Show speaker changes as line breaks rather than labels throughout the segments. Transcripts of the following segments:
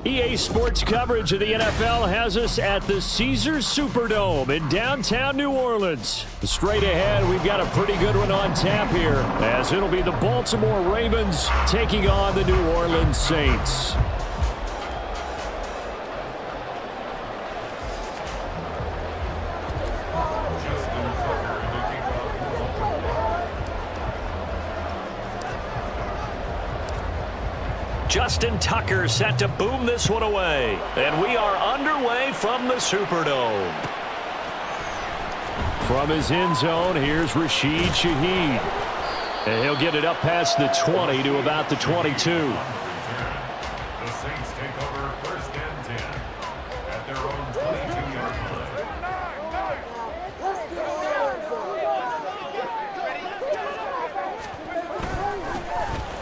EA Sports coverage of the NFL has us at the Caesars Superdome in downtown New Orleans. Straight ahead, we've got a pretty good one on tap here, as it'll be the Baltimore Ravens taking on the New Orleans Saints. Justin Tucker set to boom this one away. And we are underway from the Superdome. From his end zone, here's Rashid Shaheed. And he'll get it up past the 20 to about the 22.
The Saints take over first and 10 at their own 22-yard line.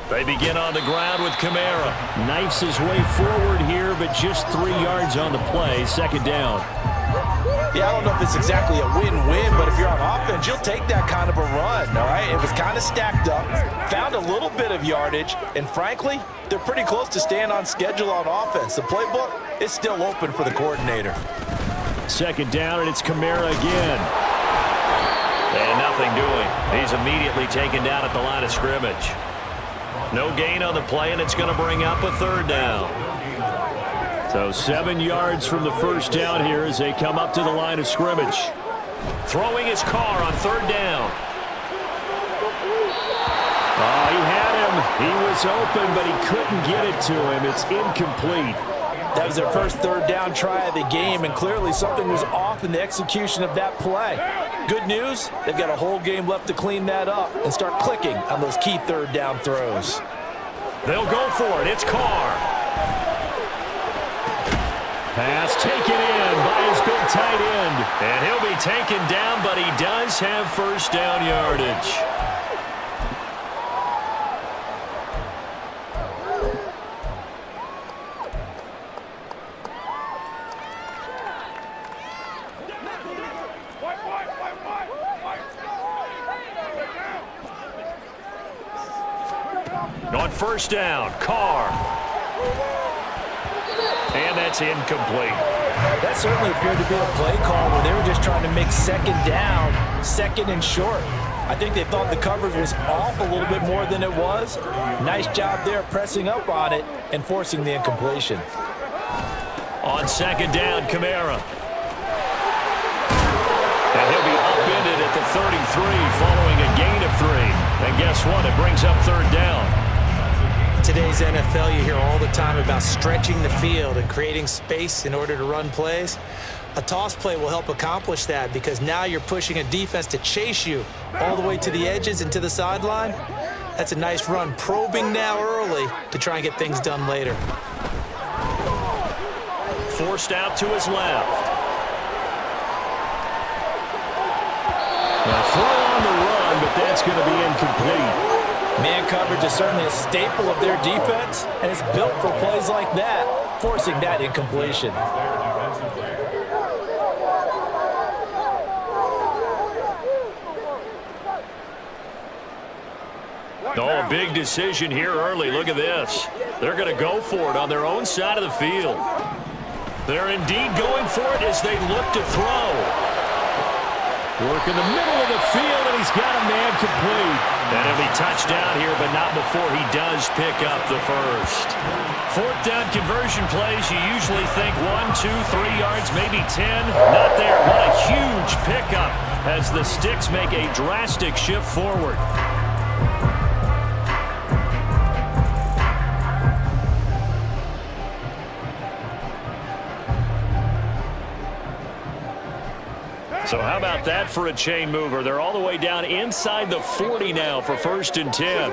They begin on the ground with Kamara. Knifes his way forward here, but just 3 yards on the play. Second down.
Yeah, I don't know if it's exactly a win-win, but if you're on offense, you'll take that kind of a run, all right? It was kind of stacked up, found a little bit of yardage, and frankly, they're pretty close to staying on schedule on offense. The playbook is still open for the coordinator.
Second down, and it's Kamara again. And nothing doing. He's immediately taken down at the line of scrimmage. No gain on the play, and it's going to bring up a third down. So 7 yards from the first down here as they come up to the line of scrimmage. Throwing his car on third down. Oh, he had him. He was open, but he couldn't get it to him. It's incomplete.
That was their first third down try of the game, and clearly something was off in the execution of that play. Good news, they've got a whole game left to clean that up and start clicking on those key third down throws.
They'll go for it. It's Carr. Pass taken in by his big tight end. And he'll be taken down, but he does have first down yardage. On first down, Carr. And that's incomplete.
That certainly appeared to be a play call where they were just trying to make second down, second and short. I think they thought the coverage was off a little bit more than it was. Nice job there pressing up on it and forcing the incompletion.
On second down, Kamara. And he'll be upended at the 33 following a gain of 3. And guess what? It brings up third down.
Today's NFL, you hear all the time about stretching the field and creating space in order to run plays. A toss play will help accomplish that because now you're pushing a defense to chase you all the way to the edges and to the sideline. That's a nice run, probing now early to try and get things done later.
Forced out to his left. Now throw on the run, but that's going to be incomplete.
Man coverage is certainly a staple of their defense, and it's built for plays like that, forcing that incompletion.
Oh, a big decision here early. Look at this. They're going to go for it on their own side of the field. They're indeed going for it as they look to throw. Work in the middle of the field, and he's got a man complete. And he'll be touchdown here, but not before he does pick up the first. Fourth down conversion plays, you usually think 1, 2, 3 yards, maybe 10. Not there. What a huge pickup as the Sticks make a drastic shift forward. So how about that for a chain mover? They're all the way down inside the 40 now for first and 10.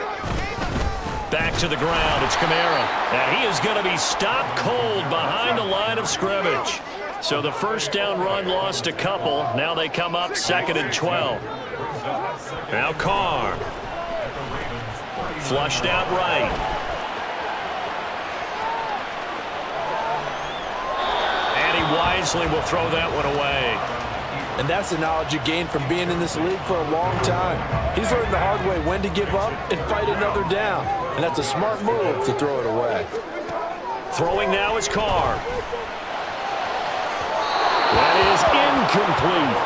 Back to the ground. It's Kamara. And he is going to be stopped cold behind the line of scrimmage. So the first down run lost a couple. Now they come up second and 12. Now Carr. Flushed out right. And he wisely will throw that one away.
And that's the knowledge you gain from being in this league for a long time. He's learned the hard way when to give up and fight another down. And that's a smart move to throw it away.
Throwing now is Carr. That is incomplete.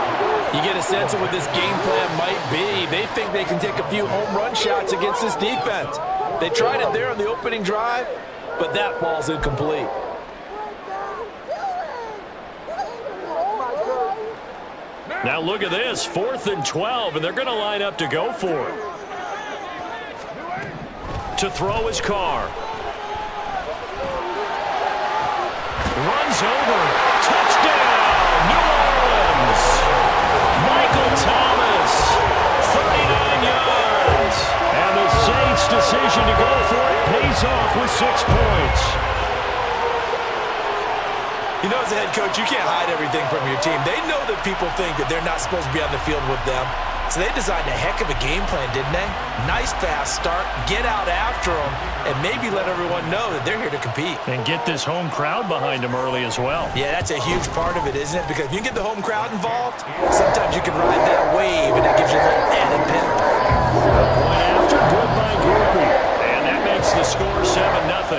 You get a sense of what this game plan might be. They think they can take a few home run shots against this defense. They tried it there on the opening drive, but that ball's incomplete.
Now look at this, 4th and 12, and they're going to line up to go for it. To throw his Carr. Runs over. Touchdown, New Orleans. Michael Thomas, 39 yards. And the Saints' decision to go for it pays off with 6 points.
You know, as a head coach, you can't hide everything from your team. They know that people think that they're not supposed to be on the field with them. So they designed a heck of a game plan, didn't they? Nice fast start, get out after them, and maybe let everyone know that they're here to compete.
And get this home crowd behind them early as well.
Yeah, that's a huge part of it, isn't it? Because if you can get the home crowd involved, sometimes you can ride that wave, and it gives you a little added pep.
Point after, good by Groupie. And that makes the score 7-0.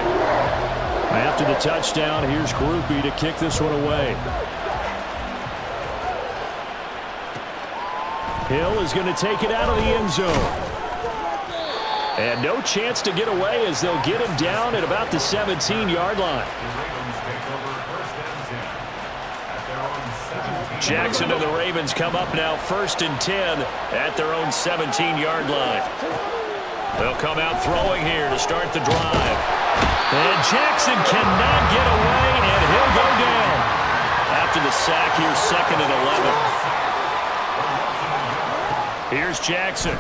After the touchdown, here's Groupie to kick this one away. Hill is going to take it out of the end zone. And no chance to get away as they'll get him down at about the 17-yard line. Jackson and the Ravens come up now 1st and 10 at their own 17-yard line. They'll come out throwing here to start the drive. And Jackson cannot get away, and he'll go down. After the sack, here's 2nd and 11. Here's Jackson.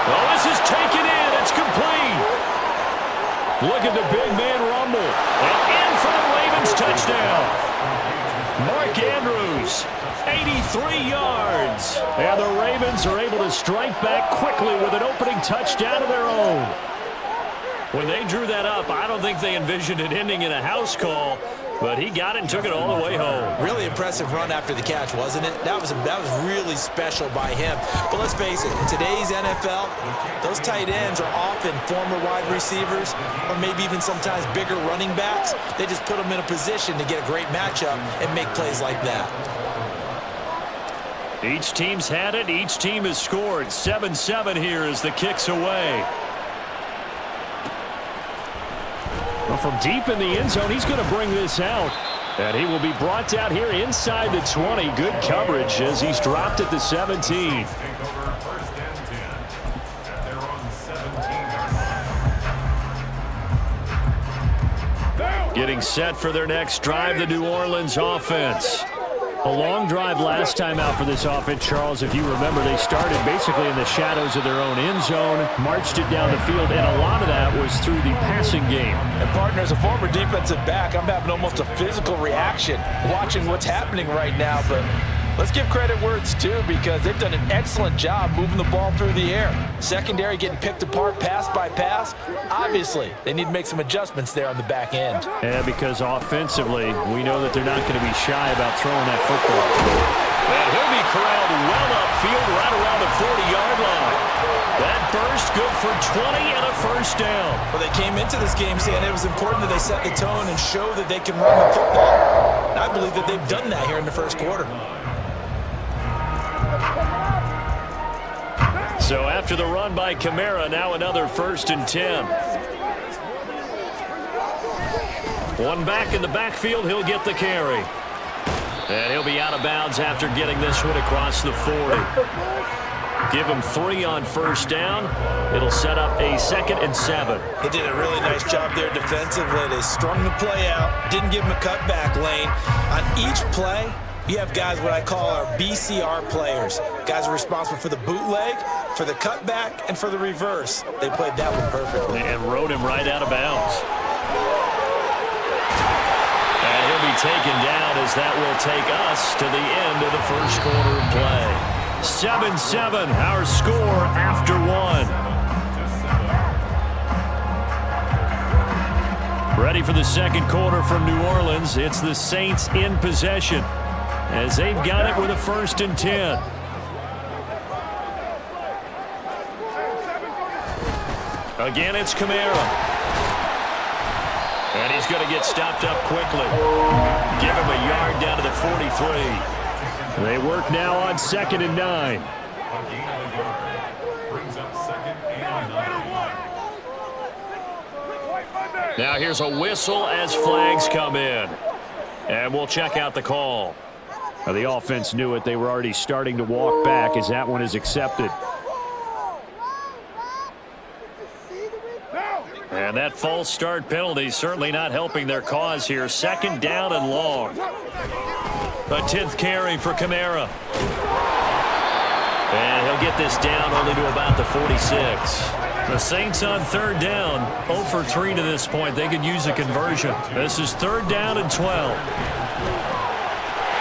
Oh, this is taken in. It's complete. Look at the big man rumble. And in for the Ravens touchdown. Mark Andrews, 83 yards. And the Ravens are able to strike back quickly with an opening touchdown of their own. When they drew that up, I don't think they envisioned it ending in a house call, but he got it and took it all the way home.
Really impressive run after the catch, wasn't it? That was really special by him. But let's face it, in today's NFL, those tight ends are often former wide receivers or maybe even sometimes bigger running backs. They just put them in a position to get a great matchup and make plays like that.
Each team's had it. Each team has scored. 7-7 here as the kick's away. Well, from deep in the end zone, he's going to bring this out. And he will be brought down here inside the 20. Good coverage as he's dropped at the 17. Getting set for their next drive, the New Orleans offense. A long drive last time out for this offense, Charles. If you remember, they started basically in the shadows of their own end zone, marched it down the field, and a lot of that was through the passing game.
And partner, as a former defensive back, I'm having almost a physical reaction watching what's happening right now. But let's give credit where it's due, because they've done an excellent job moving the ball through the air. Secondary getting picked apart pass by pass. Obviously, they need to make some adjustments there on the back end.
Yeah, because offensively, we know that they're not going to be shy about throwing that football. And he'll be corralled well upfield right around the 40-yard line. That burst good for 20 and a first down.
Well, they came into this game saying it was important that they set the tone and show that they can run the football. And I believe that they've done that here in the first quarter.
So after the run by Kamara, now another 1st and 10. One back in the backfield, he'll get the carry. And he'll be out of bounds after getting this one across the 40. Give him 3 on first down. It'll set up a 2nd and 7.
They did a really nice job there defensively. They strung the play out, didn't give him a cutback lane. On each play, you have guys what I call our BCR players. Guys are responsible for the bootleg, for the cutback, and for the reverse. They played that one perfectly.
And rode him right out of bounds. And he'll be taken down as that will take us to the end of the first quarter of play. 7-7, our score after 1. Ready for the second quarter from New Orleans. It's the Saints in possession as they've got it with a 1st and 10. Again, it's Kamara. And he's going to get stopped up quickly. Give him a yard down to the 43.
They work now on 2nd and 9.
A gain of a yard. Brings up 2nd and 9.
Now here's a whistle as flags come in. And we'll check out the call.
Now, the offense knew it. They were already starting to walk back as that one is accepted.
And that false start penalty certainly not helping their cause here. 2nd down and long. A 10th carry for Kamara. And he'll get this down only to about the 46. The Saints on 3rd down. 0 for 3 to this point. They could use a conversion. This is 3rd down and 12.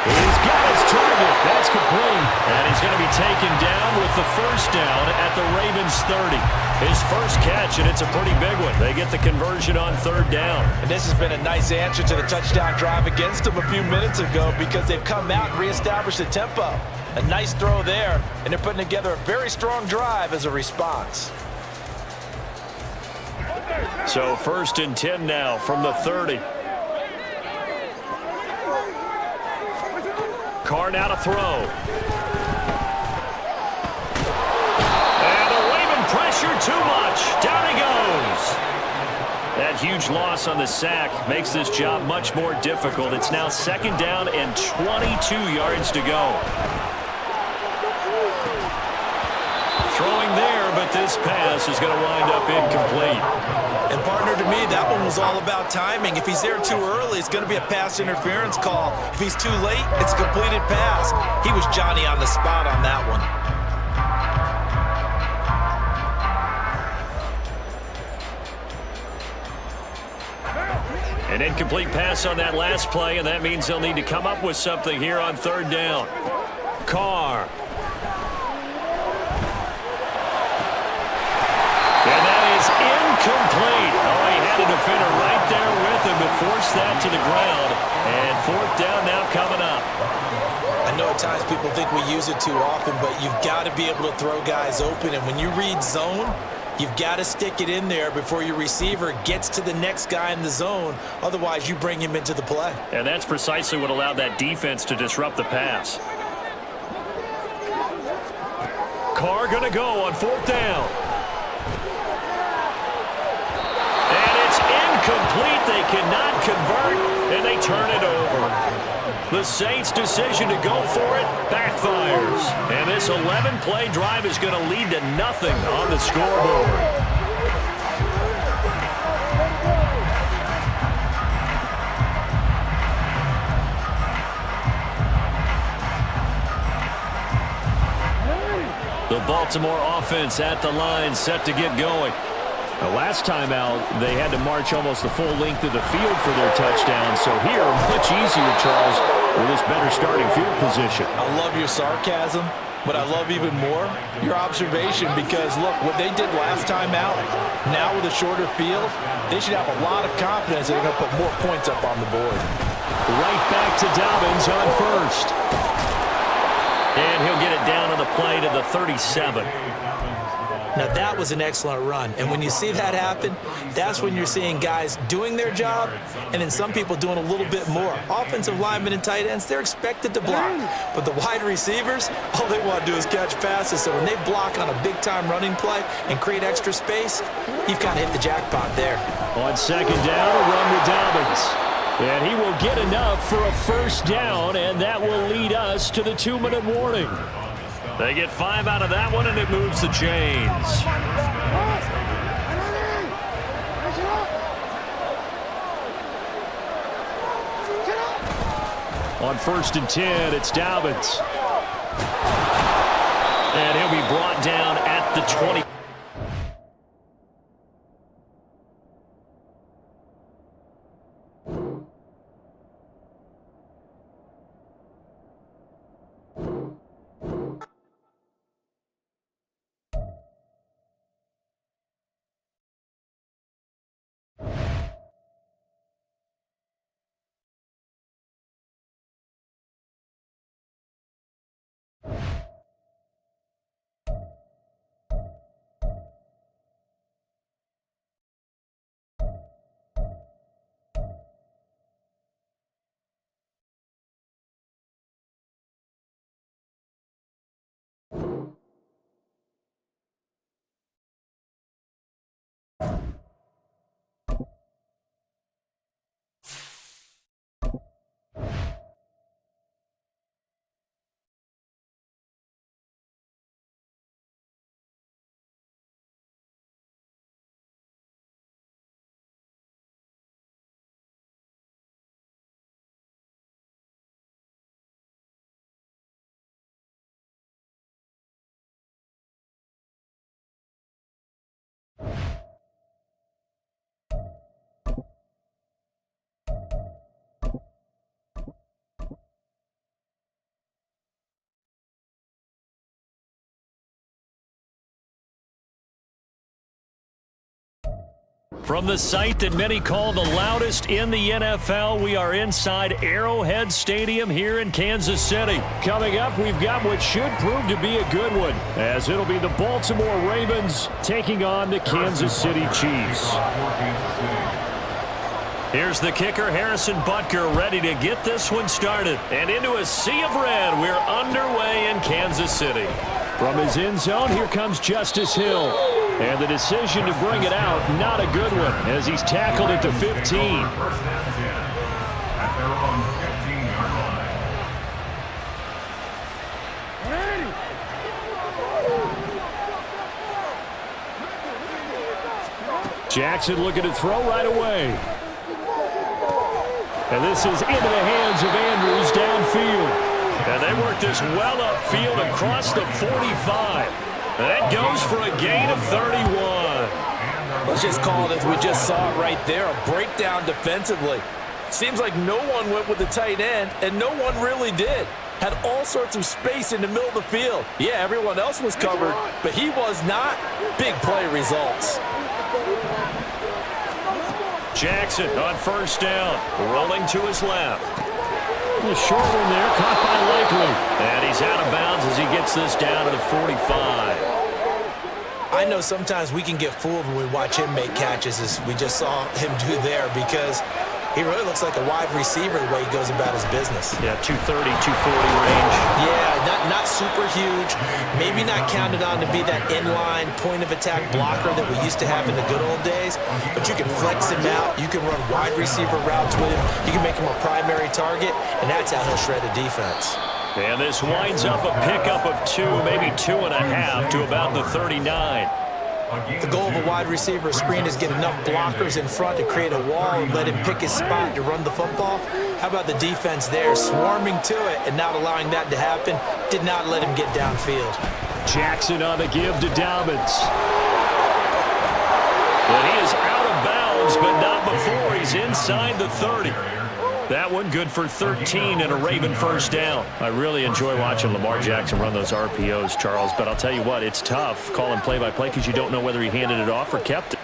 He's got his target. That's complete.
And he's going to be taken down with the 1st down at the Ravens 30. His first catch, and it's a pretty big one. They get the conversion on 3rd down.
And this has been a nice answer to the touchdown drive against them a few minutes ago because they've come out and reestablished the tempo. A nice throw there, and they're putting together a very strong drive as a response.
So 1st and 10 now from the 30. Carr now to throw. And the Raven pressure too much. Down he goes. That huge loss on the sack makes this job much more difficult. It's now 2nd down and 22 yards to go. Throwing there, but this pass is going to wind up incomplete.
And partner, to me, that one was all about timing. If he's there too early, it's going to be a pass interference call. If he's too late, it's a completed pass. He was Johnny on the spot on that one.
An incomplete pass on that last play, and that means they'll need to come up with something here on 3rd down. Carr. And that is incomplete. Oh, he had a defender right there with him to force that to the ground. And 4th down now coming up.
I know at times people think we use it too often, but you've got to be able to throw guys open. And when you read zone, you've got to stick it in there before your receiver gets to the next guy in the zone. Otherwise, you bring him into the play.
And that's precisely what allowed that defense to disrupt the pass. Carr going to go on 4th down. And it's incomplete. They cannot convert, and they turn it over. The Saints' decision to go for it backfires. And this 11-play drive is going to lead to nothing on the scoreboard. The Baltimore offense at the line, set to get going.
The last time out, they had to march almost the full length of the field for their touchdown. So here, much easier, Charles, with this better starting field position.
I love your sarcasm, but I love even more your observation because, look, what they did last time out, now with a shorter field, they should have a lot of confidence that they're going to put more points up on the board.
Right back to Dobbins on 1st.
And he'll get it down on the play to the 37.
Now, that was an excellent run. And when you see that happen, that's when you're seeing guys doing their job and then some people doing a little bit more. Offensive linemen and tight ends, they're expected to block. But the wide receivers, all they want to do is catch passes. So when they block on a big-time running play and create extra space, you've kind of hit the jackpot there.
On 2nd down, a run with Dobbins. And he will get enough for a 1st down, and that will lead us to the 2-minute warning.
They get 5 out of that one, and it moves the chains.
On 1st and 10, it's Dobbins.
And he'll be brought down at the 20. From the site that many call the loudest in the NFL, we are inside Arrowhead Stadium here in Kansas City.
Coming up, we've got what should prove to be a good one, as it'll be the Baltimore Ravens taking on the Kansas City Chiefs.
Here's the kicker, Harrison Butker, ready to get this one started. And into a sea of red, we're underway in Kansas City.
From his end zone, here comes Justice Hill. And the decision to bring it out, not a good one, as he's tackled at the 15.
First and 10 at their own 15-yard line.
Jackson looking to throw right away. And this is into the hands of Andrews downfield.
And they work this well upfield across the 45. That goes for a gain of 31.
Let's just call it as we just saw it right there, a breakdown defensively. Seems like no one went with the tight end, and no one really did. Had all sorts of space in the middle of the field. Yeah, everyone else was covered, but he was not. Big play results.
Jackson on first down, rolling to his left.
The short one there, caught by Likely.
And he's out of bounds as he gets this down to the 45.
I know sometimes we can get fooled when we watch him make catches, as we just saw him do there, because he really looks like a wide receiver the way he goes about his business.
Yeah, 230, 240 range.
Yeah, not super huge. Maybe not counted on to be that inline point-of-attack blocker that we used to have in the good old days, but you can flex him out. You can run wide receiver routes with him. You can make him a primary target, and that's how he'll shred a defense.
And this winds up a pickup of 2, maybe 2.5 to about the 39.
The goal of a wide receiver screen is get enough blockers in front to create a wall and let him pick his spot to run the football. How about the defense there, swarming to it and not allowing that to happen? Did not let him get downfield.
Jackson on the give to Dobbins.
And he is out of bounds, but not before he's inside the 30. That one good for 13 and a Raven first down.
I really enjoy watching Lamar Jackson run those RPOs, Charles, but I'll tell you what, it's tough calling play-by-play because you don't know whether he handed it off or kept it.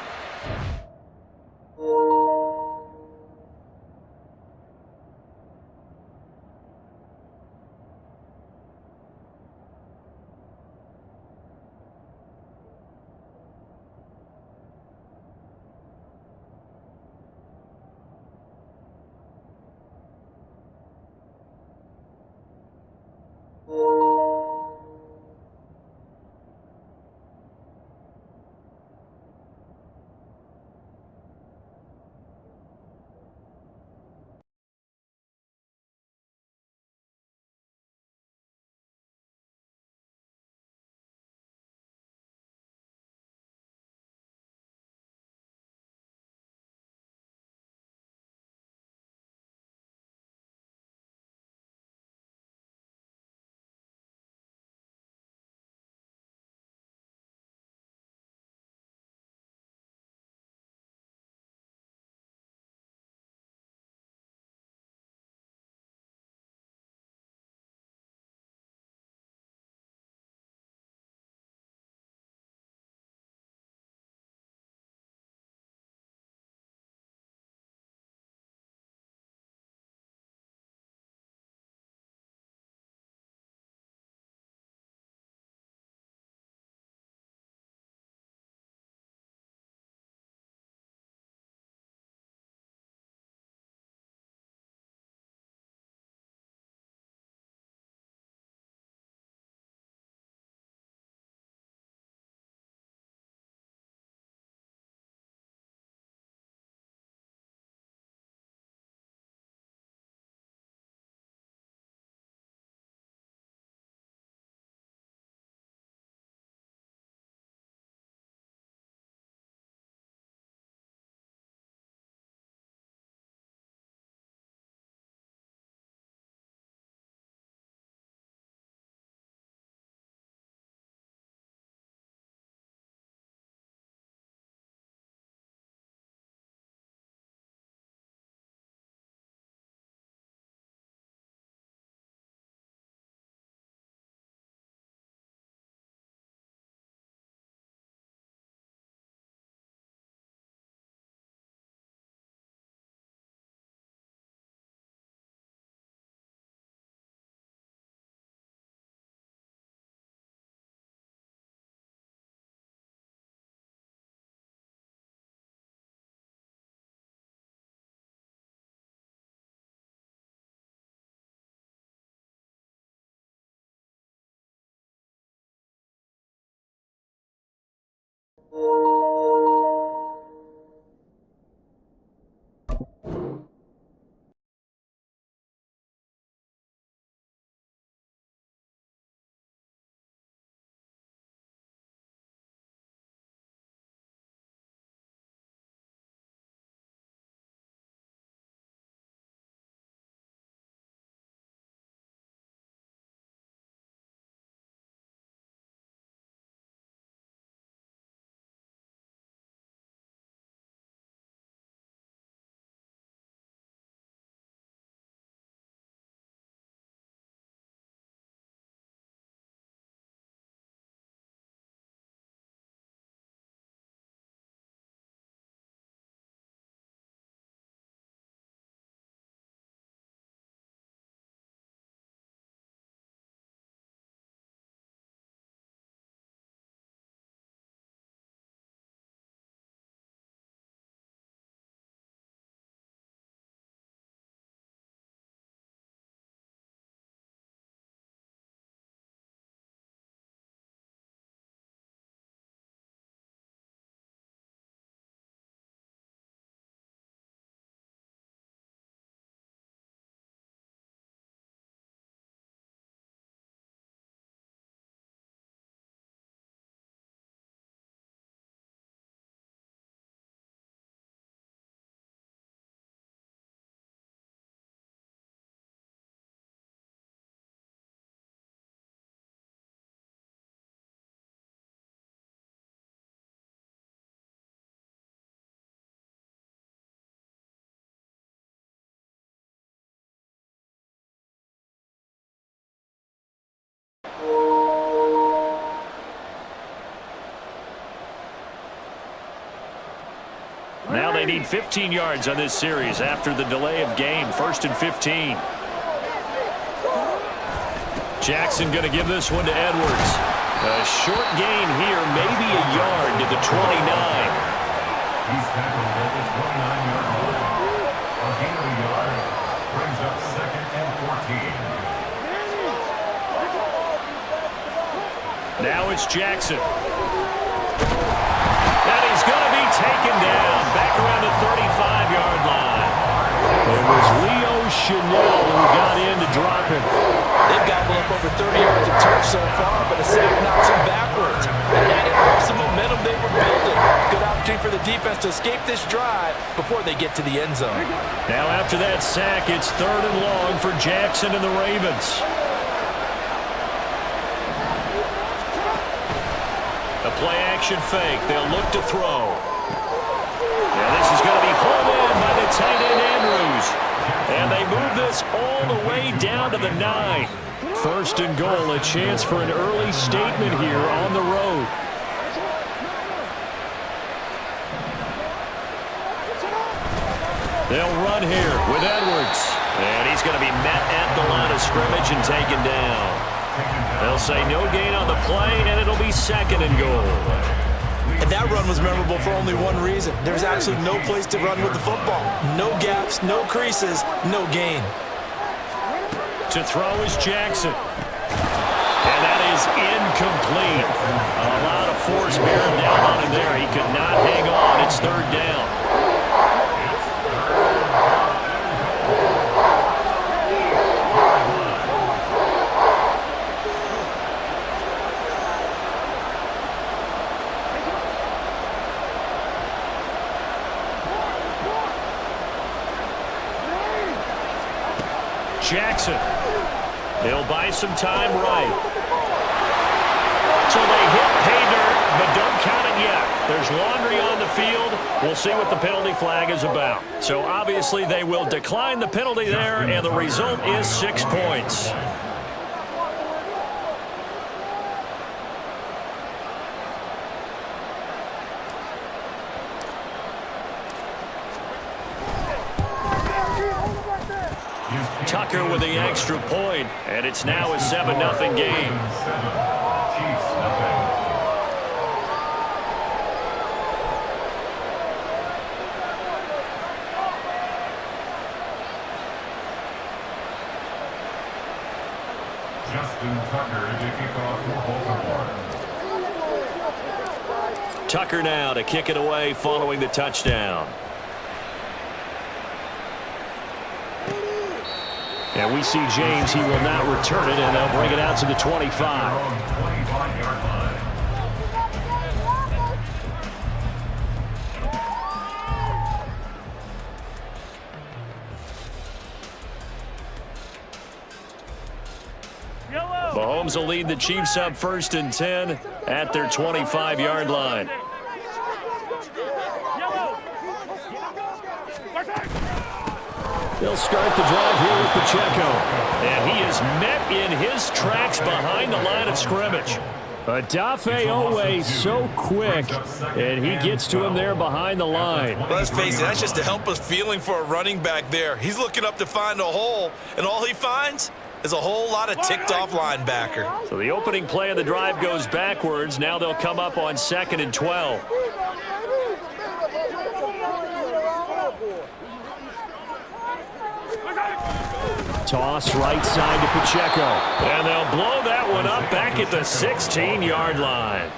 Now they need 15 yards on this series after the delay of game. 1st and 15. Jackson going to give this one to Edwards. A short gain here, maybe a yard to the 29.
He's tackled at the 29-yard line. A gain of a yard brings up 2nd and 14.
Now it's Jackson. And he's going to be taken down back around the 35-yard line. It was Leo Chenal who got in to drop him.
They've gobbled up over 30 yards of turf so far, but a sack knocks them backwards. And that interrupts the momentum they were building. Good opportunity for the defense to escape this drive before they get to the end zone.
Now after that sack, it's 3rd and long for Jackson and the Ravens. A play-action fake. They'll look to throw. Now this is going to be hauled in by the tight end Andrews. And they move this all the way down to the 9. 1st and goal, a chance for an early statement here on the road. They'll run here with Edwards. And he's going to be met at the line of scrimmage and taken down. They'll say no gain on the play, and it'll be 2nd and goal.
And that run was memorable for only one reason. There's absolutely no place to run with the football. No gaps, no creases, no gain.
To throw is Jackson. And that is incomplete. A lot of force bearing down on him there. He could not hang on. It's 3rd down. Jackson. He'll buy some time right. So they hit pay dirt, but don't count it yet. There's laundry on the field. We'll see what the penalty flag is about. So obviously they will decline the penalty there, and the result is 6 points. Tucker with the extra point, and it's now a 7-0 game.
Justin Tucker to kick off for Baltimore.
Tucker now to kick it away following the touchdown.
And we see James. He will not return it, and they'll bring it out to the 25.
25-yard line.
Mahomes will lead the Chiefs up 1st and 10 at their 25-yard line. They'll start the drive here with Pacheco. And he is met in his tracks behind the line of scrimmage.
Odafe Oweh so quick, and he gets to him there behind the line.
Well, let's face it, that's just a helpless feeling for a running back there. He's looking up to find a hole, and all he finds is a whole lot of ticked-off linebacker.
So the opening play of the drive goes backwards. Now they'll come up on 2nd and 12.
Toss right side to Pacheco.
And they'll blow that one up back at the 16-yard line.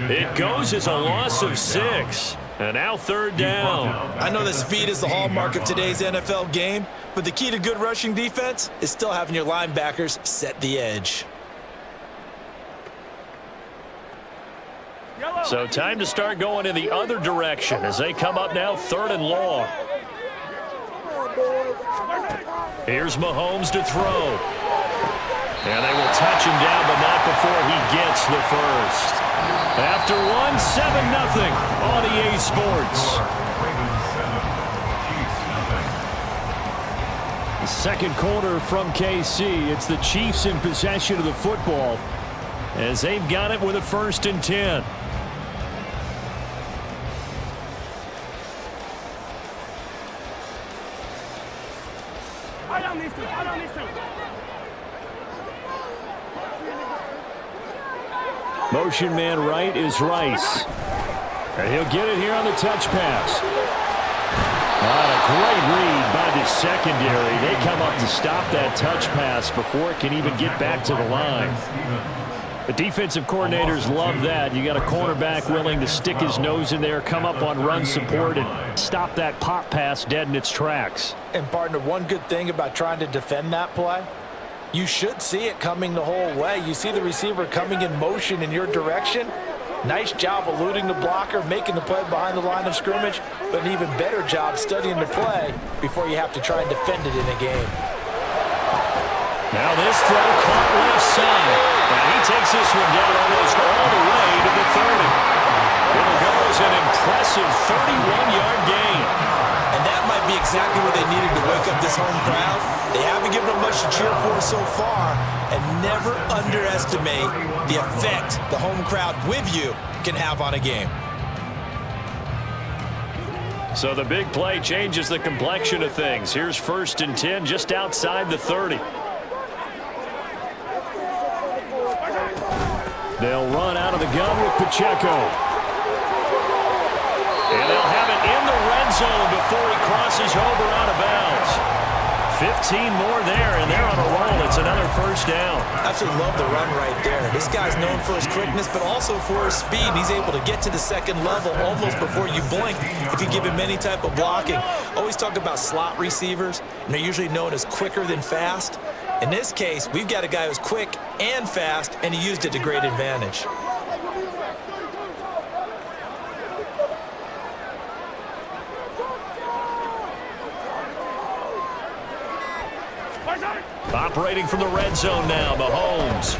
It goes as a loss of 6. And now 3rd down.
I know that speed is the hallmark of today's NFL game, but the key to good rushing defense is still having your linebackers set the edge.
So time to start going in the other direction as they come up now 3rd and long. Here's Mahomes to throw. And they will touch him down, but not before he gets the first. After 1, 7-0 on EA Sports.
The second quarter from KC. It's the Chiefs in possession of the football as they've got it with a 1st and 10. Motion man right is Rice. And he'll get it here on the touch pass. What a great read by the secondary. They come up to stop that touch pass before it can even get back to the line. The defensive coordinators love that. You got a cornerback willing to stick his nose in there, come up on run support, and stop that pop pass dead in its tracks.
And, partner, one good thing about trying to defend that play, you should see it coming the whole way. You see the receiver coming in motion in your direction. Nice job eluding the blocker, making the play behind the line of scrimmage, but an even better job studying the play before you have to try and defend it in a game.
Now this throw caught left side. And he takes this one down almost all the way to the 30. It'll go as an impressive 31-yard gain.
And that might be exactly what they needed to wake up this home crowd. They haven't given them much to cheer for so far, and never underestimate the effect the home crowd with you can have on a game.
So the big play changes the complexion of things. Here's 1st and 10 just outside the 30.
They'll run out of the gun with Pacheco.
And they'll have it in the red zone before he crosses over out of bounds. 15 more there, and they're on a roll. It's another 1st down.
Absolutely love the run right there. This guy's known for his quickness, but also for his speed. He's able to get to the 2nd level almost before you blink if you give him any type of blocking. Always talk about slot receivers, and they're usually known as quicker than fast. In this case, we've got a guy who's quick and fast, and he used it to great advantage.
Operating from the red zone now, Mahomes.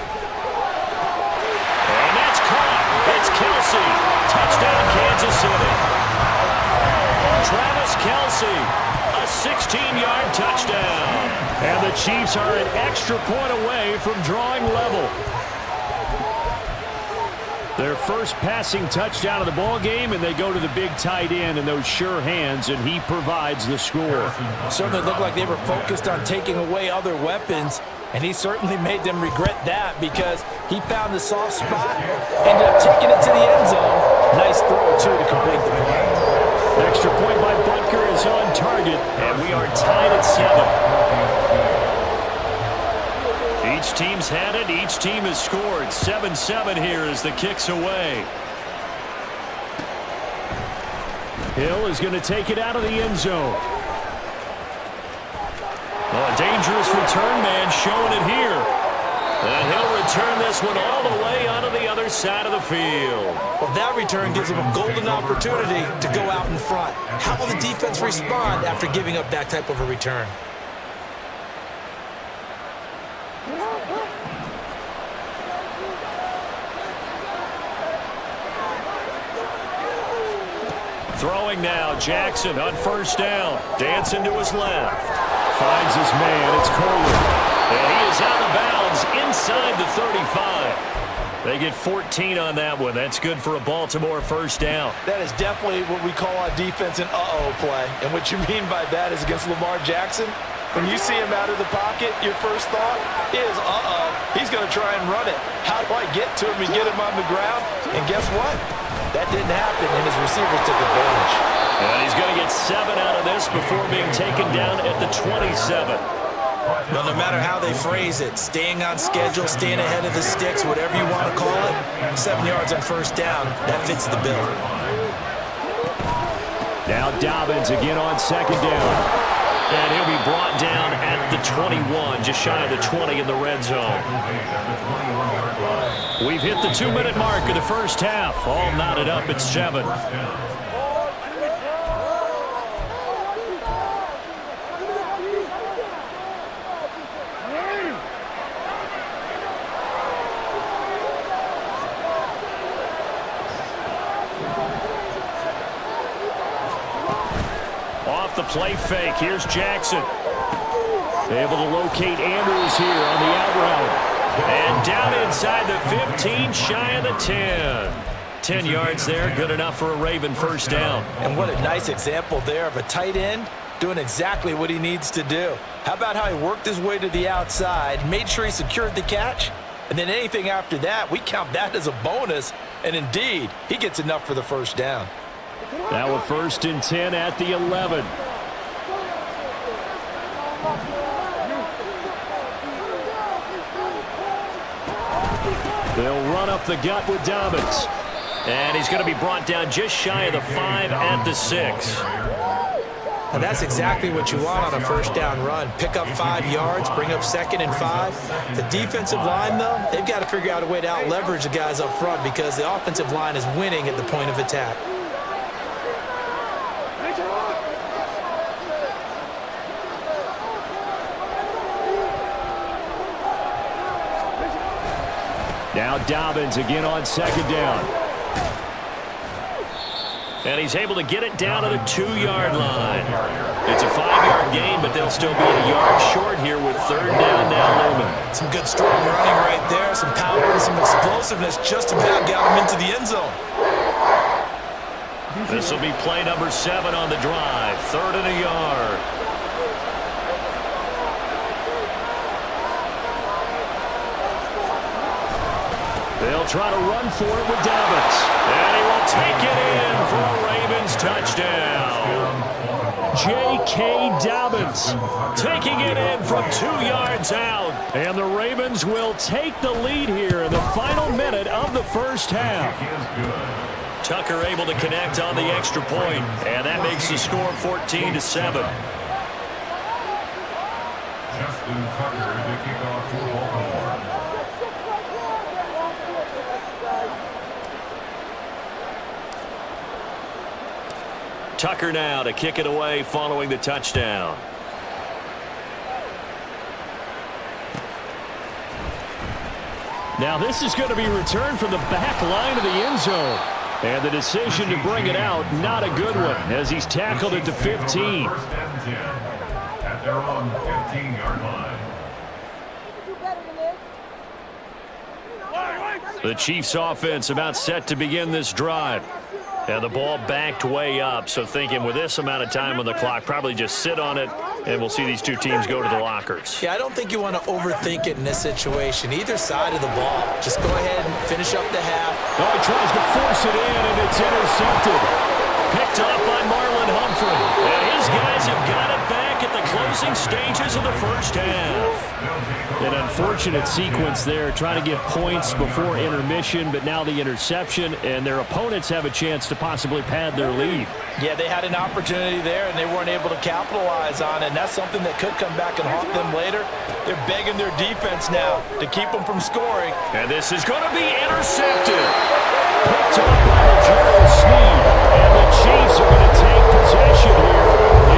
And that's caught. It's Kelce. Touchdown, Kansas City. Travis Kelce, a 16-yard touchdown.
And the Chiefs are an extra point away from drawing level. Their first passing touchdown of the ball game, and they go to the big tight end in those sure hands, and he provides the score.
Certainly looked like they were focused on taking away other weapons, and he certainly made them regret that because he found the soft spot, ended up taking it to the end zone. Nice throw, too, to complete the play.
Extra point by Butker is on target, and we are tied at 7.
Each team's had it. Each team has scored. 7-7 here as the kick's away.
Hill is going to take it out of the end zone.
Oh, a dangerous return man showing it here. And he'll return this one all the way onto the other side of the field.
Well, that return gives him a golden opportunity to go out in front. How will the defense respond after giving up that type of a return?
Throwing now, Jackson on first down. Dancing to his left.
Finds his man. It's Coleman.
And he is out of bounds inside the 35. They get 14 on that one. That's good for a Baltimore first down.
That is definitely what we call on defense an uh-oh play. And what you mean by that is against Lamar Jackson, when you see him out of the pocket, your first thought is, uh-oh, he's going to try and run it. How do I get to him and get him on the ground? And guess what? That didn't happen, and his receivers took advantage.
And he's going to get 7 out of this before being taken down at the 27.
Well, no matter how they phrase it, staying on schedule, staying ahead of the sticks, whatever you want to call it, 7 yards on first down, that fits the bill.
Now Dobbins again on second down.
And he'll be brought down at the 21, just shy of the 20 in the red zone. We've hit the 2-minute mark of the first half. All knotted up at 7. Off the play fake, here's Jackson. Able to locate Andrews here on the out route. And down inside the 15, shy of the 10. 10 yards there, good enough for a Raven first down.
And what a nice example there of a tight end doing exactly what he needs to do. How about how he worked his way to the outside, made sure he secured the catch, and then anything after that, we count that as a bonus. And indeed, he gets enough for the first down.
Now a 1st and 10 at the 11. They'll run up the gut with Dobbins.
And he's going to be brought down just shy of the 5 at the 6.
And that's exactly what you want on a first down run. Pick up 5 yards, bring up 2nd and 5. The defensive line, though, they've got to figure out a way to out-leverage the guys up front because the offensive line is winning at the point of attack.
Now Dobbins again on second down.
And he's able to get it down to the 2-yard line. It's a 5-yard gain, but they'll still be a yard short here with 3rd down now looming.
Some good strong running right there, some power and some explosiveness just about got him into the end zone.
This will be play number 7 on the drive. 3rd and a yard.
They'll try to run for it with Dobbins.
And he will take it in for a Ravens touchdown.
J.K. Dobbins
Taking it in from 2 yards out.
And the Ravens will take the lead here in the final minute of the first half.
Tucker able to connect on the extra point, and that makes the score 14-7.
Justin Tucker to kick off for Baltimore.
Tucker now to kick it away following the touchdown.
Now this is going to be returned from the back line of the end zone. And the decision to bring it out, not a good one, as he's tackled at the 15.
First and 10 at their own 15-yard line.
The Chiefs offense about set to begin this drive. And the ball backed way up, so thinking with this amount of time on the clock, probably just sit on it, and we'll see these two teams go to the lockers.
Yeah, I don't think you want to overthink it in this situation. Either side of the ball. Just go ahead and finish up the half.
Oh, he tries to force it in, and it's intercepted.
Picked off by Marlon Humphrey. And his guys have got it back at the closing stages of the first half.
An unfortunate sequence there, trying to get points before intermission, but now the interception, and their opponents have a chance to possibly pad their lead.
Yeah, they had an opportunity there, and they weren't able to capitalize on it, and that's something that could come back and haunt them later. They're begging their defense now to keep them from scoring.
And this is going to be intercepted. Picked up by Gerald Sneed, and the Chiefs are going to take possession here.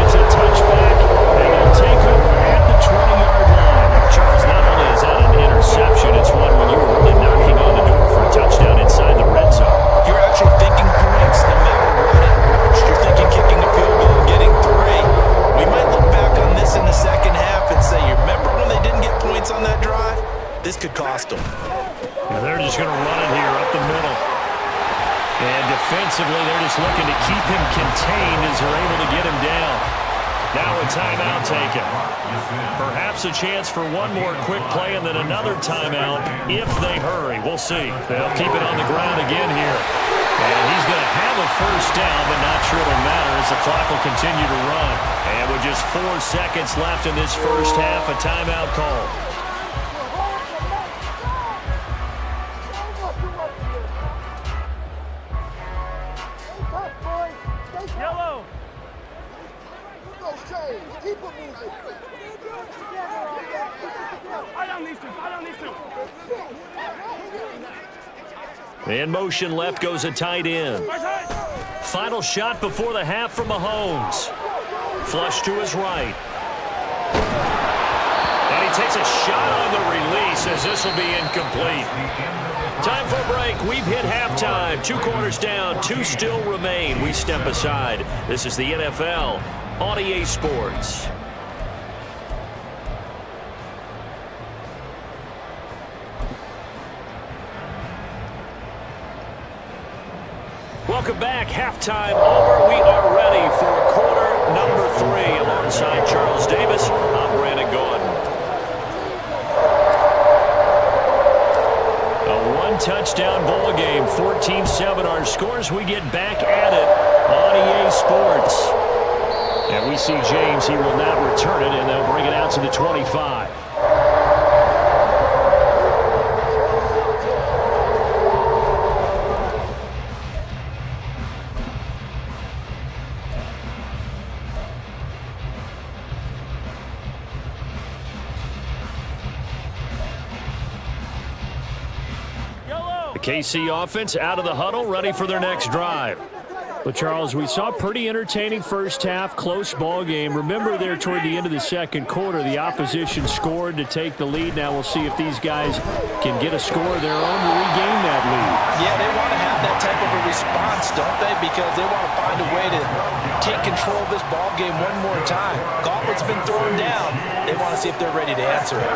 It's a touchback, and they'll take over at the 20-yard line. Charles, not only is that an interception, it's one when you were really knocking on the door for a touchdown inside the red zone.
You're actually thinking points no matter what it works. You're thinking kicking a field goal and getting 3. We might look back on this in the second half and say, you remember when they didn't get points on that drive? This could cost them.
And they're just going to run it here up the middle. And defensively, they're just looking to keep him contained as they're able to get him down. Now a timeout taken. Perhaps a chance for one more quick play and then another timeout if they hurry. We'll see. They'll keep it on the ground again here. And he's going to have a first down, but not sure it'll matter as the clock will continue to run. And with just 4 seconds left in this first half, a timeout call. In motion left goes a tight end. Final shot before the half from Mahomes. Flush to his right. And he takes a shot on the release as this will be incomplete. Time for a break. We've hit halftime. 2 quarters down, 2 still remain. We step aside. This is the NFL on EA Sports. Welcome back. Halftime over. We are ready for quarter number 3. Alongside Charles Davis, I'm Brandon Gaudin. A 1-touchdown ball game, 14-7 our scores. We get back at it on EA Sports. And we see James. He will not return it, and they'll bring it out to the 25. KC offense out of the huddle, ready for their next drive.
But, Charles, we saw a pretty entertaining first half, close ball game. Remember there toward the end of the second quarter, the opposition scored to take the lead. Now we'll see if these guys can get a score of their own to regain that lead.
Yeah, they want to have that type of a response, don't they? Because they want to find a way to take control of this ball game one more time. Gauntlet's been thrown down. They want to see if they're ready to answer it.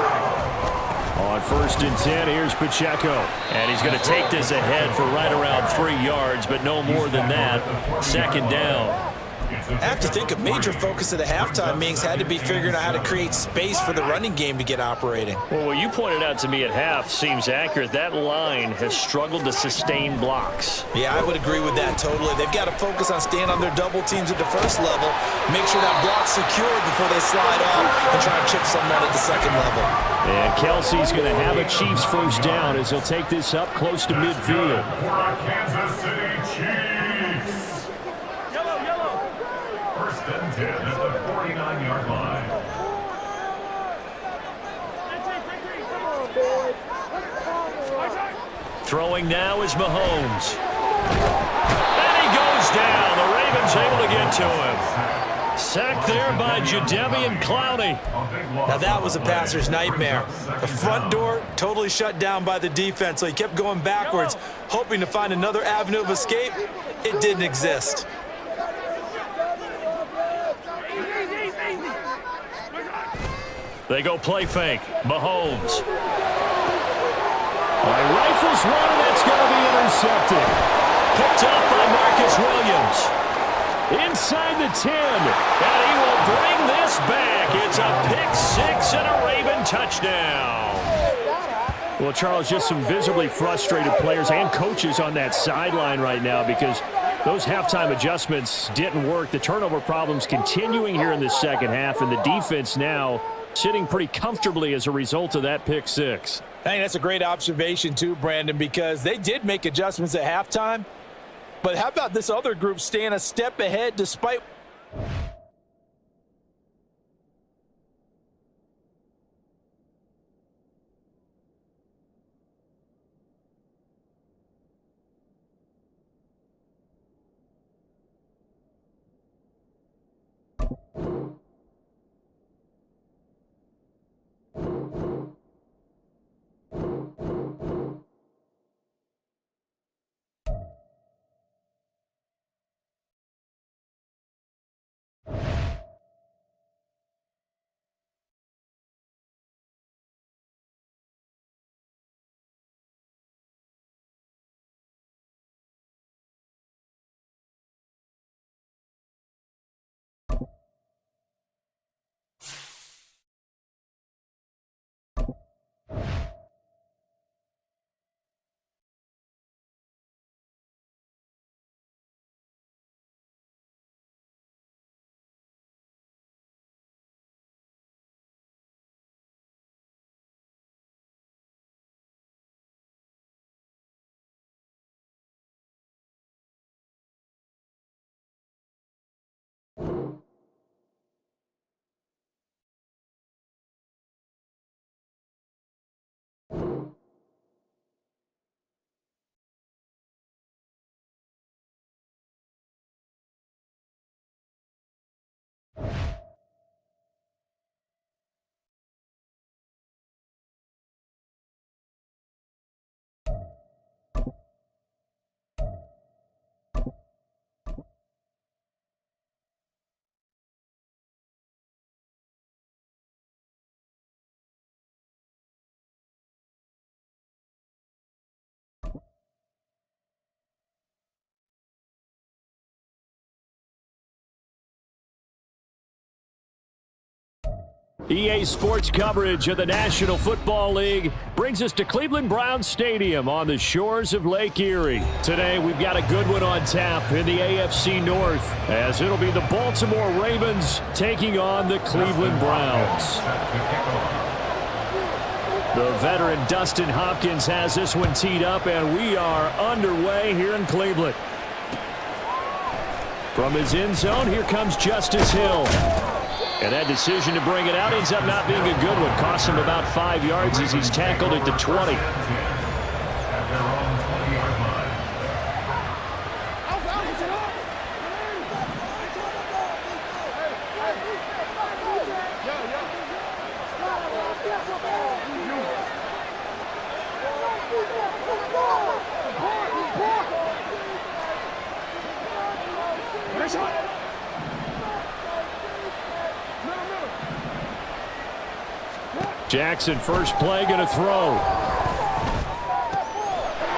On 1st and 10, here's Pacheco.
And he's going to take this ahead for right around 3 yards, but no more than that. 2nd down.
I have to think a major focus of the halftime meetings had to be figuring out how to create space for the running game to get operating.
Well, what you pointed out to me at half seems accurate. That line has struggled to sustain blocks.
Yeah, I would agree with that totally. They've got to focus on staying on their double teams at the first level, make sure that block's secured before they slide off and try and chip someone at the second level.
And Kelsey's going to have a Chiefs first down as he'll take this up close to midfield.
Kansas City Chiefs. First and 10 at the 49-yard line.
Throwing now is Mahomes. And he goes down. The Ravens able to get to him. Sacked there by Jadeveon Clowney.
Now that was a passer's nightmare. The front door totally shut down by the defense, so he kept going backwards, hoping to find another avenue of escape. It didn't exist.
They go play fake. Mahomes. Rifles one, and that's going to be intercepted. Picked up by Marcus Williams. Inside the 10. And he will bring this back. It's a pick 6 and a Raven touchdown.
Well, Charles, just some visibly frustrated players and coaches on that sideline right now because those halftime adjustments didn't work. The turnover problems continuing here in the second half, and the defense now sitting pretty comfortably as a result of that pick six.
I think that's a great observation too, Brandon, because they did make adjustments at halftime. But how about this other group staying a step ahead despite...
EA Sports coverage of the National Football League brings us to Cleveland Browns Stadium on the shores of Lake Erie. Today, we've got a good one on tap in the AFC North, as it'll be the Baltimore Ravens taking on the Cleveland Browns. The veteran Dustin Hopkins has this one teed up, and we are underway here in Cleveland. From his end zone, here comes Justice Hill. And that decision to bring it out ends up not being a good one. Cost him about 5 yards as he's tackled at the 20.
At their own 20-yard line.
Jackson, first play, going to throw.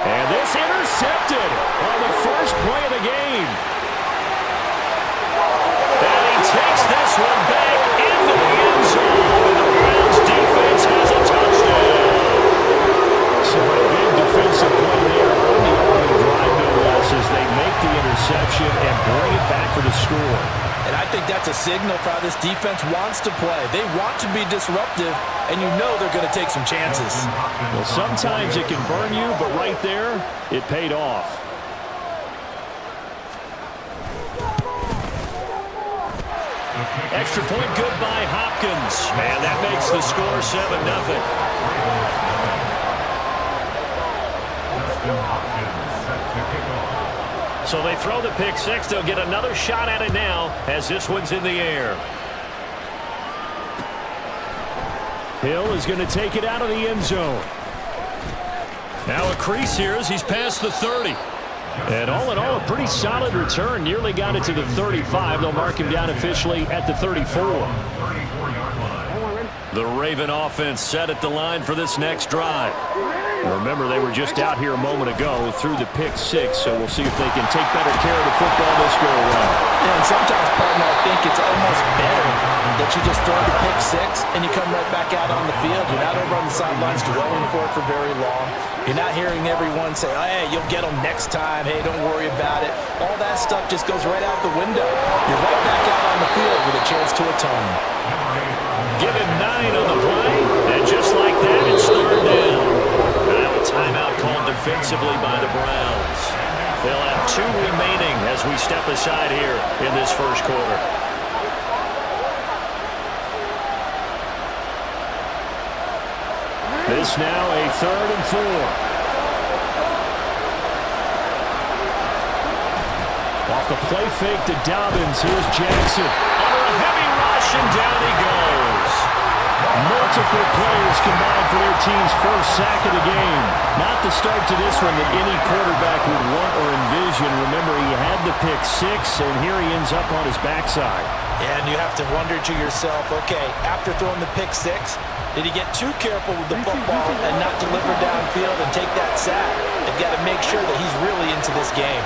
And this intercepted on the first play of the game. And he takes this one back into the end zone. And the Browns defense has a touchdown. So a big defensive play there on the opening drive, no less, as they make the interception and bring it back for the score.
And I think that's a signal for how this defense wants to play. They want to be disruptive, and you know they're going to take some chances.
Well, sometimes it can burn you, but right there, it paid off. Extra point good by Hopkins. And that makes the score 7-0.
Dustin Hopkins set to kick off.
So they throw the pick six. They'll get another shot at it now as this one's in the air.
Hill is going to take it out of the end zone.
Now a crease here as he's past the 30.
And all in all, a pretty solid return. Nearly got it to the 35. They'll mark him down officially at the 34.
34-yard line.
The Raven offense set at the line for this next drive.
Remember, they were just out here a moment ago through the pick six, so we'll see if they can take better care of the football this go around.
Yeah, and sometimes, partner, I think it's almost better that you just throw the pick six and you come right back out on the field. You're not over on the sidelines dwelling for it for very long. You're not hearing everyone say, oh, hey, you'll get them next time. Hey, don't worry about it. All that stuff just goes right out the window. You're right back out on the field with a chance to atone.
Number 8 on the
give him 9 on the play. And just like that, it's third down. Now a timeout called defensively by the Browns. They'll have 2 remaining as we step aside here in this first quarter.
This now a 3rd and 4. Off the play fake to Dobbins. Here's Jackson.
Under a heavy rush, and down he goes.
Multiple players combined for their team's first sack of the game. Not the start to this one that any quarterback would want or envision. Remember, he had the pick 6, and here he ends up on his backside.
And you have to wonder to yourself, okay, after throwing the pick 6, did he get too careful with the football and not deliver downfield and take that sack? They've got to make sure that he's really into this game.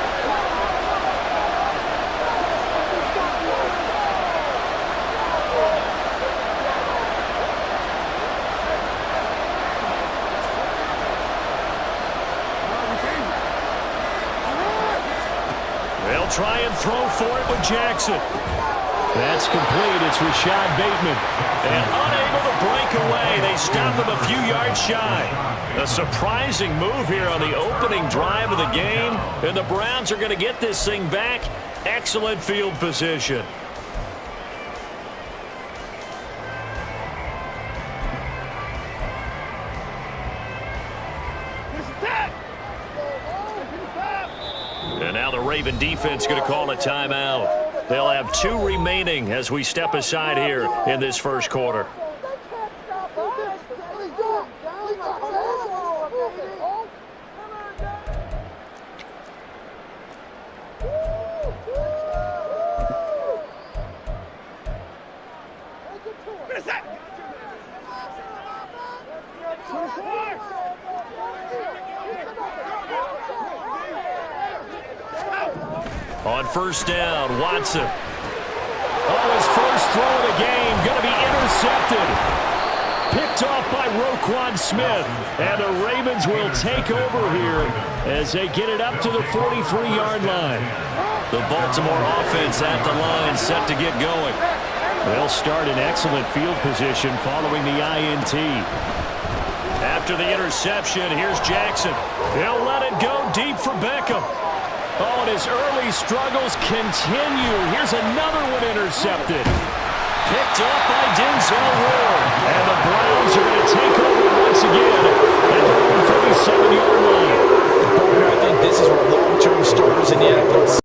They'll try and throw for it with Jackson.
That's complete. It's Rashad Bateman.
And unable to break away. They stop him a few yards shy. A surprising move here on the opening drive of the game. And the Browns are going to get this thing back. Excellent field position. And now the Raven defense going to call a timeout. They'll have 2 remaining as we step aside here in this first quarter. On first down, Watson.
Oh, his first throw of the game going to be intercepted. Picked off by Roquan Smith. And the Ravens will take over here as they get it up to the 43-yard line.
The Baltimore offense at the line, set to get going.
They'll start in excellent field position following the INT.
After the interception, here's Jackson. He'll let it go deep for Beckham.
Oh, and his early struggles continue. Here's another one intercepted.
Picked up by Denzel Ward.
And the Browns are going to take over once again at their own 37-yard line.
I think this is where long-term starters in the NFL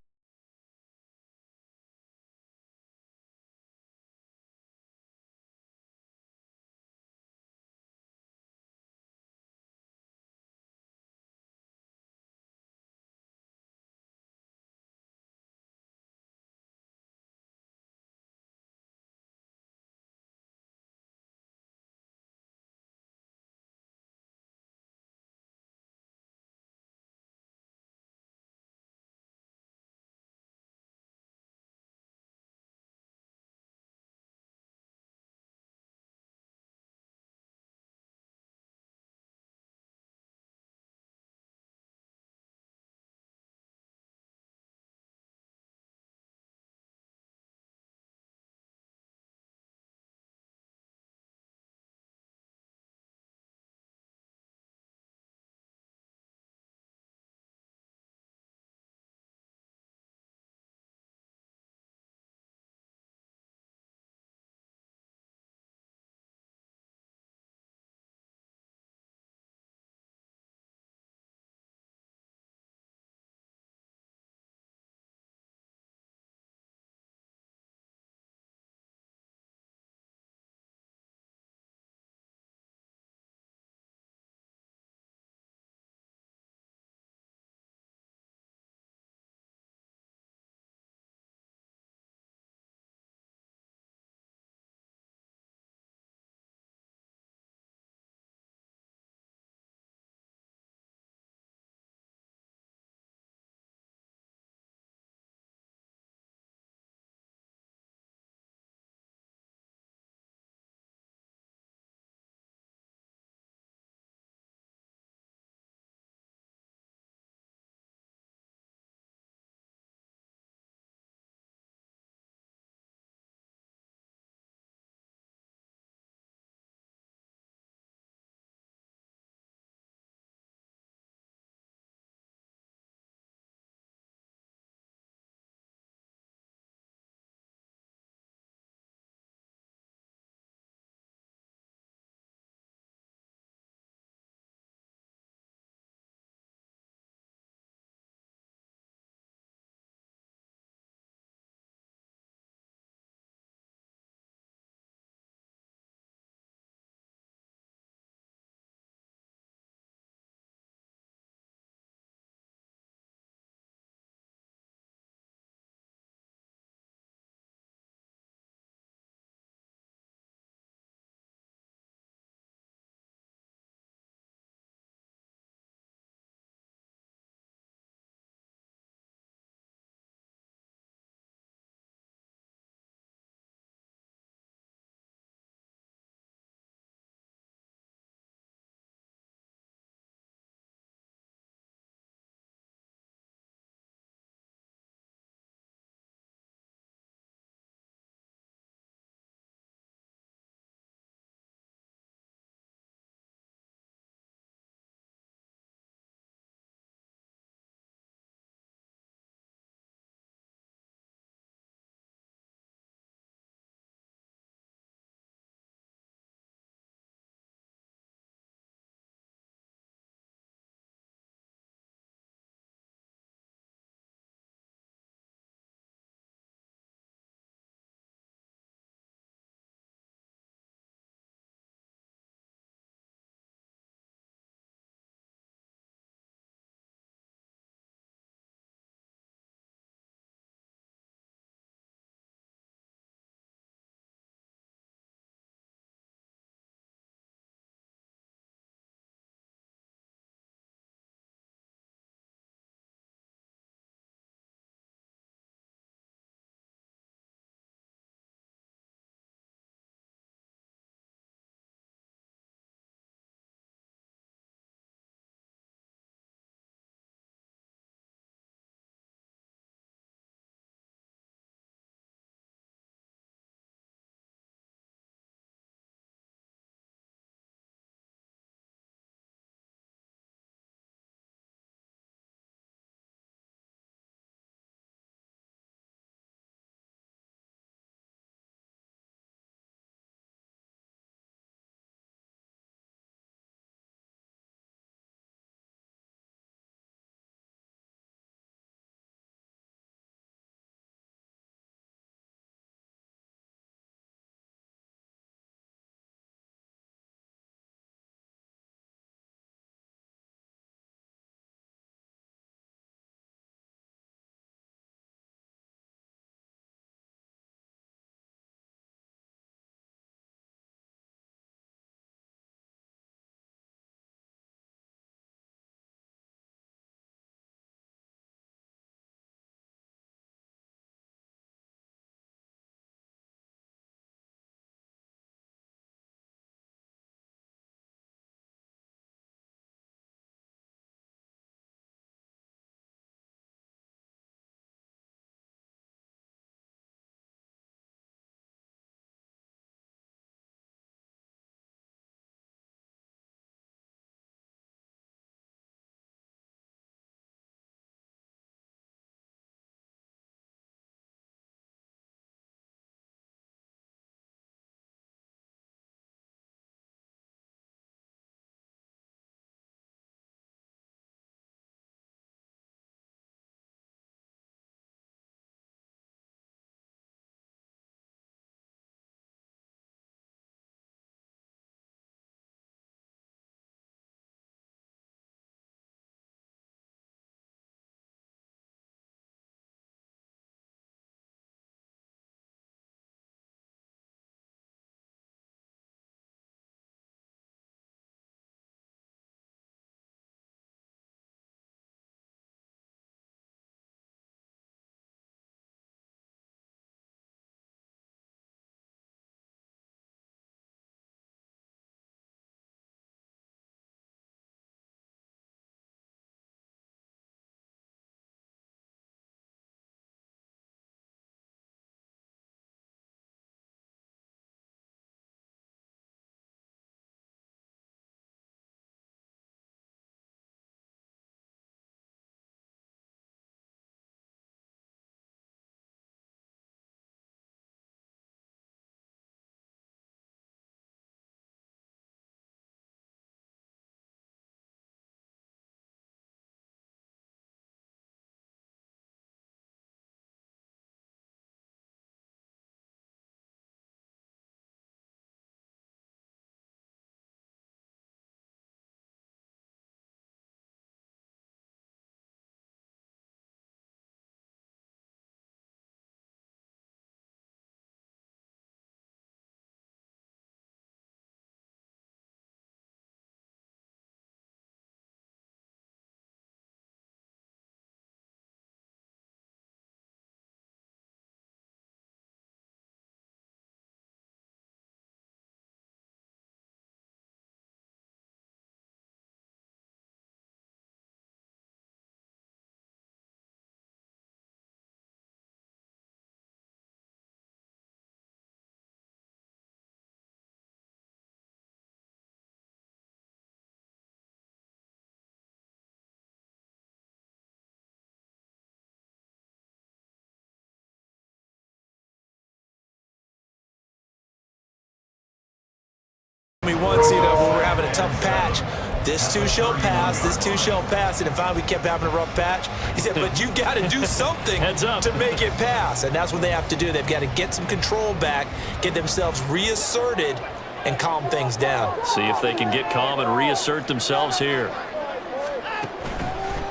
me once, when we're having a tough patch, this too shall pass, this too shall pass, and finally we kept having a rough patch. He said, but you got to do something to make it pass, and that's what they have to do. They've got to get some control back, get themselves reasserted, and calm things down.
See if they can get calm and reassert themselves here.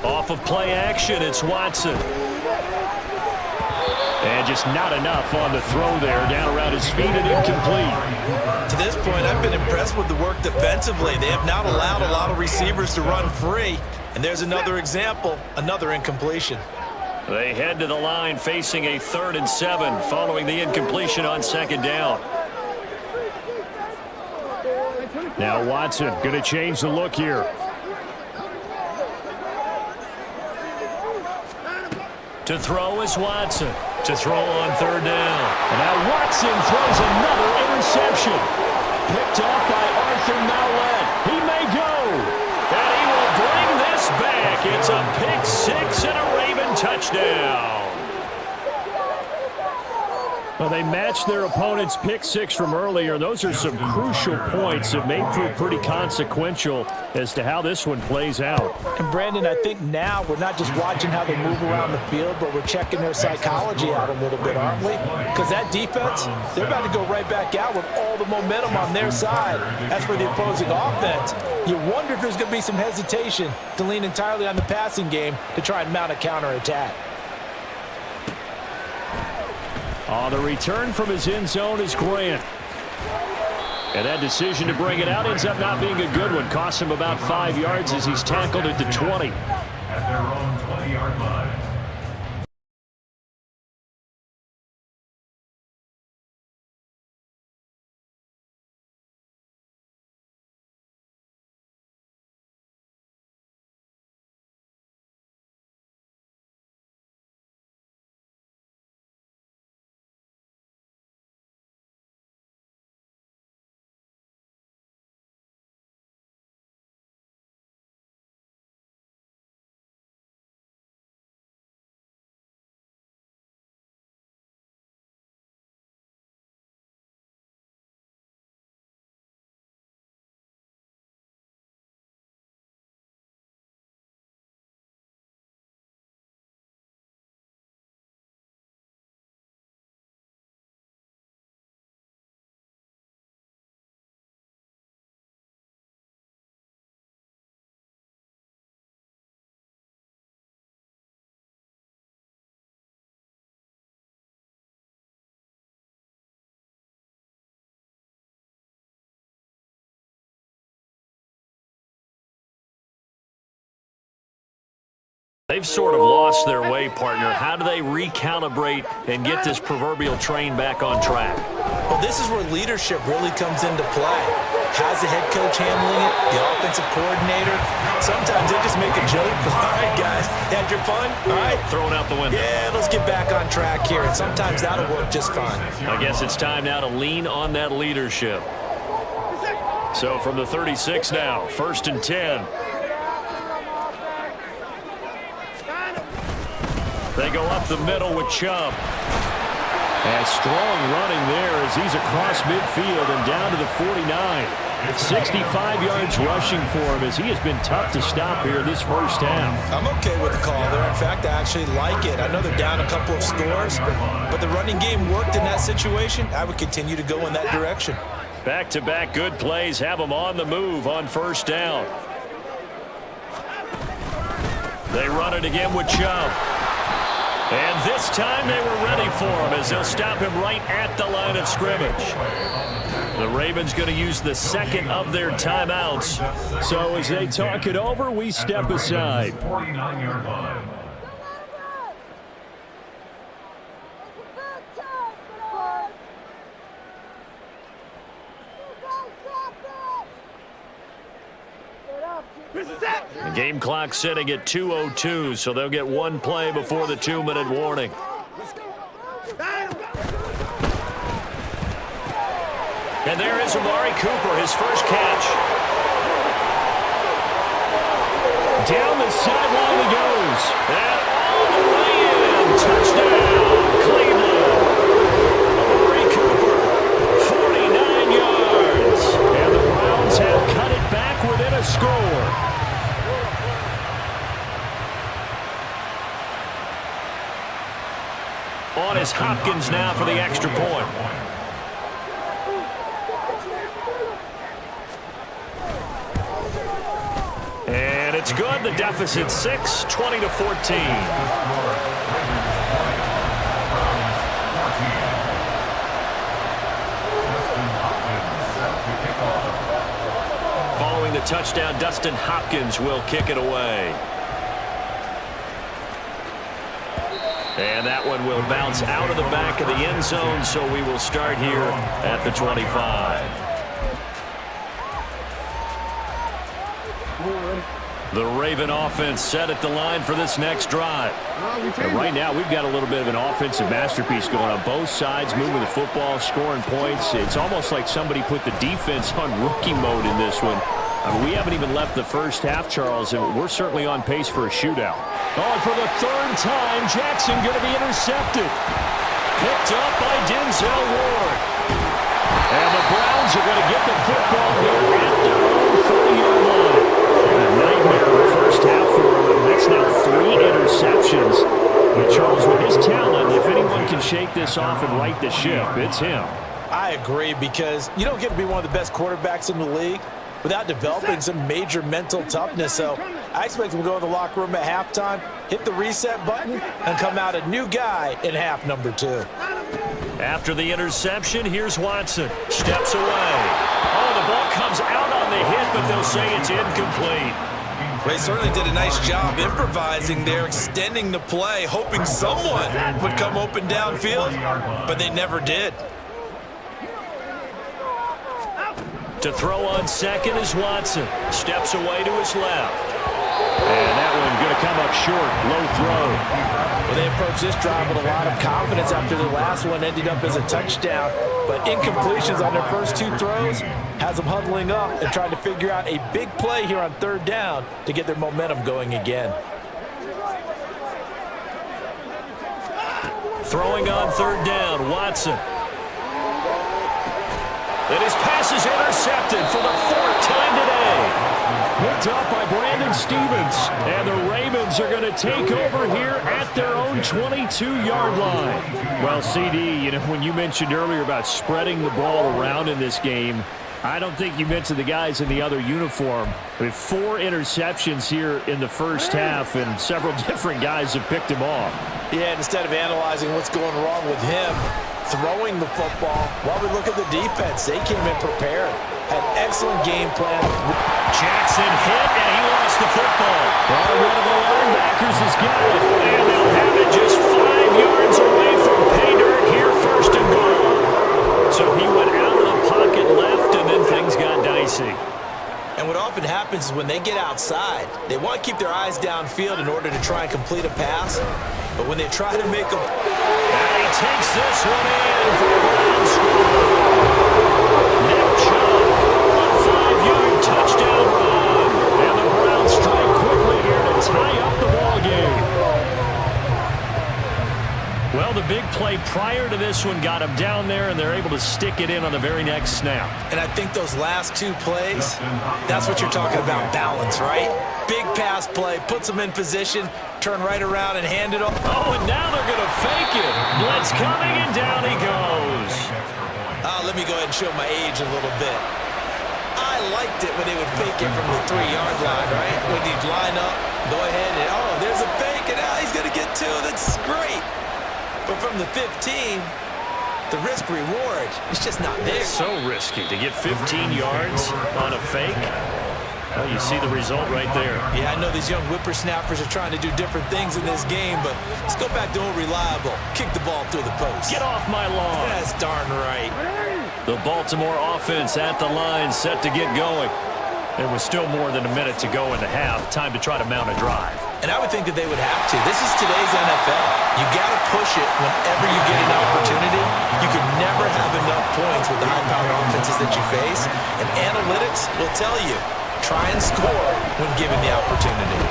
Off of play action, it's Watson.
And just not enough on the throw there, down around his feet and incomplete.
To this point, I've been impressed with the work defensively. They have not allowed a lot of receivers to run free. And there's another example, another incompletion.
They head to the line facing a 3rd and 7 following the incompletion on 2nd down.
Now Watson going to change the look here.
To throw is Watson. To throw on 3rd down.
And now Watson throws another interception. Picked up by Arthur Maulet. He may go.
And he will bring this back. It's a pick 6 and a Raven touchdown.
Well, they matched their opponent's pick 6 from earlier. Those are some crucial points that may prove pretty consequential as to how this one plays out.
And Brandon, I think now we're not just watching how they move around the field, but we're checking their psychology out a little bit, aren't we? Because that defense, they're about to go right back out with all the momentum on their side. As for the opposing offense, you wonder if there's going to be some hesitation to lean entirely on the passing game to try and mount a counterattack.
On the return from his end zone is Grant. And that decision to bring it out ends up not being a good one. Costs him about 5 yards as he's tackled at the 20.
At their own 20-yard line.
They've sort of lost their way, partner. How do they recalibrate and get this proverbial train back on track?
Well, this is where leadership really comes into play. How's the head coach handling it? The offensive coordinator? Sometimes they just make a joke. All right, guys, had your fun? All right.
Thrown out the window.
Yeah, let's get back on track here. And sometimes that'll work just fine.
I guess it's time now to lean on that leadership. So from the 36 now, 1st and 10. They go up the middle with Chubb.
And strong running there as he's across midfield and down to the 49. 65 yards rushing for him as he has been tough to stop here this first half.
I'm okay with the call there. In fact, I actually like it. I know they're down a couple of scores, but the running game worked in that situation. I would continue to go in that direction.
Back-to-back good plays have them on the move on 1st down. They run it again with Chubb. And this time they were ready for him as they'll stop him right at the line of scrimmage. The Ravens going to use the 2nd of their timeouts.
So as they talk it over, we step aside.
49-yard line.
The game clock sitting at 2:02, so they'll get one play before the 2-minute warning. And there is Amari Cooper, his first catch.
Down the sideline he goes.
And all the way in. Touchdown, Cleveland. Amari Cooper, 49 yards.
And the Browns
has Hopkins now for the extra point. And it's good. The deficit 6, 20-14. Following the touchdown, Dustin Hopkins will kick it away. And that one will bounce out of the back of the end zone, so we will start here at the 25. The Raven offense set at the line for this next drive.
And right now, we've got a little bit of an offensive masterpiece going on both sides, moving the football, scoring points. It's almost like somebody put the defense on rookie mode in this one. I mean, we haven't even left the first half, Charles, and we're certainly on pace for a shootout. Oh, and for the third time, Jackson going to be intercepted.
Picked up by Denzel Ward.
And the Browns are going to get the football here at their own 40-yard line. A nightmare in the first half for him. That's now 3 interceptions. But Charles, with his talent, if anyone can shake this off and right the ship, it's him.
I agree, because you don't get to be one of the best quarterbacks in the league without developing some major mental toughness. So I expect him to go in the locker room at halftime, hit the reset button, and come out a new guy in half number 2.
After the interception, here's Watson. Steps away. Oh, the ball comes out on the hit, but they'll say it's incomplete.
They certainly did a nice job improvising there, extending the play, hoping someone would come open downfield, but they never did.
To throw on second is Watson. Steps away to his left.
And that one going to come up short. Low throw.
Well, they approached this drive with a lot of confidence after the last one ended up as a touchdown. But incompletions on their first 2 throws has them huddling up and trying to figure out a big play here on 3rd down to get their momentum going again.
Throwing on 3rd down, Watson. And his pass is intercepted for the 4th time today.
Picked up by Brandon Stevens. And the Ravens are going to take over here at their own 22-yard line. Well, CD, you know, when you mentioned earlier about spreading the ball around in this game, I don't think you mentioned the guys in the other uniform. With 4 interceptions here in the first half, and several different guys have picked him off.
Yeah, instead of analyzing what's going wrong with him, throwing the football, while we look at the defense, they came in prepared. Had excellent game plan.
Jackson hit, and he lost the football.
Well, one of the linebackers has got it.
And they'll have it just 5 yards away from pay dirt here, 1st and goal. So he went out of the pocket left, and then things got dicey.
And what often happens is when they get outside, they want to keep their eyes downfield in order to try and complete a pass. But when they try to make a...
And he takes this one in for the Browns score. Nick Chubb, a 5-yard touchdown run.
And the Browns strike quickly here to tie up the ball game.
Well, the big play prior to this one got him down there, and they're able to stick it in on the very next snap.
And I think those last 2 plays, that's what you're talking about, balance, right? Big pass play, puts them in position, turn right around and hand it off.
Oh, and now they're going to fake it. Blitz coming, and down he goes.
Let me go ahead and show my age a little bit. I liked it when they would fake it from the 3-yard line, right? When you'd line up, go ahead and, oh, there's a fake, and now he's going to get 2. That's great. But from the 15, the risk-reward is just not there.
So risky to get 15 yards on a fake. Well, you see the result right there.
Yeah, I know these young whippersnappers are trying to do different things in this game, but let's go back to old reliable. Kick the ball through the post.
Get off my lawn.
That's darn right.
The Baltimore offense at the line, set to get going. There was still more than a minute to go in the half. Time to try to mount a drive.
And I would think that they would have to. This is today's NFL. You got to push it whenever you get an opportunity. You can never have enough points with the high-powered offenses that you face. And analytics will tell you, try and score when given the opportunity.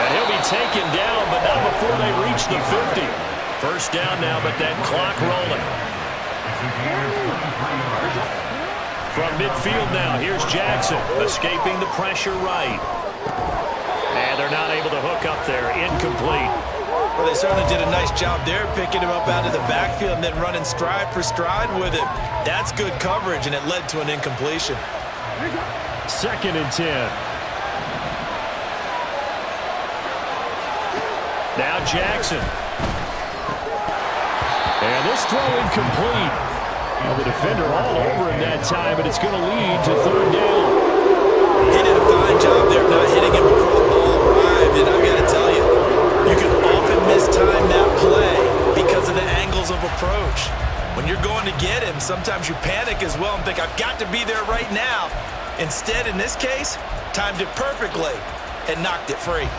And he'll be taken down, but not before they reach the 50. First down now, but that clock rolling. From midfield now, here's Jackson, escaping the pressure right. And they're not able to hook up there. Incomplete.
Well, they certainly did a nice job there, picking him up out of the backfield and then running stride for stride with him. That's good coverage, and it led to an incompletion.
2nd and 10. Now Jackson. And this throw incomplete. Well, the defender all over him that time, but it's going to lead to 3rd down.
He did a fine job there, not hitting him before the ball arrived, and I've got to tell you, you can often mistime that play because of the angles of approach. When you're going to get him, sometimes you panic as well and think, I've got to be there right now. Instead, in this case, timed it perfectly and knocked it free.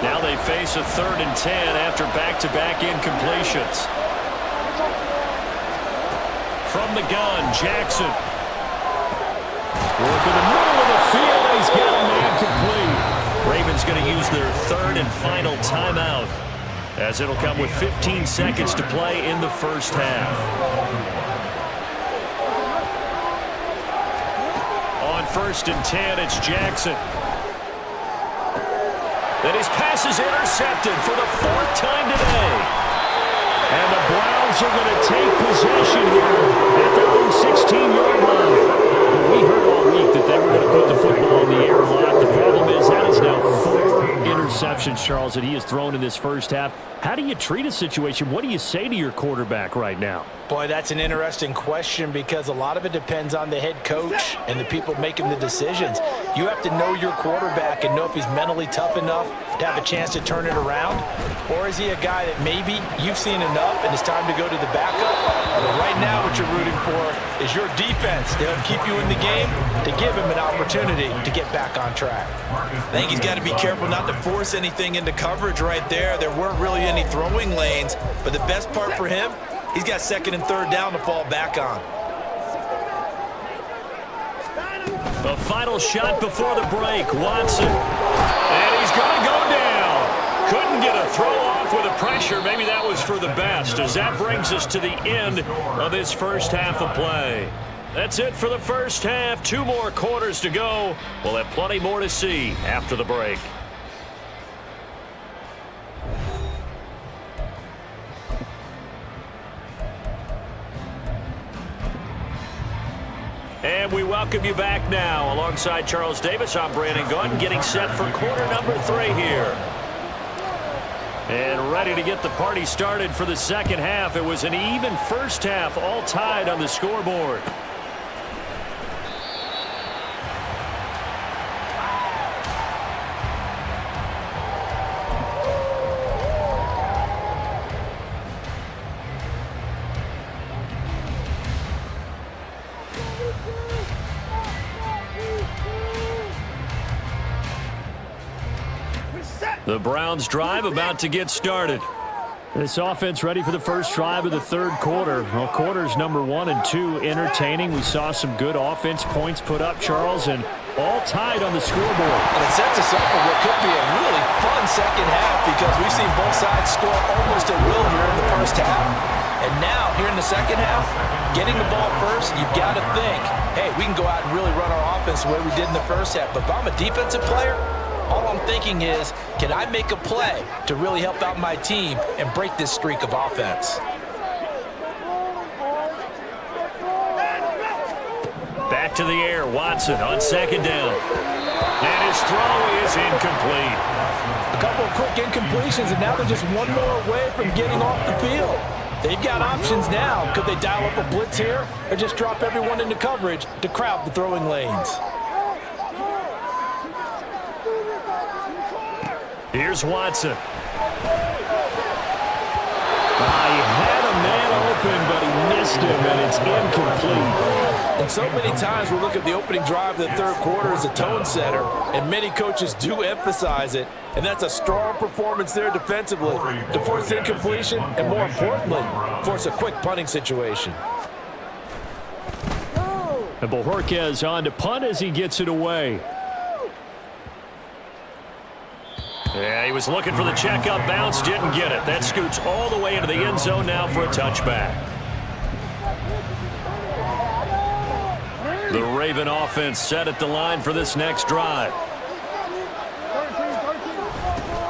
Now they face a 3rd and 10 after back-to-back incompletions. From the gun, Jackson. Work in the middle of the field. He's got a man complete. Ravens going to use their 3rd and final timeout, as it'll come with 15 seconds to play in the first half. On 1st and 10, it's Jackson. Then his pass is intercepted for the 4th time today. And the Browns are going to take possession here at their own 16-yard line. We heard all week that they were going to put the football in the air a lot. The problem is that is now 4 interceptions, Charles, that he has thrown in this first half. How do you treat a situation? What do you say to your quarterback right now?
Boy, that's an interesting question because a lot of it depends on the head coach and the people making the decisions. You have to know your quarterback and know if he's mentally tough enough to have a chance to turn it around, or is he a guy that maybe you've seen enough and it's time to go to the backup? But right now what you're rooting for is your defense to help keep you in the game, to give him an opportunity to get back on track. I think he's got to be careful not to force anything into coverage right there. There weren't really any throwing lanes, but the best part for him, he's got 2nd and 3rd down to fall back on.
The final shot before the break, Watson. And he's going to go down. Couldn't get a throw off with the pressure. Maybe that was for the best, as that brings us to the end of this first half of play. That's it for the first half. 2 more quarters to go. We'll have plenty more to see after the break. And we welcome you back now. Alongside Charles Davis, I'm Brandon Gunn, getting set for quarter number 3 here. And ready to get the party started for the second half. It was an even first half, all tied on the scoreboard. The Browns drive about to get started.
This offense ready for the first drive of the 3rd quarter. Well, quarters number 1 and 2 entertaining. We saw some good offense points put up, Charles, and all tied on the scoreboard.
And it sets us up for what could be a really fun second half because we've seen both sides score almost at will here in the first half. And now, here in the second half, getting the ball first, you've got to think, hey, we can go out and really run our offense the way we did in the first half. But if I'm a defensive player, all I'm thinking is, can I make a play to really help out my team and break this streak of offense?
Back to the air, Watson on 2nd down. And his throw is incomplete.
A couple of quick incompletions, and now they're just one more away from getting off the field. They've got options now. Could they dial up a blitz here or just drop everyone into coverage to crowd the throwing lanes?
Here's Watson.
He had a man open, but he missed him, and it's incomplete.
And so many times we look at the opening drive of the 3rd quarter as a tone setter, and many coaches do emphasize it, and that's a strong performance there defensively to force incompletion and, more importantly, force a quick punting situation.
And Bojorquez on to punt as he gets it away.
Yeah, he was looking for the checkup bounce, didn't get it. That scoots all the way into the end zone now for a touchback. The Raven offense set at the line for this next drive.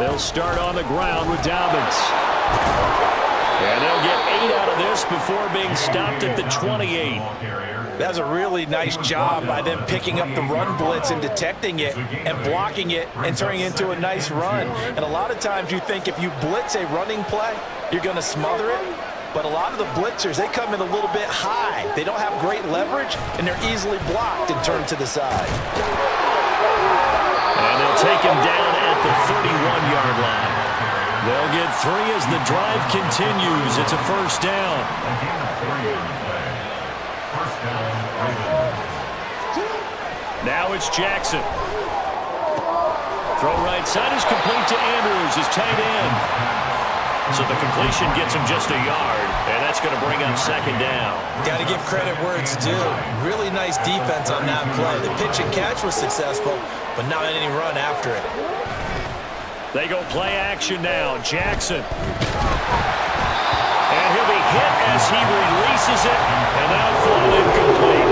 They'll start on the ground with Dobbins. And they'll get 8 out of this before being stopped at the 28.
That was a really nice job by them picking up the run blitz and detecting it and blocking it and turning it into a nice run. And a lot of times you think if you blitz a running play, you're going to smother it. But a lot of the blitzers, they come in a little bit high. They don't have great leverage, and they're easily blocked and turned to the side.
And they'll take him down at the 31-yard line. They'll get 3 as the drive continues. It's a first down. Now it's Jackson. Throw right side is complete to Andrews, his tight end. So the completion gets him just a yard, and that's going to bring up second down.
Got to give credit where it's due. Really nice defense on that play. The pitch and catch was successful, but not any run after it.
They go play action now. Jackson. And he'll be hit as he releases it, and that'll fall incomplete.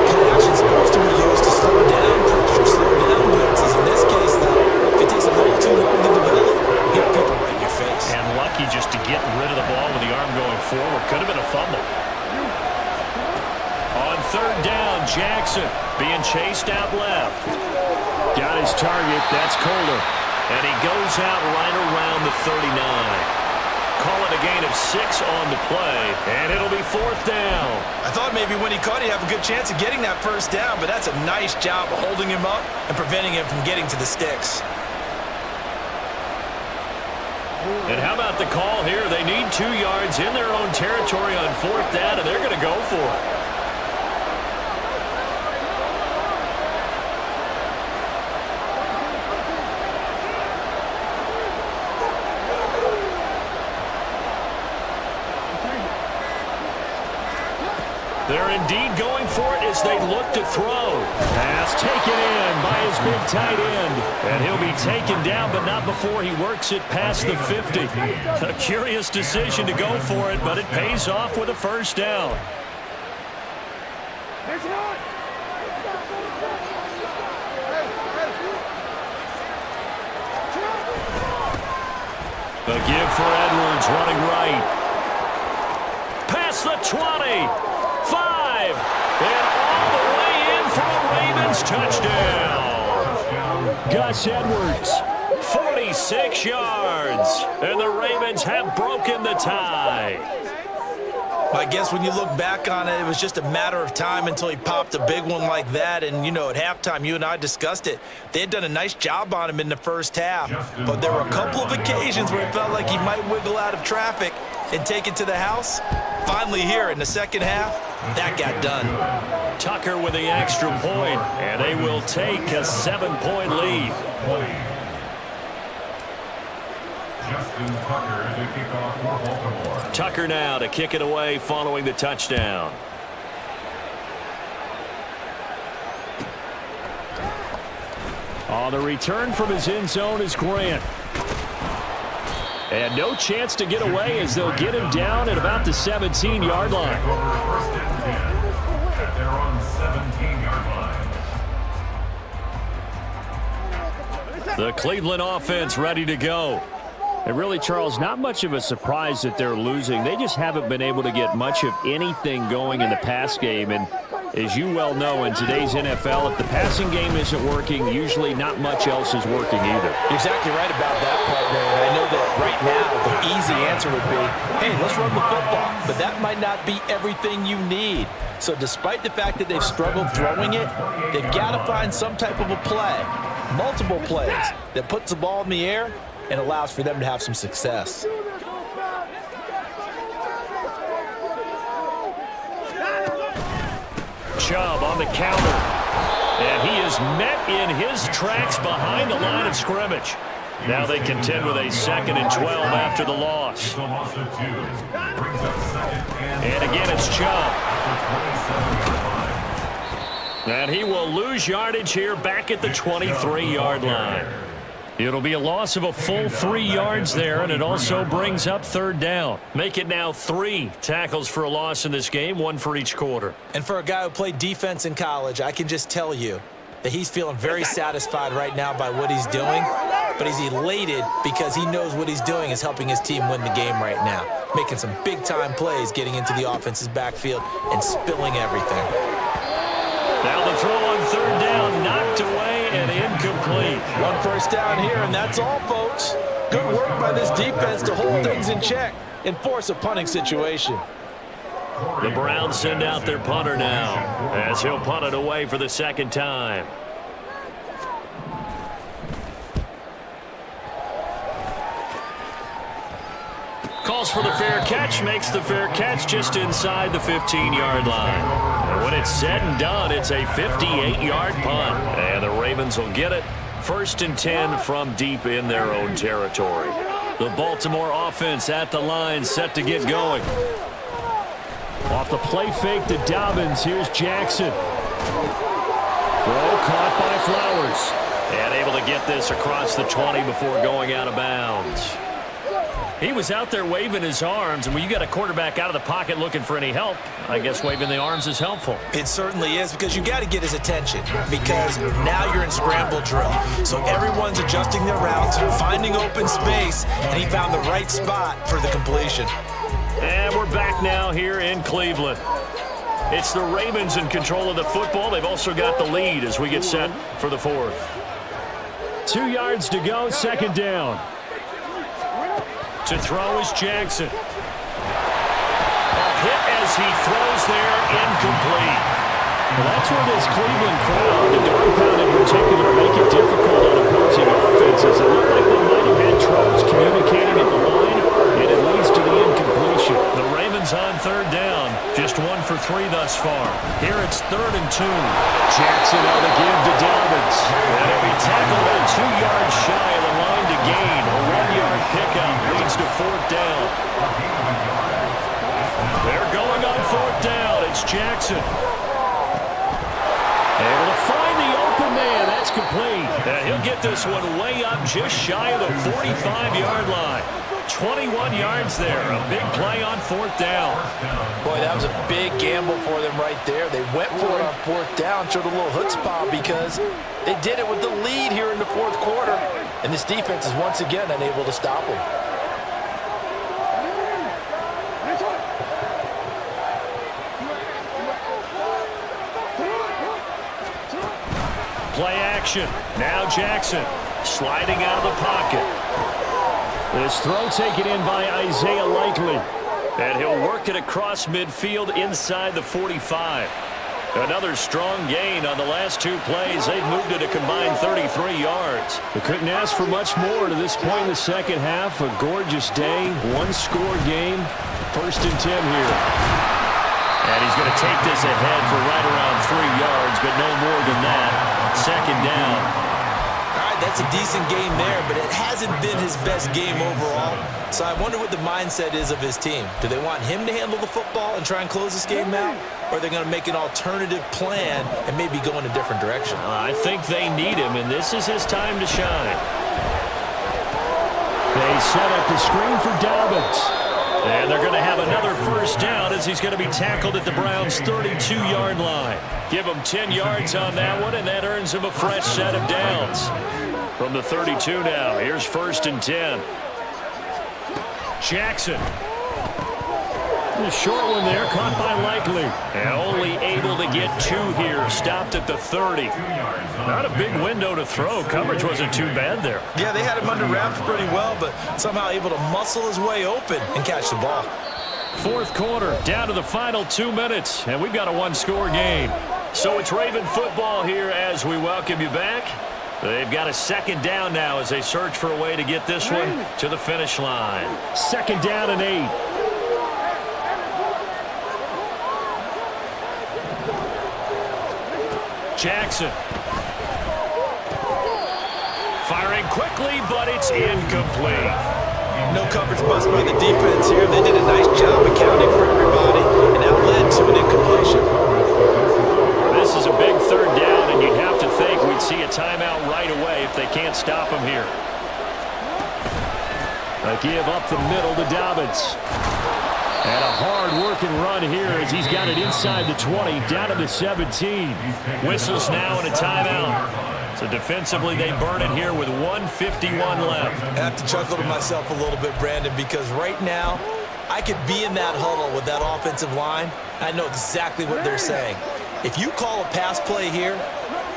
Play action is supposed to be used to slow down pressure, slow down blitzes. In this case, though, if it takes a little too long to develop, you have people right in your face.
And lucky just to get rid of the ball with the arm going forward. Could have been a fumble. On third down, Jackson being chased out left. Got his target. That's Kohler. And he goes out right around the 39. Call it a gain of 6 on the play, and it'll be fourth down.
I thought maybe when he caught, he'd have a good chance of getting that first down, but that's a nice job of holding him up and preventing him from getting to the sticks.
And how about the call here? They need 2 yards in their own territory on fourth down, and they're going to go for it. They're indeed going for it as they look to throw. Pass taken in by his big tight end. And he'll be taken down, but not before he works it past the 50. A curious decision to go for it, but it pays off with a first down. The give for Edwards running right. Past the 20. 5, and all the way in for a Ravens touchdown. Gus Edwards, 46 yards, and the Ravens have broken the tie.
I guess when you look back on it, it was just a matter of time until he popped a big one like that. And, you know, at halftime, you and I discussed it. They had done a nice job on him in the first half. But there were a couple of occasions where it felt like he might wiggle out of traffic and take it to the house. Finally here in the second half, that got done.
Tucker with the extra point, and they will take a 7-point lead.
Justin Tucker to kick off for Baltimore.
Tucker now to kick it away following the touchdown. On the return from his end zone is Grant. And no chance to get away as they'll get him down at about the 17-yard line.
First and 10 at their own 17-yard line.
The Cleveland offense ready to go. And really, Charles, not much of a surprise that they're losing. They just haven't been able to get much of anything going in the pass game. And as you well know, in today's NFL, if the passing game isn't working, usually not much else is working either.
You're exactly right about that, partner. And I know that right now the easy answer would be, hey, let's run the football. But that might not be everything you need. So despite the fact that they've struggled throwing it, they've got to find some type of a play, multiple plays, that puts the ball in the air and allows for them to have some success.
Chubb on the counter. And he is met in his tracks behind the line of scrimmage. Now they contend with a 2nd and 12 after the loss. And again, it's Chubb. And he will lose yardage here back at the 23-yard line. It'll be a loss of a full 3 yards there, and it also brings up third down. Make it now 3 tackles for a loss in this game, 1 for each quarter.
And for a guy who played defense in college, I can just tell you that he's feeling very satisfied right now by what he's doing. but he's elated because he knows what he's doing is helping his team win the game right now, making some big-time plays, getting into the offense's backfield and spilling everything.
Now the throw on third down, knocked away and incomplete.
One first down here, and that's all, folks. Good work by this defense to hold things in check and force a punting situation.
The Browns send out their punter now as he'll punt it away for the second time. Calls for the fair catch, makes the fair catch just inside the 15-yard line. And when it's said and done, it's a 58-yard punt. And the Ravens will get it. 1st and 10 from deep in their own territory. The Baltimore offense at the line, set to get going.
Off the play fake to Dobbins. Here's Jackson. Throw caught by Flowers.
And able to get this across the 20 before going out of bounds. He was out there waving his arms, and when you got a quarterback out of the pocket looking for any help, I guess waving the arms is helpful.
It certainly is, because you got to get his attention, because now you're in scramble drill. So everyone's adjusting their routes, finding open space, and he found the right spot for the completion.
And we're back now here in Cleveland. It's the Ravens in control of the football. They've also got the lead as we get set for the fourth.
2 yards to go, second down.
To throw is Jackson. A hit as he throws there, incomplete.
Well, that's where this Cleveland crowd, the dog pound in particular, make it difficult on opposing offenses. It looked like they might have had troubles communicating at the line, and it leads to the incompletion.
The Ravens on third down, just 1 for 3 thus far. Here it's 3rd and 2.
Jackson on the give to Dobbins.
And he'll be tackled at 2 yards shy of the line to gain. A 1-yard pickup leads to 4th down. They're going on 4th down. It's Jackson.
Able to find the open man. That's complete.
And he'll get this one way up just shy of the 45-yard line. 21 yards there. A big play on 4th down.
Boy, that was a big gamble for them right there. They went for it on 4th down, showed a little chutzpah because they did it with the lead here in the 4th quarter. And this defense is once again unable to stop them.
Play action. Now Jackson sliding out of the pocket.
This throw taken in by Isaiah Likely.
And he'll work it across midfield inside the 45. Another strong gain on the last 2 plays. They've moved it a combined 33 yards.
They couldn't ask for much more to this point in the second half. A gorgeous day, 1-score game. 1st and 10 here.
And he's going to take this ahead for right around 3 yards, but no more than that. 2nd down.
All right, that's a decent game there, but it hasn't been his best game overall. So I wonder what the mindset is of his team. Do they want him to handle the football and try and close this game out? Or are they going to make an alternative plan and maybe go in a different direction?
I think they need him, and this is his time to shine.
They set up the screen for Dobbins.
And they're going to have another 1st down as he's going to be tackled at the Browns' 32-yard line. Give him 10 yards on that one, and that earns him a fresh set of downs. From the 32 now, here's 1st and 10. Jackson.
The short one there, caught by Likely.
And only able to get 2 here, stopped at the 30. Not a big window to throw. Coverage wasn't too bad there.
Yeah, they had him under wraps pretty well, but somehow able to muscle his way open and catch the ball.
4th quarter, down to the final 2 minutes, and we've got a 1-score game. So it's Raven football here as we welcome you back. They've got a 2nd down now as they search for a way to get this one to the finish line.
2nd down and 8.
Jackson. Firing quickly, but it's incomplete.
No coverage bust by the defense here. They did a nice job accounting for everybody, and that led to an incompletion.
This is a big 3rd down, and you'd have to think we'd see a timeout right away if they can't stop him here.
A give up the middle to Dobbins. And a hard-working run here as he's got it inside the 20, down to the 17.
Whistles now and a timeout. So defensively, they burn it here with 1:51 left.
I have to chuckle to myself a little bit, Brandon, because right now I could be in that huddle with that offensive line. I know exactly what they're saying. If you call a pass play here,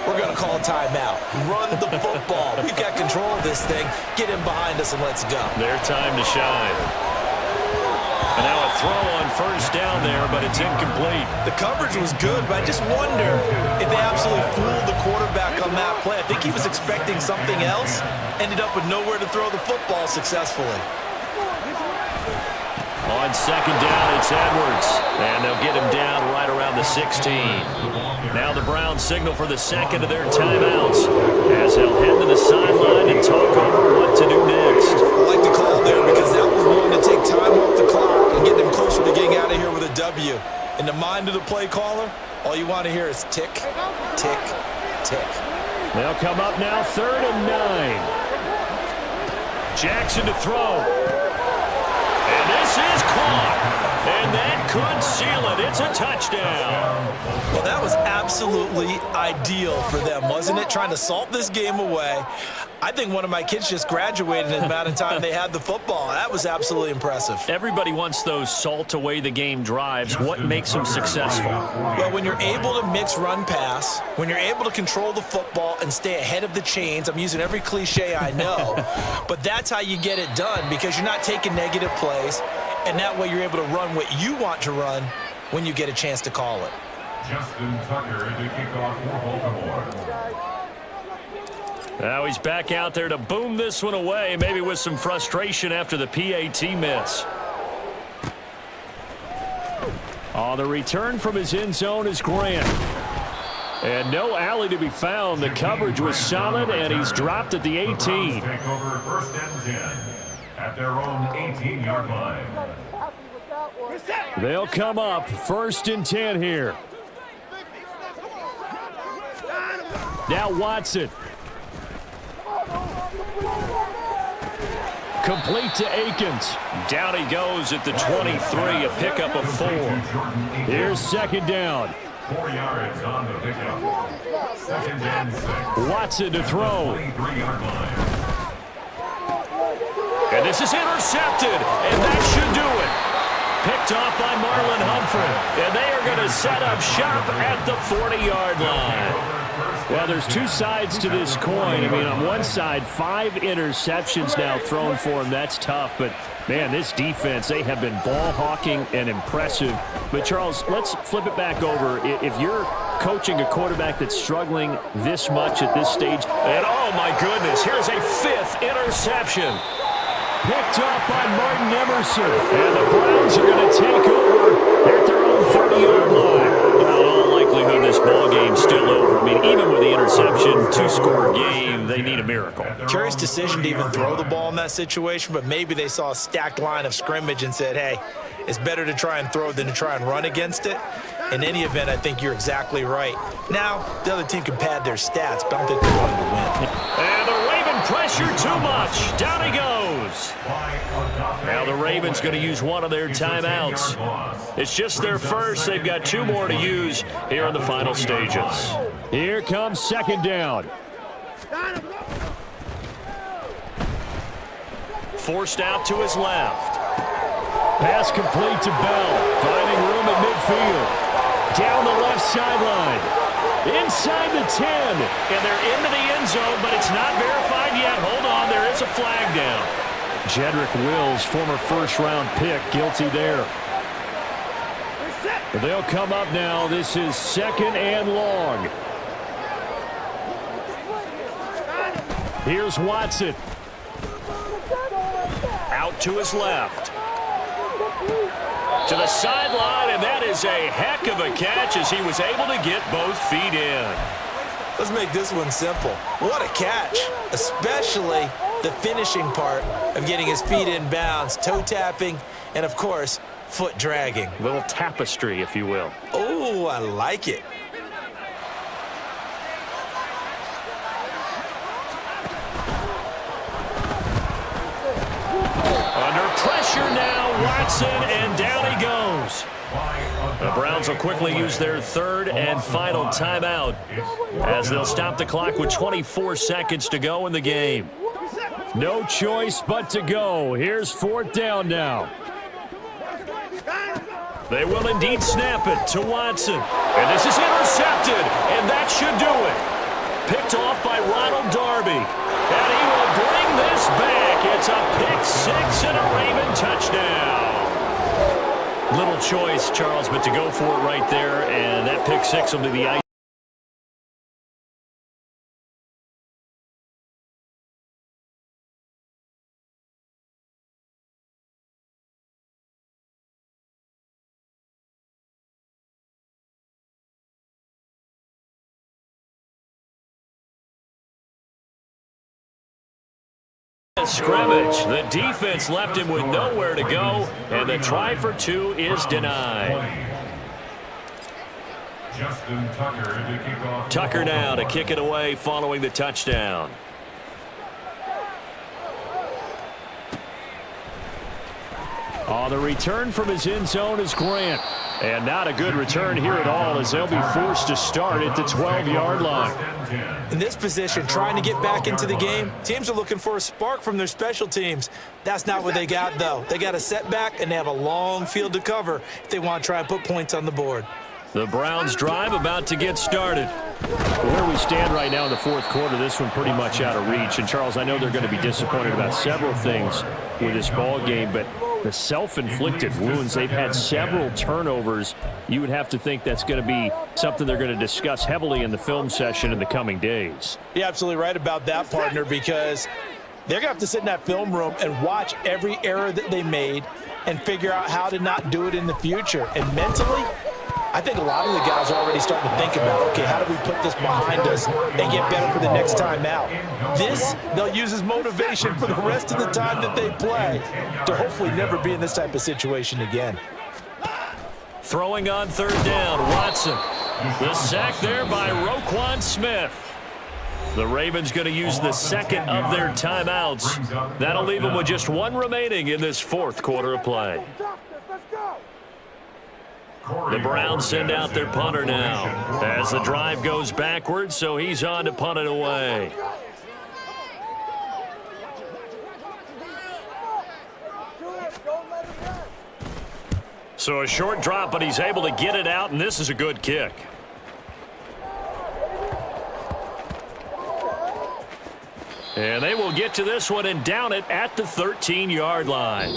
we're going to call a timeout. Run the football. We've got control of this thing. Get him behind us and let's go.
Their time to shine. And now a throw on first down there, but it's incomplete.
The coverage was good, but I just wonder if they absolutely fooled the quarterback on that play. I think he was expecting something else, ended up with nowhere to throw the football successfully.
On second down, it's Edwards. And they'll get him down right around the 16. Now the Browns signal for the second of their timeouts as they'll head to the sideline and talk over what to do next.
I like the call there because that was one to take time off the clock and get them closer to getting out of here with a W. In the mind of the play caller, all you want to hear is tick, tick, tick.
They'll come up now 3rd and 9.
Jackson to throw. And this is caught. And that could seal it. It's a touchdown.
Well, that was absolutely ideal for them, wasn't it? Trying to salt this game away. I think one of my kids just graduated in the amount of time they had the football. That was absolutely impressive.
Everybody wants those salt away the game drives. What makes them successful?
Well, when you're able to mix run pass, when you're able to control the football and stay ahead of the chains, I'm using every cliche I know, but that's how you get it done because you're not taking negative plays, and that way you're able to run what you want to run when you get a chance to call it.
Justin Tucker to kick off for Baltimore.
Now he's back out there to boom this one away, maybe with some frustration after the PAT miss.
On the return from his end zone is Grant. And no alley to be found. The coverage was solid, and he's dropped at the 18.
Take over 1st and 10 at their own 18-yard line.
They'll come up 1st and 10 here. Now Watson. Complete to Akins.
Down he goes at the 23, a pickup of 4.
Here's 2nd down.
4 yards on the pickup. 2nd and 6.
Watson to throw.
23-yard line.
And this is intercepted, and that should do it. Picked off by Marlon Humphrey, and they are going to set up shop at the 40-yard line.
Well, there's two sides to this coin. I mean, on one side, 5 interceptions now thrown for him. That's tough. But, man, this defense, they have been ball hawking and impressive. But, Charles, let's flip it back over. If you're coaching a quarterback that's struggling this much at this stage.
And, oh, my goodness, here's a 5th interception.
Picked up by Martin Emerson. And the Browns are going to take over at their own 30-yard line.
Well, in all likelihood, this ballgame's still over. I mean, even with the interception, 2-score game, they need a miracle.
Curious decision to even throw the ball in that situation, but maybe they saw a stacked line of scrimmage and said, hey, it's better to try and throw than to try and run against it. In any event, I think you're exactly right. Now, the other team can pad their stats, but I don't think they're going to win.
And the Raven pressure too much. Down he goes. Now the Ravens going to use one of their timeouts. It's just their first. They've got 2 more to use here in the final stages.
Here comes 2nd down.
Forced out to his left.
Pass complete to Bell. Finding room at midfield. Down the left sideline. Inside the 10.
And they're into the end zone, but it's not verified yet. Hold on, there is a flag down.
Jedrick Wills, former first-round pick, guilty there. They'll come up now. This is 2nd and long. Here's Watson.
Out to his left. To the sideline, and that is a heck of a catch as he was able to get both feet in.
Let's make this one simple. What a catch, especially the finishing part of getting his feet in bounds, toe tapping, and of course, foot dragging.
A little tapestry, if you will.
Oh, I like it.
Under pressure now, Watson, and down he goes. The Browns will quickly use their third and final timeout as they'll stop the clock with 24 seconds to go in the game.
No choice but to go. Here's fourth down now.
They will indeed snap it to Watson. And this is intercepted, and that should do it. Picked off by Ronald Darby. And he will bring this back. It's a pick six and a Raven touchdown. Little choice, Charles, but to go for it right there, and that pick six will be the ice. Scrimmage. The defense left him with nowhere to go, and the try for two is denied.
Justin Tucker to kick off.
Tucker now to kick it away following the touchdown.
Oh, the return from his end zone is Grant. And not a good return here at all as they'll be forced to start at the 12-yard line.
In this position, trying to get back into the game, teams are looking for a spark from their special teams. That's not what they got, though. They got a setback, and they have a long field to cover if they want to try and put points on the board.
The Browns drive about to get started.
Where we stand right now in the fourth quarter, this one pretty much out of reach. And, Charles, I know they're going to be disappointed about several things with this ball game, but the self-inflicted wounds, they've had several turnovers. You would have to think that's going to be something they're going to discuss heavily in the film session in the coming days.
You're absolutely right about that, partner, because they're going to have to sit in that film room and watch every error that they made and figure out how to not do it in the future. And mentally, I think a lot of the guys are already starting to think about, okay, how do we put this behind us and get better for the next time out? This, they'll use as motivation for the rest of the time that they play to hopefully never be in this type of situation again.
Throwing on third down, Watson. The sack there by Roquan Smith. The Ravens going to use the second of their timeouts. That'll leave them with just one remaining in this fourth quarter of play. The Browns send out their punter now as the drive goes backwards, so he's on to punt it away. So a short drop, but he's able to get it out, and this is a good kick. And they will get to this one and down it at the 13-yard line.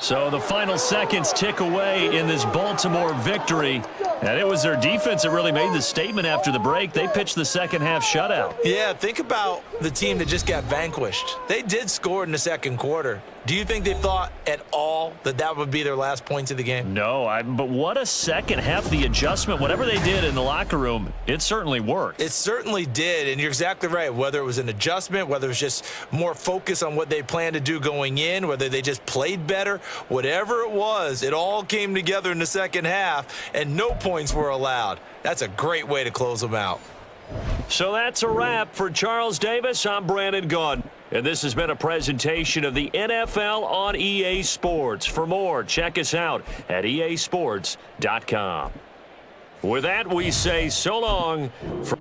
So the final seconds tick away in this Baltimore victory. And it was their defense that really made the statement after the break. They pitched the second half shutout.
Yeah, think about the team that just got vanquished. They did score in the second quarter. Do you think they thought at all that that would be their last points of the game?
No, but what a second half. The adjustment, whatever they did in the locker room, it certainly worked.
It certainly did, and you're exactly right. Whether it was an adjustment, whether it was just more focus on what they planned to do going in, whether they just played better, whatever it was, it all came together in the second half, and no points were allowed. That's a great way to close them out.
So that's a wrap for Charles Davis. I'm Brandon Gaudin. And this has been a presentation of the NFL on EA Sports. For more, check us out at easports.com. With that, we say so long from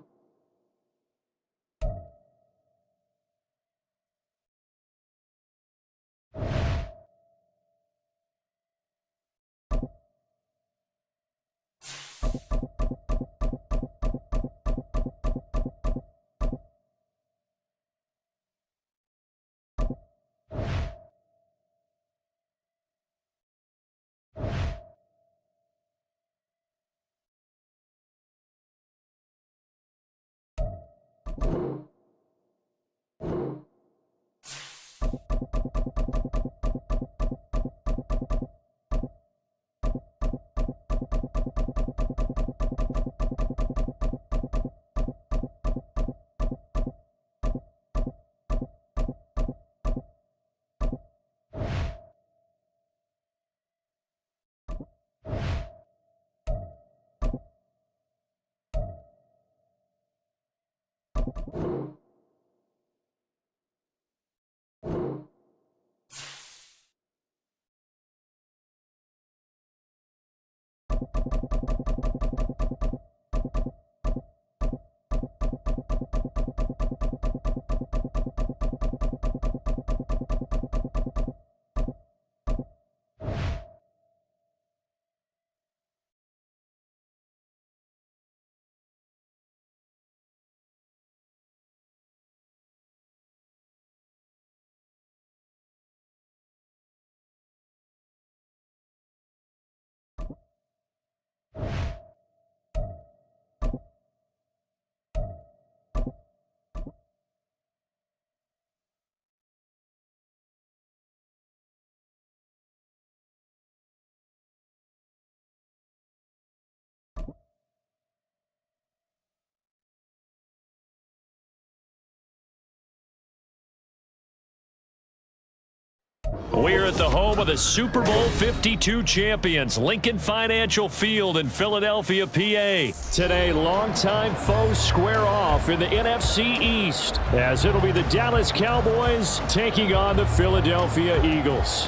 We're at the home of the Super Bowl 52 champions, Lincoln Financial Field in Philadelphia, PA.
Today, longtime foes square off in the NFC East, as it'll be the Dallas Cowboys taking on the Philadelphia Eagles.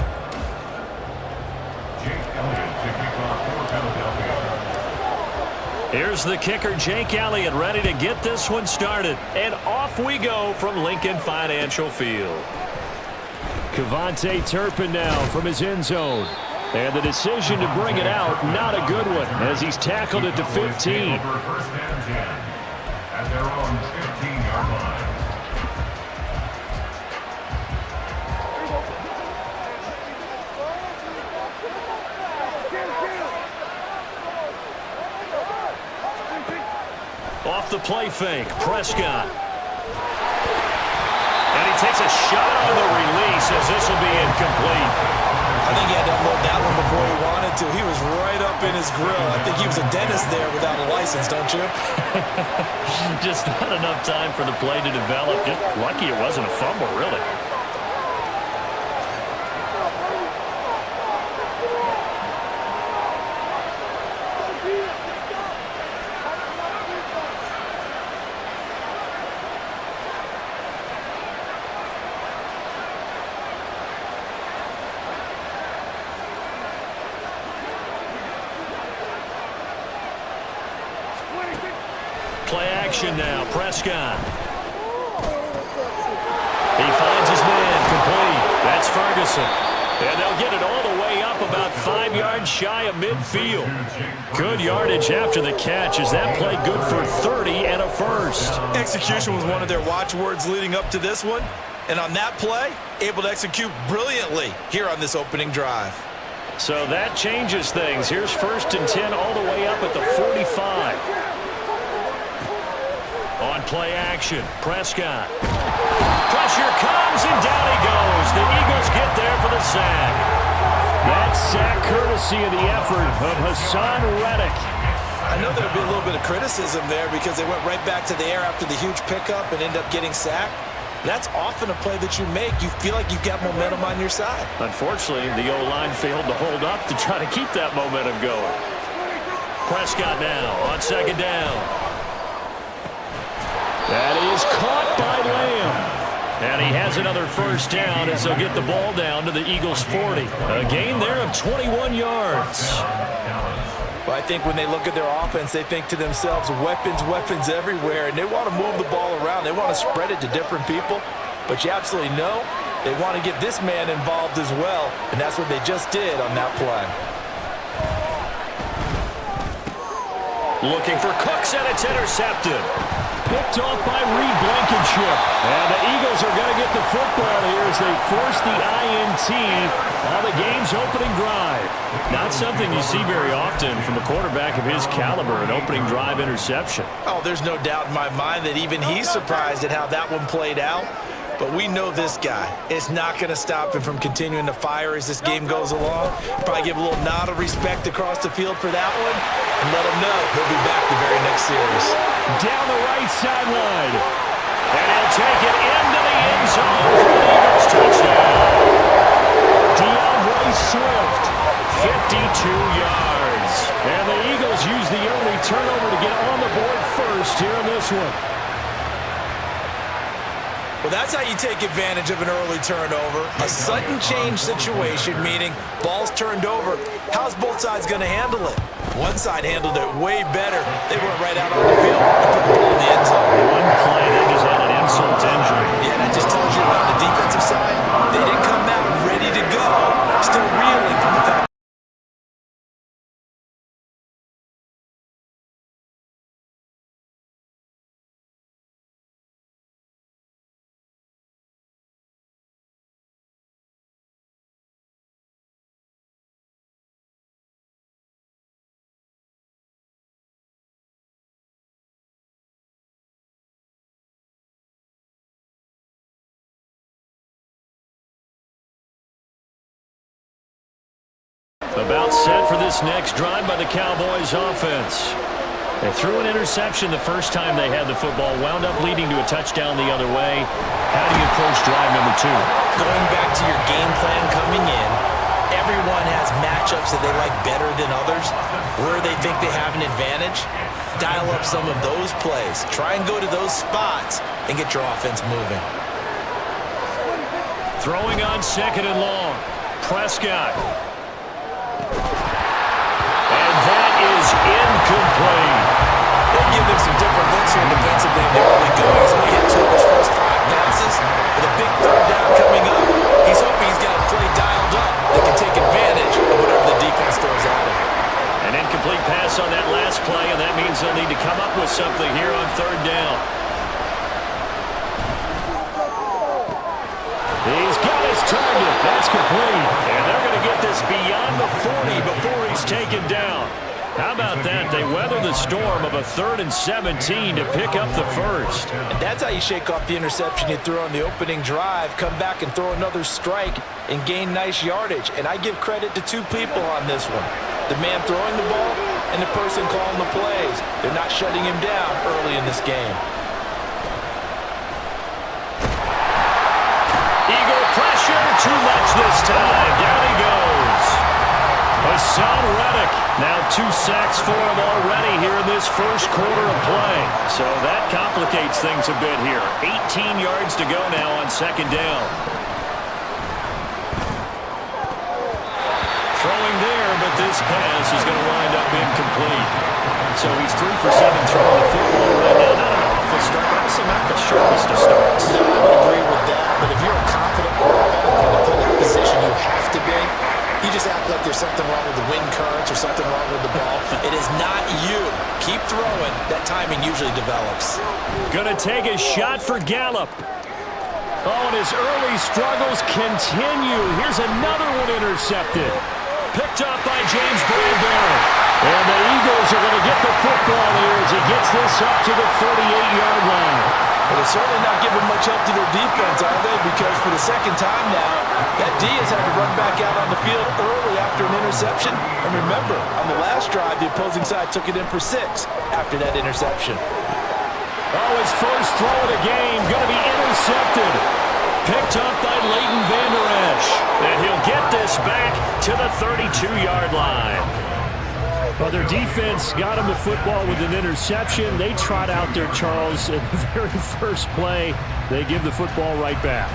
Jake Elliott to kick off for Philadelphia.
Here's the kicker, Jake Elliott, ready to get this one started. And off we go from Lincoln Financial Field.
Kevontae Turpin now from his end zone. And the decision to bring it out, not a good one, as he's tackled at the 15.
Over first and 10 at their own 15-yard line.
Off the play fake, Prescott. And he takes a shot on the release as this will be incomplete.
I think he had to unload that one before he wanted to. He was right up in his grill. I think he was a dentist there without a license, don't you?
Just not enough time for the play to develop. Just lucky it wasn't a fumble, really. Play action now, Prescott. He finds his man, complete. That's Ferguson. And they'll get it all the way up about 5 yards shy of midfield. Good yardage after the catch. Is that play good for 30 and a first?
Execution was one of their watchwords leading up to this one. And on that play, able to execute brilliantly here on this opening drive.
So that changes things. Here's first and 10 all the way up at the 45. On play action, Prescott. Pressure comes, and down he goes. The Eagles get there for the sack.
That sack courtesy of the effort of Hassan Reddick.
I know there'll be a little bit of criticism there because they went right back to the air after the huge pickup and end up getting sacked. That's often a play that you make. You feel like you've got momentum on your side.
Unfortunately, the O-line failed to hold up to try to keep that momentum going. Prescott now on second down.
That is caught by Lamb.
And he has another first down as they'll get the ball down to the Eagles' 40. A gain there of 21 yards.
Well, I think when they look at their offense, they think to themselves, weapons, weapons everywhere, and they want to move the ball around. They want to spread it to different people. But you absolutely know they want to get this man involved as well, and that's what they just did on that play.
Looking for Cooks, and it's intercepted.
Picked off by Reed Blankenship. And the Eagles are going to get the football here as they force the INT on the game's opening drive. Not something you see very often from a quarterback of his caliber, an opening drive interception.
Oh, there's no doubt in my mind that even he's surprised at how that one played out. But we know this guy. It's not going to stop him from continuing to fire as this game goes along. Probably give a little nod of respect across the field for that one and let him know he'll be back the very next series.
Down the right sideline.
And he'll take it into the end zone for the Eagles touchdown.
DeAndre Swift,
52 yards.
and the Eagles use the early turnover to get on the board first here in this one.
Well, that's how you take advantage of an early turnover. A sudden change situation, meaning ball's turned over. How's both sides going to handle it? One side handled it way better. They went right out on the field and put the ball in the end zone.
One play, they just had an insult to injury.
Yeah, that just tells you on the defensive side, they didn't come out ready to go. Still reeling from the fact.
About set for this next drive by the Cowboys offense. They threw an interception the first time they had the football, wound up leading to a touchdown the other way. How do you approach drive number 2?
Going back to your game plan coming in, everyone has matchups that they like better than others. Where they think they have an advantage, dial up some of those plays. Try and go to those spots and get your offense moving.
Throwing on 2nd and long. Prescott. And that is incomplete.
They give them some different looks here defensively in the early goings. He hit 2 of his first 5 passes with a big 3rd down coming up. He's hoping he's got a play dialed up that can take advantage of whatever the defense throws at him.
An incomplete pass on that last play, and that means they'll need to come up with something here on 3rd down. He's got his target. That's complete. And they're going to get this beyond the 40 before he's taken down. How about that? They weather the storm of a 3rd and 17 to pick up the first.
And that's how you shake off the interception you threw on the opening drive, come back and throw another strike and gain nice yardage. And I give credit to 2 people on this one. The man throwing the ball and the person calling the plays. They're not shutting him down early in this game.
Eagle pressure, too much this time. Down he goes. Hassan Reddick, now 2 sacks for him already here in this first quarter of play. So that complicates things a bit here. 18 yards to go now on 2nd down. Throwing there, but this pass is going to wind up incomplete. So he's 3 for 7 throwing the football right now. Not an awful start, but also not the sharpest of starts.
No, I would agree with that. But if you're a confident quarterback and to play that position you have to be, you just act like there's something wrong with the wind currents or something wrong with the ball. It is not you. Keep throwing. That timing usually develops.
Gonna take a shot for Gallup. Oh, and his early struggles continue. Here's another one intercepted. Picked up by James Bradbury. And the Eagles are going to get the football here as he gets this up to the 38-yard line.
Well, they're certainly not giving much help to their defense, are they? Because for the 2nd time now, that D has had to run back out on the field early after an interception. And remember, on the last drive, the opposing side took it in for 6 after that interception.
Oh, his first throw of the game going to be intercepted. Picked up by Leighton Vander Esch. And he'll get this back to the 32-yard line.
Well, their defense got him the football with an interception. They trot out there, Charles, at the very first play. They give the football right back.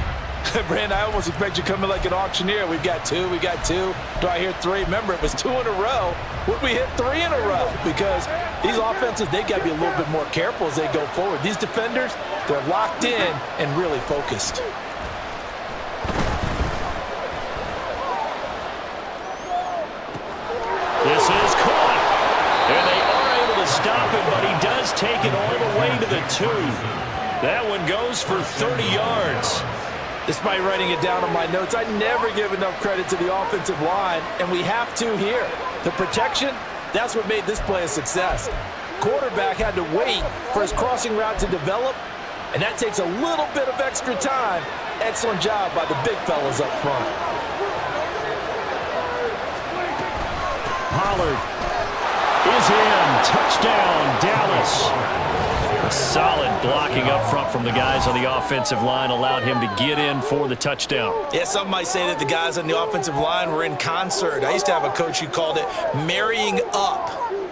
Brand, I almost expect you to come in like an auctioneer. We've got 2, we got 2. Do I hear 3? Remember, it was 2 in a row. Would we hit 3 in a row? Because these offenses, they got to be a little bit more careful as they go forward. These defenders, they're locked in and really focused.
This is caught. And they are able to stop it, but he does take it all the way to the 2. That one goes for 30 yards.
Despite writing it down on my notes, I never give enough credit to the offensive line, and we have to here. The protection, that's what made this play a success. Quarterback had to wait for his crossing route to develop, and that takes a little bit of extra time. Excellent job by the big fellas up front.
Pollard is in. Touchdown, Dallas.
A solid blocking up front from the guys on the offensive line allowed him to get in for the touchdown.
Yeah, some might say that the guys on the offensive line were in concert. I used to have a coach who called it marrying up,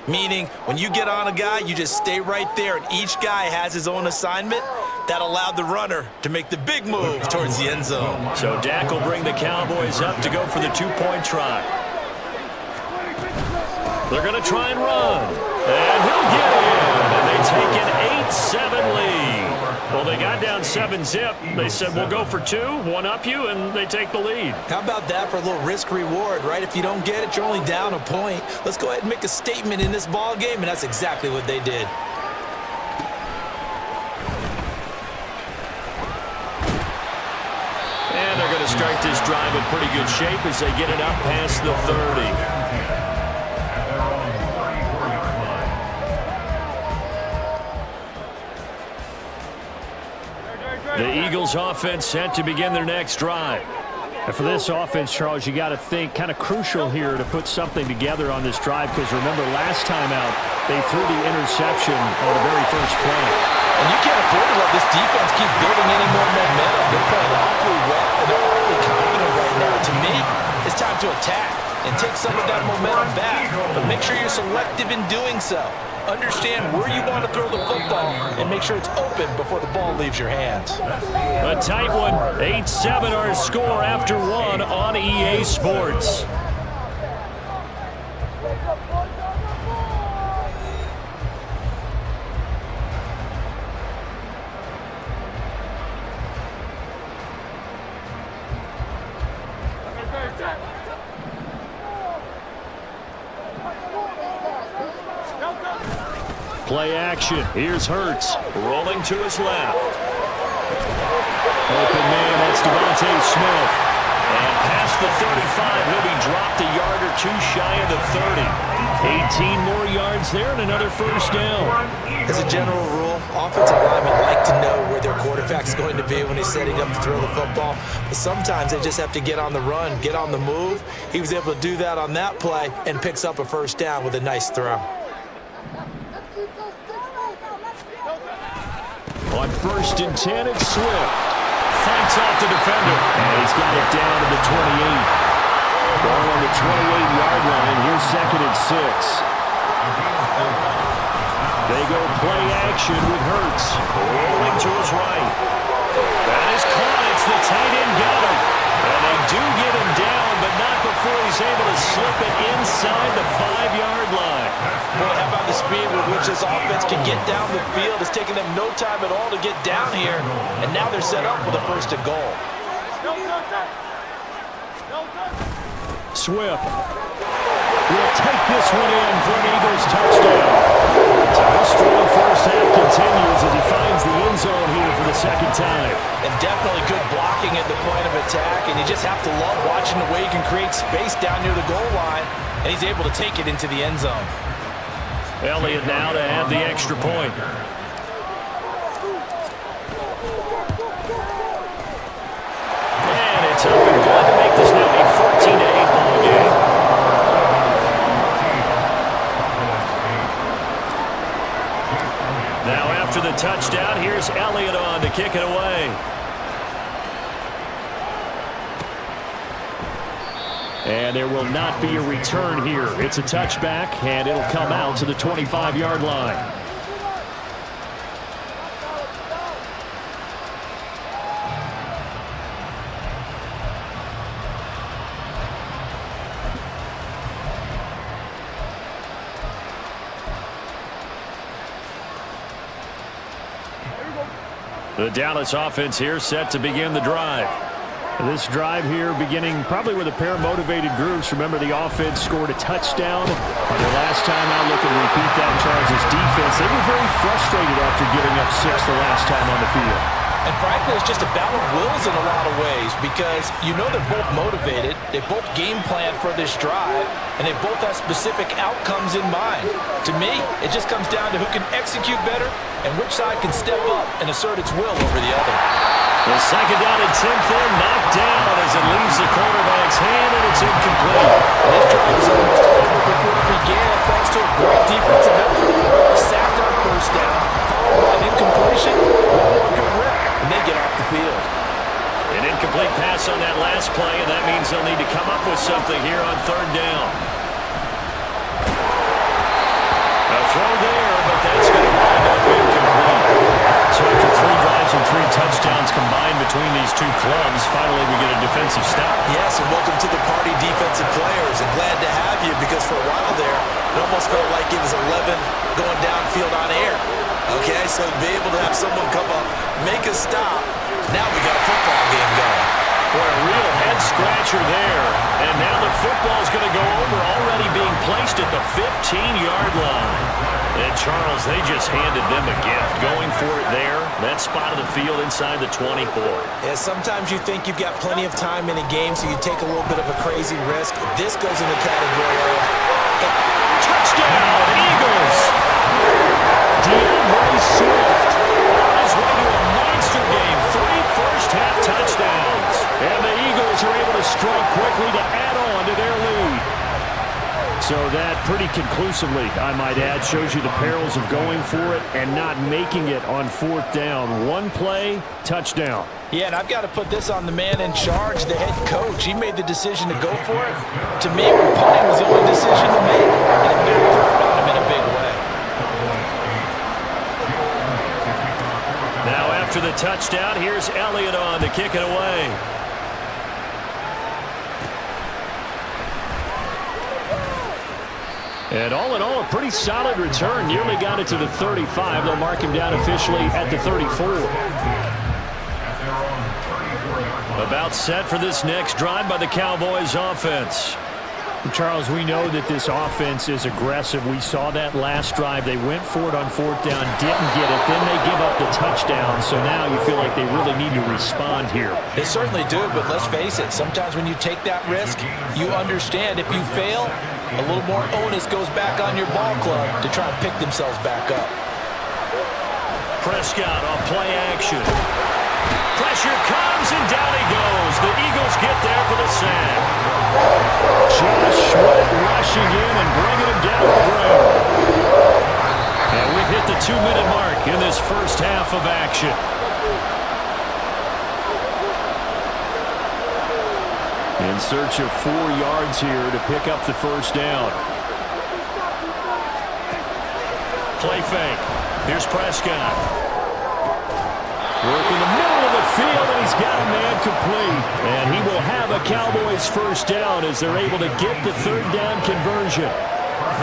meaning when you get on a guy, you just stay right there, and each guy has his own assignment. That allowed the runner to make the big move towards the end zone.
So Dak will bring the Cowboys up to go for the 2-point try. They're going to try and run. And he'll get in. And they take an 8-7 lead. Well, they got down 7-zip. They said, we'll go for 2, one up you, and they take the lead.
How about that for a little risk-reward, right? If you don't get it, you're only down a point. Let's go ahead and make a statement in this ball game, and that's exactly what they did.
And they're going to start this drive in pretty good shape as they get it up past the 30. The Eagles offense set to begin their next drive.
And for this offense, Charles, you got to think kind of crucial here to put something together on this drive because remember last time out they threw the interception on the very first play.
And you can't afford to let this defense keep building any more momentum. They're playing awfully well and they're awfully confident right now. To me, it's time to attack and take some of that momentum back. But make sure you're selective in doing so. Understand where you want to throw the football and make sure it's open before the ball leaves your hands.
A tight one. 8-7 our score after one on EA Sports. Play action. Here's Hurts. Rolling to his left. Open man, that's Devontae Smith. And past the 35, he'll be dropped a yard or two shy of the 30. 18 more yards there and another first down.
As a general rule, offensive linemen like to know where their quarterback's going to be when he's setting up to throw the football. But sometimes they just have to get on the run, get on the move. He was able to do that on that play and picks up a first down with a nice throw.
On 1st and 10, it's Swift. Fights off the defender. And he's got it down to the 28. Ball on the 28-yard line. Here's 2nd and 6. They go play action with Hurts. Rolling to his right. That is caught. It's the tight end Goddard. And they do get him down, but not before he's able to slip it inside the 5-yard line.
Boy, how about the speed with which this offense can get down the field? It's taken them no time at all to get down here, and now they're set up with a 1st and goal.
Swift will take this one in for an Eagles touchdown. So this strong first half continues as he finds the end zone here for the 2nd time.
And definitely good blocking at the point of attack, and you just have to love watching the way he can create space down near the goal line, and he's able to take it into the end zone.
Elliott now to add the extra point. And it's up and good to make this now a 14-8 ball game. Now after the touchdown, here's Elliott on to kick it away. And there will not be a return here. It's a touchback, and it'll come out to the 25-yard line. The Dallas offense here set to begin the drive. This drive here beginning probably with a pair of motivated groups. Remember, the offense scored a touchdown on their last time out. Looking to repeat that in Charles' defense. They were very frustrated after giving up 6 the last time on the field.
And frankly, it's just a battle of wills in a lot of ways because you know they're both motivated, they both game plan for this drive, and they both have specific outcomes in mind. To me, it just comes down to who can execute better and which side can step up and assert its will over the other.
The 2nd down and 10 there, knocked down as it leaves the quarterback's hand, and it's incomplete.
And this drive was almost over before it began thanks to a great defensive effort. Sacked on 1st down, followed by an incompletion, one more good rep, and they get off the field.
An incomplete pass on that last play, and that means they'll need to come up with something here on 3rd down. A throw there, but that's going to wind up incomplete. So after 3 drives and 3 touchdowns combined between these two clubs, finally we get a defensive stop.
Yes, and welcome to the party, defensive players, and glad to have you because for a while there, it almost felt like it was 11 going downfield on air. Okay, so to be able to have someone come up, make a stop, now we got a football game going.
Boy, a real head-scratcher there. And now the football's going to go over, already being placed at the 15-yard line. And Charles, they just handed them a gift. Going for it there, that spot of the field inside the 24.
Yeah, sometimes you think you've got plenty of time in a game, so you take a little bit of a crazy risk. This goes in the category of
touchdown, Eagles! DeAndre Swift on his way to a monster game. 3 first-half touchdowns. And the Eagles are able to
So that pretty conclusively, I might add, shows you the perils of going for it and not making it on fourth down. One play, touchdown.
Yeah, and I've got to put this on the man in charge, the head coach. He made the decision to go for it. To me, punting was the only decision to make, and it backfired on him in a big way.
Now after the touchdown, here's Elliott on to kick it away.
And all in all, a pretty solid return. Nearly got it to the 35. They'll mark him down officially at the 34.
About set for this next drive by the Cowboys offense.
Charles, we know that this offense is aggressive. We saw that last drive. They went for it on fourth down, didn't get it. Then they give up the touchdown. So now you feel like they really need to respond here.
They certainly do, but let's face it. Sometimes when you take that risk, you understand if you fail, a little more onus goes back on your ball club to try and pick themselves back up.
Prescott on play action. Pressure comes, and down he goes. The Eagles get there for the sack.
Josh Sweat rushing in and bringing him down to the ground.
And we've hit the 2-minute mark in this first half of action.
In search of 4 yards here to pick up the first down.
Play fake. Here's Prescott. Working the middle of the field, and he's got a man complete. And he will have a Cowboys first down as they're able to get the third down conversion.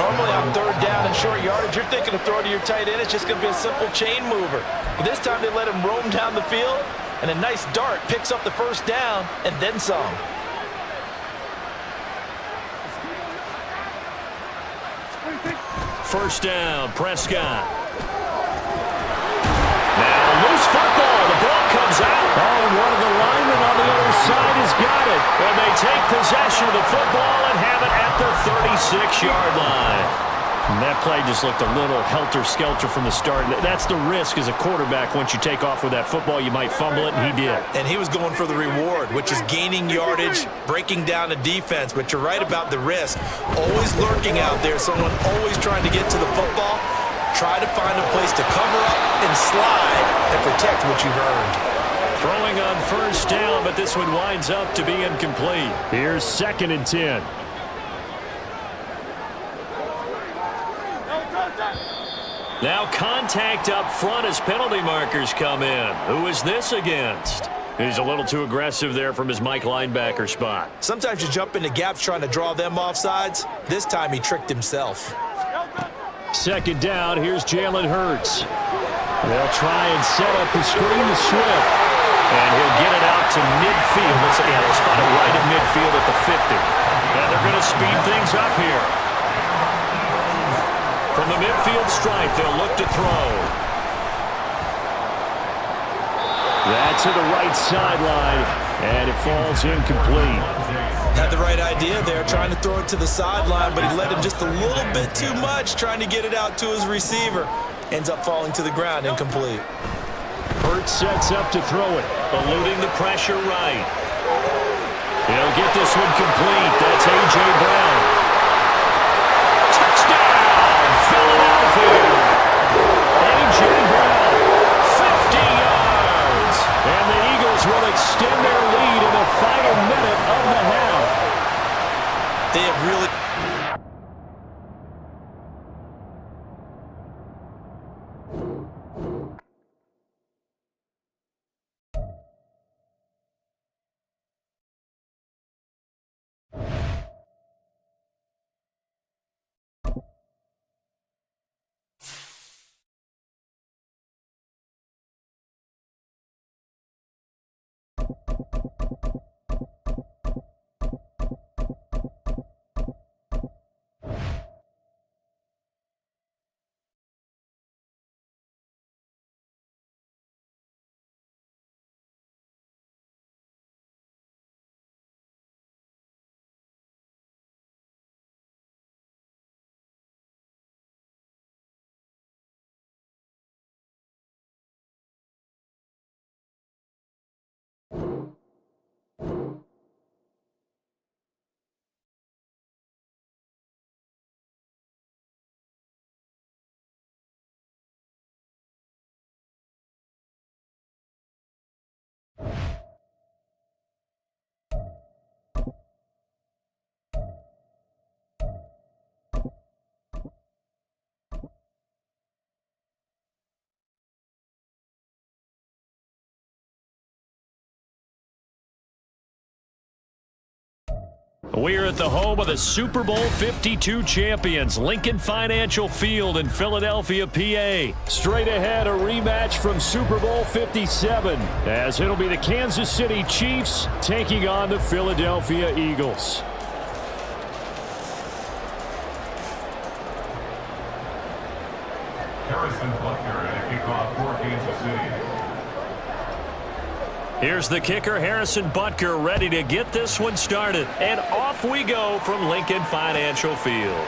Normally on third down and short yardage, you're thinking of throwing to your tight end. It's just going to be a simple chain mover. But this time they let him roam down the field, and a nice dart picks up the first down and then some.
First down, Prescott. Now loose football. The ball comes out.
Oh, and one of the linemen on the other side has got it.
And they take possession of the football and have it at the 36-yard line.
And that play just looked a little helter-skelter from the start. That's the risk as a quarterback. Once you take off with that football, you might fumble it, and he did.
And he was going for the reward, which is gaining yardage, breaking down a defense. But you're right about the risk. Always lurking out there, someone always trying to get to the football. Try to find a place to cover up and slide and protect what you've earned.
Throwing on first down, but this one winds up to be incomplete.
Here's 2nd and 10.
Now contact up front as penalty markers come in. Who is this against? He's a little too aggressive there from his Mike linebacker spot.
Sometimes you jump into gaps trying to draw them off sides. This time he tricked himself.
2nd down, here's Jalen Hurts. They'll try and set up the screen to Swift.
And he'll get it out to midfield. They'll spot it right at midfield at the 50. And they're going to speed things up here. From the midfield stripe, they'll look to throw.
That's to the right sideline, and it falls incomplete.
Had the right idea there, trying to throw it to the sideline, but he let him just a little bit too much, trying to get it out to his receiver. Ends up falling to the ground, incomplete.
Hurts sets up to throw it.
Eluding the pressure right. He'll get this one complete. That's A.J. Brown. Touchdown, Philadelphia. A.J. Brown, 50 yards.
And the Eagles will extend their lead in the final minute of the half.
They have really
We're at the home of the Super Bowl 52 champions, Lincoln Financial Field in Philadelphia, PA.
Straight ahead, a rematch from Super Bowl 57, as it'll be the Kansas City Chiefs taking on the Philadelphia Eagles.
Harrison Butker at a kickoff for Kansas City.
Here's the kicker, Harrison Butker, ready to get this one started. And off we go from Lincoln Financial Field.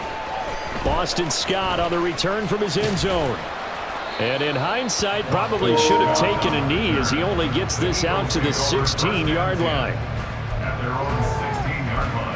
Boston Scott on the return from his end zone. And in hindsight, probably should have taken a knee as he only gets this out to the 16-yard line.
At their own 16-yard line.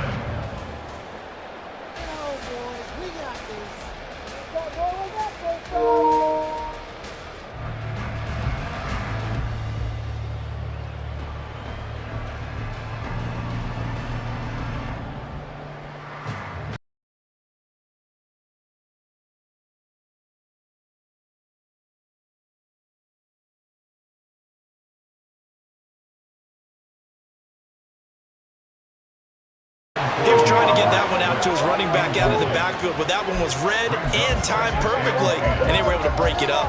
He was trying to get that one out to his running back out of the backfield, but that one was read and timed perfectly, and they were able to break it up.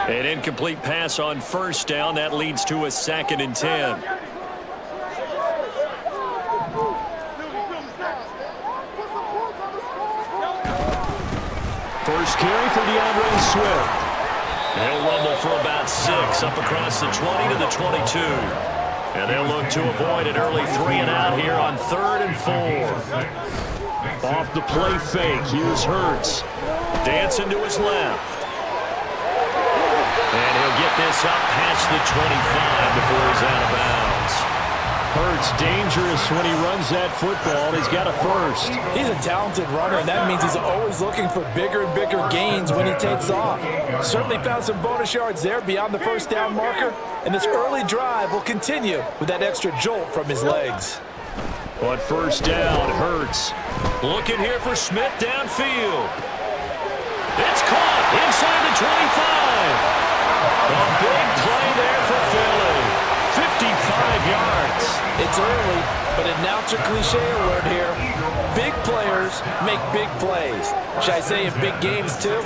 An incomplete pass on first down. That leads to a 2nd and 10.
First carry for DeAndre Swift.
They'll rumble for about 6 up across the 20 to the 22. And they'll look to avoid an early 3-and-out here on 3rd and 4.
Off the play fake, here's Hurts.
Dancing to his left. And he'll get this up past the 25 before he's out of bounds.
Hurts dangerous when he runs that football. He's got a first.
He's a talented runner, and that means he's always looking for bigger and bigger gains when he takes off. Certainly found some bonus yards there beyond the first down marker, and this early drive will continue with that extra jolt from his legs.
On first down, Hurts.
Looking here for Smith downfield. It's caught inside the 25. A big play there for Philly. 55 yards.
It's early, but announcer cliche alert here. Big players make big plays. Should I say in big games too?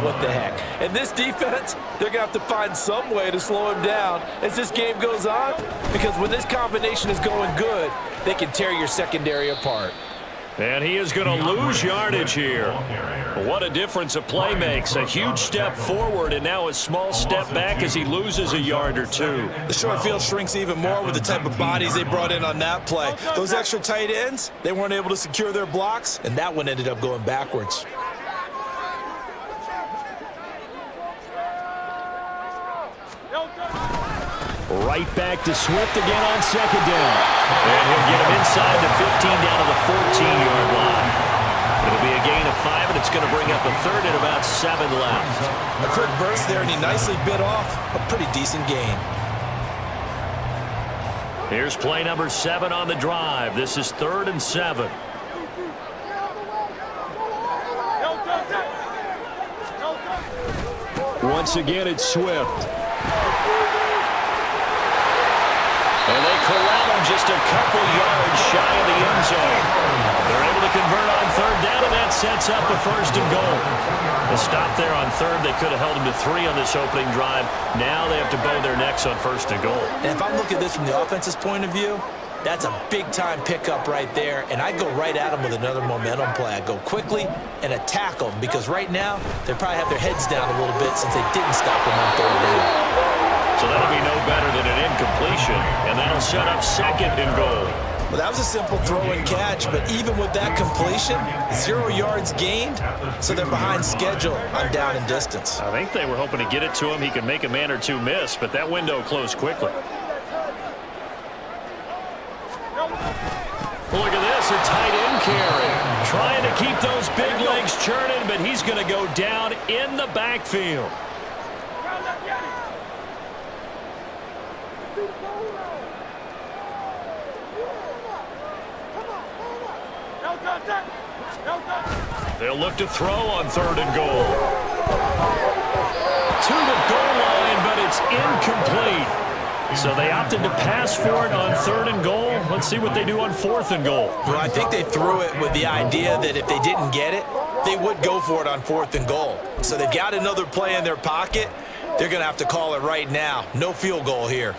What the heck. And this defense, they're going to have to find some way to slow him down as this game goes on, because when this combination is going good, they can tear your secondary apart.
And he is going to lose yardage here. What a difference a play makes. A huge step forward and now a small step back as he loses a yard or two.
The short field shrinks even more with the type of bodies they brought in on that play. Those extra tight ends, they weren't able to secure their blocks, and that one ended up going backwards.
Right back to Swift again on 2nd down.
And he'll get him inside the 15 down to the 14-yard line. It'll be a gain of 5, and it's going to bring up a 3rd and about 7 left.
A quick burst there, and he nicely bit off a pretty decent gain.
Here's play number 7 on the drive. This is 3rd and 7.
Once again, it's Swift.
And they corral him just a couple yards shy of the end zone. They're able to convert on 3rd down, and that sets up a 1st and goal. A stop there on 3rd. They could have held him to 3 on this opening drive. Now they have to bow their necks on 1st and goal.
And if I'm looking at this from the offense's point of view, that's a big-time pickup right there, and I go right at them with another momentum play. I go quickly and attack them, because right now they probably have their heads down a little bit since they didn't stop them on 3rd down.
So that'll be no better than an incompletion, and that'll set up 2nd and goal.
Well, that was a simple throw and catch, but even with that completion, 0 yards gained, so they're behind schedule on down and distance.
I think they were hoping to get it to him. He could make a man or two miss, but that window closed quickly. Look at this, a tight end carry. Trying to keep those big legs churning, but he's going to go down in the backfield. They'll look to throw on 3rd and goal. To the goal line, but it's incomplete. So they opted to pass for it on 3rd and goal. Let's see what they do on 4th and goal.
Well, I think they threw it with the idea that if they didn't get it, they would go for it on 4th and goal. So they've got another play in their pocket. They're going to have to call it right now. No field goal here.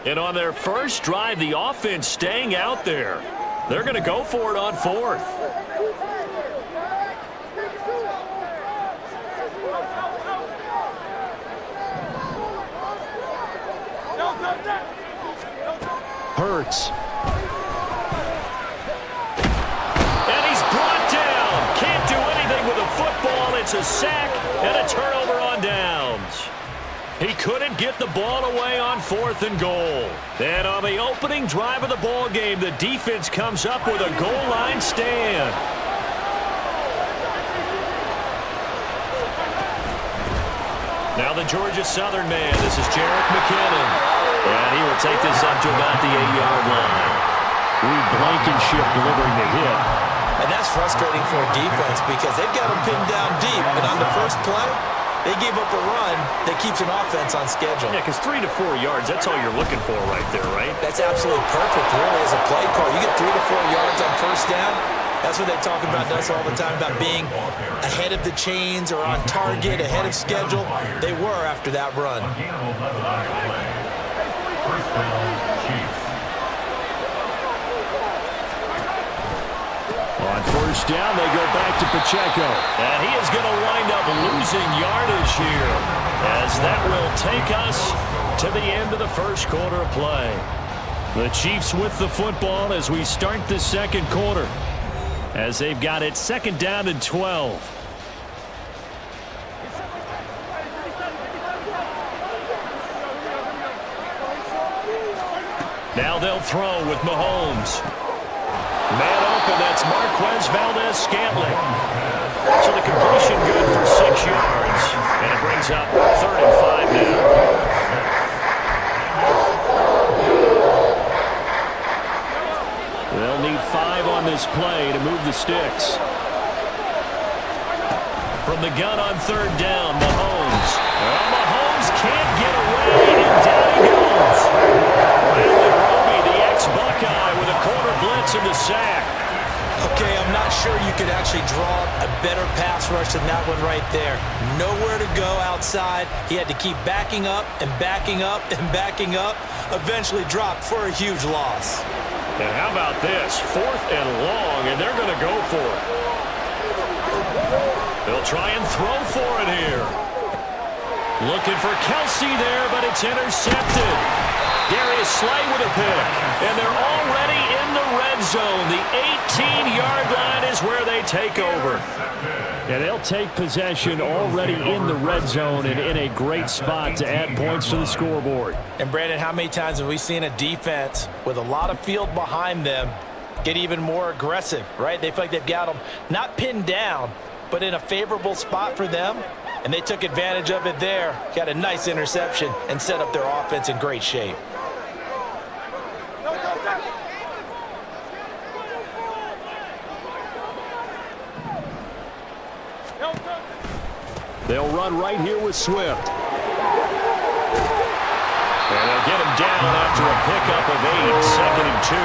And on their first drive, the offense staying out there. They're going to go for it on 4th.
Hurts.
And he's brought down. Can't do anything with a football. It's a sack and a turnover on downs. He couldn't get the ball away on 4th and goal. And on the opening drive of the ball game, the defense comes up with a goal line stand. Now the Georgia Southern man. This is Jerick McKinnon. And he will take this up to about the 8-yard line.
Reed Blankenship delivering the hit.
And that's frustrating for a defense because they've got them pinned down deep. And on the first play, they gave up a run that keeps an offense on schedule.
Yeah, because 3 to 4 yards, that's all you're looking for right there, right?
That's absolutely perfect, really, as a play call. You get 3 to 4 yards on first down. That's what they talk about us all the time, about being ahead of the chains or on target, ahead of schedule. They were after that run.
First down, Chiefs.
On first down, they go back to Pacheco.
And he is going to wind up losing yardage here, as that will take us to the end of the first quarter of play. The Chiefs with the football as we start the second quarter, as they've got it 2nd down and 12. Now they'll throw with Mahomes. Man open, that's Marquez Valdes-Scantling. So the completion good for 6 yards. And it brings up 3rd and 5 now.
They'll need 5 on this play to move the sticks.
From the gun on 3rd down, Mahomes. Well, Mahomes can't get away, and down he goes. Bradley Roby, the ex-Buckeye, with a corner blitz and the sack.
Okay, I'm not sure you could actually draw a better pass rush than that one right there. Nowhere to go outside. He had to keep backing up and backing up and backing up. Eventually dropped for a huge loss.
And how about this? 4th and long, and they're going to go for it. They'll try and throw for it here. Looking for Kelsey there, but it's intercepted. Darius Slay with a pick. And they're already in the red zone. The 18-yard line is where they take over.
And they'll take possession already in the red zone and in a great spot to add points to the scoreboard.
And Brandon, how many times have we seen a defense with a lot of field behind them get even more aggressive, right? They feel like they've got them not pinned down, but in a favorable spot for them. And they took advantage of it there. Got a nice interception and set up their offense in great shape.
They'll run right here with Swift.
And they'll get him down after a pickup of 8, 2nd and 2.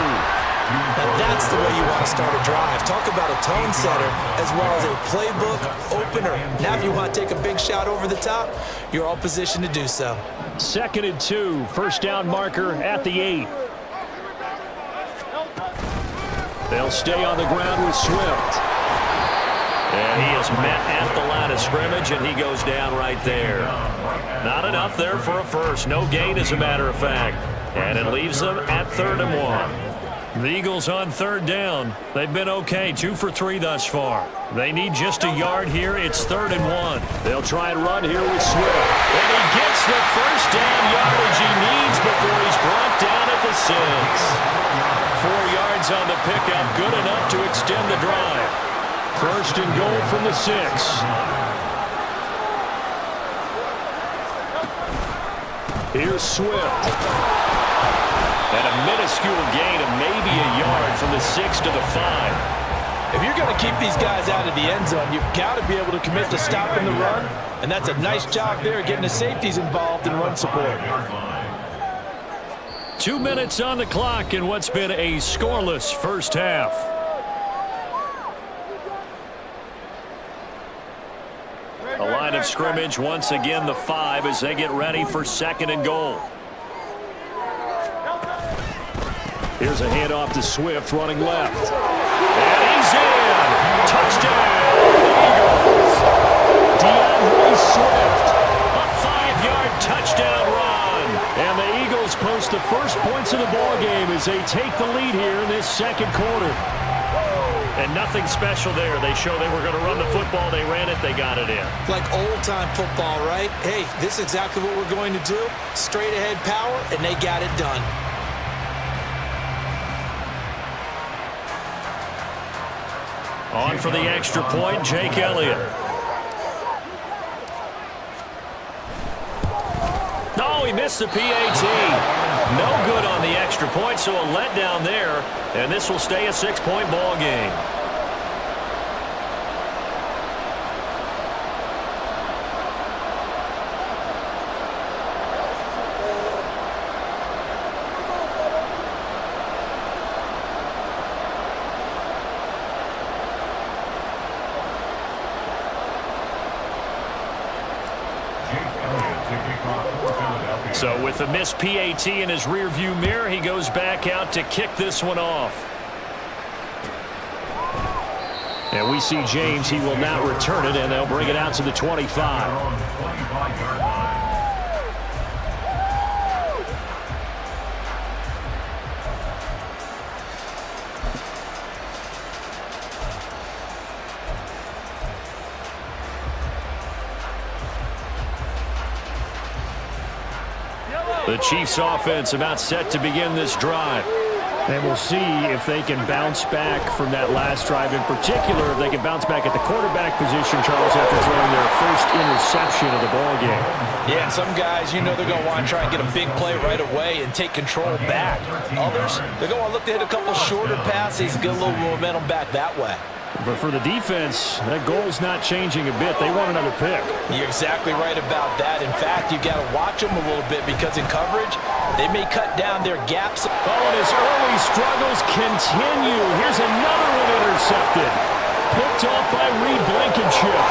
And that's the way you want to start a drive. Talk about a tone setter as well as a playbook opener. Now if you want to take a big shot over the top, you're all positioned to do so.
2nd and 2, first down marker at the 8. They'll stay on the ground with Swift.
And he is met at the line of scrimmage, and he goes down right there. Not enough there for a first. No gain, as a matter of fact. And it leaves them at 3rd and 1. The Eagles on 3rd down. They've been okay, 2 for 3 thus far. They need just a yard here. It's 3rd and 1.
They'll try and run here with Swift.
And he gets the first down yardage he needs before he's brought down at the 6. 4 yards on the pickup, good enough to extend the drive.
1st and goal from the 6. Here's Swift.
And a minute minuscule gain of maybe a yard from the 6 to the 5.
If you're going to keep these guys out of the end zone, you've got to be able to commit to stopping the run, and that's a nice job there getting the safeties involved in run support.
2 minutes on the clock in what's been a scoreless first half. A line of scrimmage once again the 5 as they get ready for 2nd and goal. Here's a handoff to Swift running left. And he's in. Touchdown, Eagles. DeAndre Swift. A 5-yard touchdown run. And the Eagles post the first points of the ballgame as they take the lead here in this 2nd quarter. And nothing special there. They show they were going to run the football. They ran it. They got it in.
Like old-time football, right? Hey, this is exactly what we're going to do. Straight-ahead power, and they got it done.
On for the extra point, Jake Elliott. No, he missed the PAT. No good on the extra point, so a letdown there. And this will stay a 6-point ball game. So with the missed PAT in his rearview mirror, he goes back out to kick this one off. And we see James. He will not return it, and they'll bring it out to the 25. The Chiefs offense about set to begin this drive.
And we'll see if they can bounce back from that last drive. In particular, if they can bounce back at the quarterback position, Charles, after throwing their first interception of the ballgame.
Yeah, some guys, you know they're going to want to try and get a big play right away and take control back. Others, they're going to look to hit a couple shorter passes, get a little momentum back that way.
But for the defense, that goal's not changing a bit. They want another pick.
You're exactly right about that. In fact, you got to watch them a little bit because in coverage, they may cut down their gaps.
Oh, and his early struggles continue. Here's another one intercepted. Picked off by Reed Blankenship.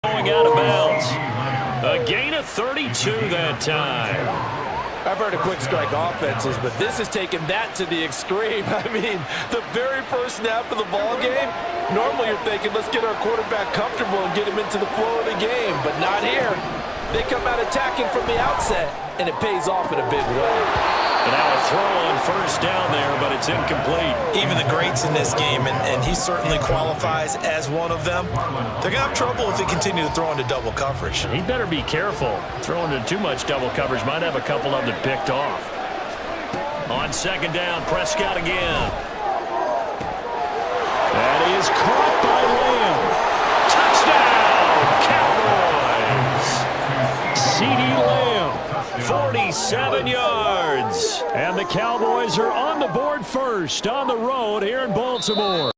going out of bounds. A gain of 32 that time.
I've heard of quick strike offenses, but this has taken that to the extreme. I mean, the very first snap of the ball game, normally you're thinking, let's get our quarterback comfortable and get him into the flow of the game, but not here. They come out attacking from the outset, and it pays off in a big way.
And now a throw on first down there, but it's incomplete.
Even the greats in this game, and he certainly qualifies as one of them, they're going to have trouble if they continue to throw into double coverage.
He better be careful. Throwing into too much double coverage might have a couple of them picked off. On second down, Prescott again.
That is caught by Lamb.
Touchdown, Cowboys! CeeDee Lamb, 47 yards.
And the Cowboys are on the board first on the road here in Baltimore.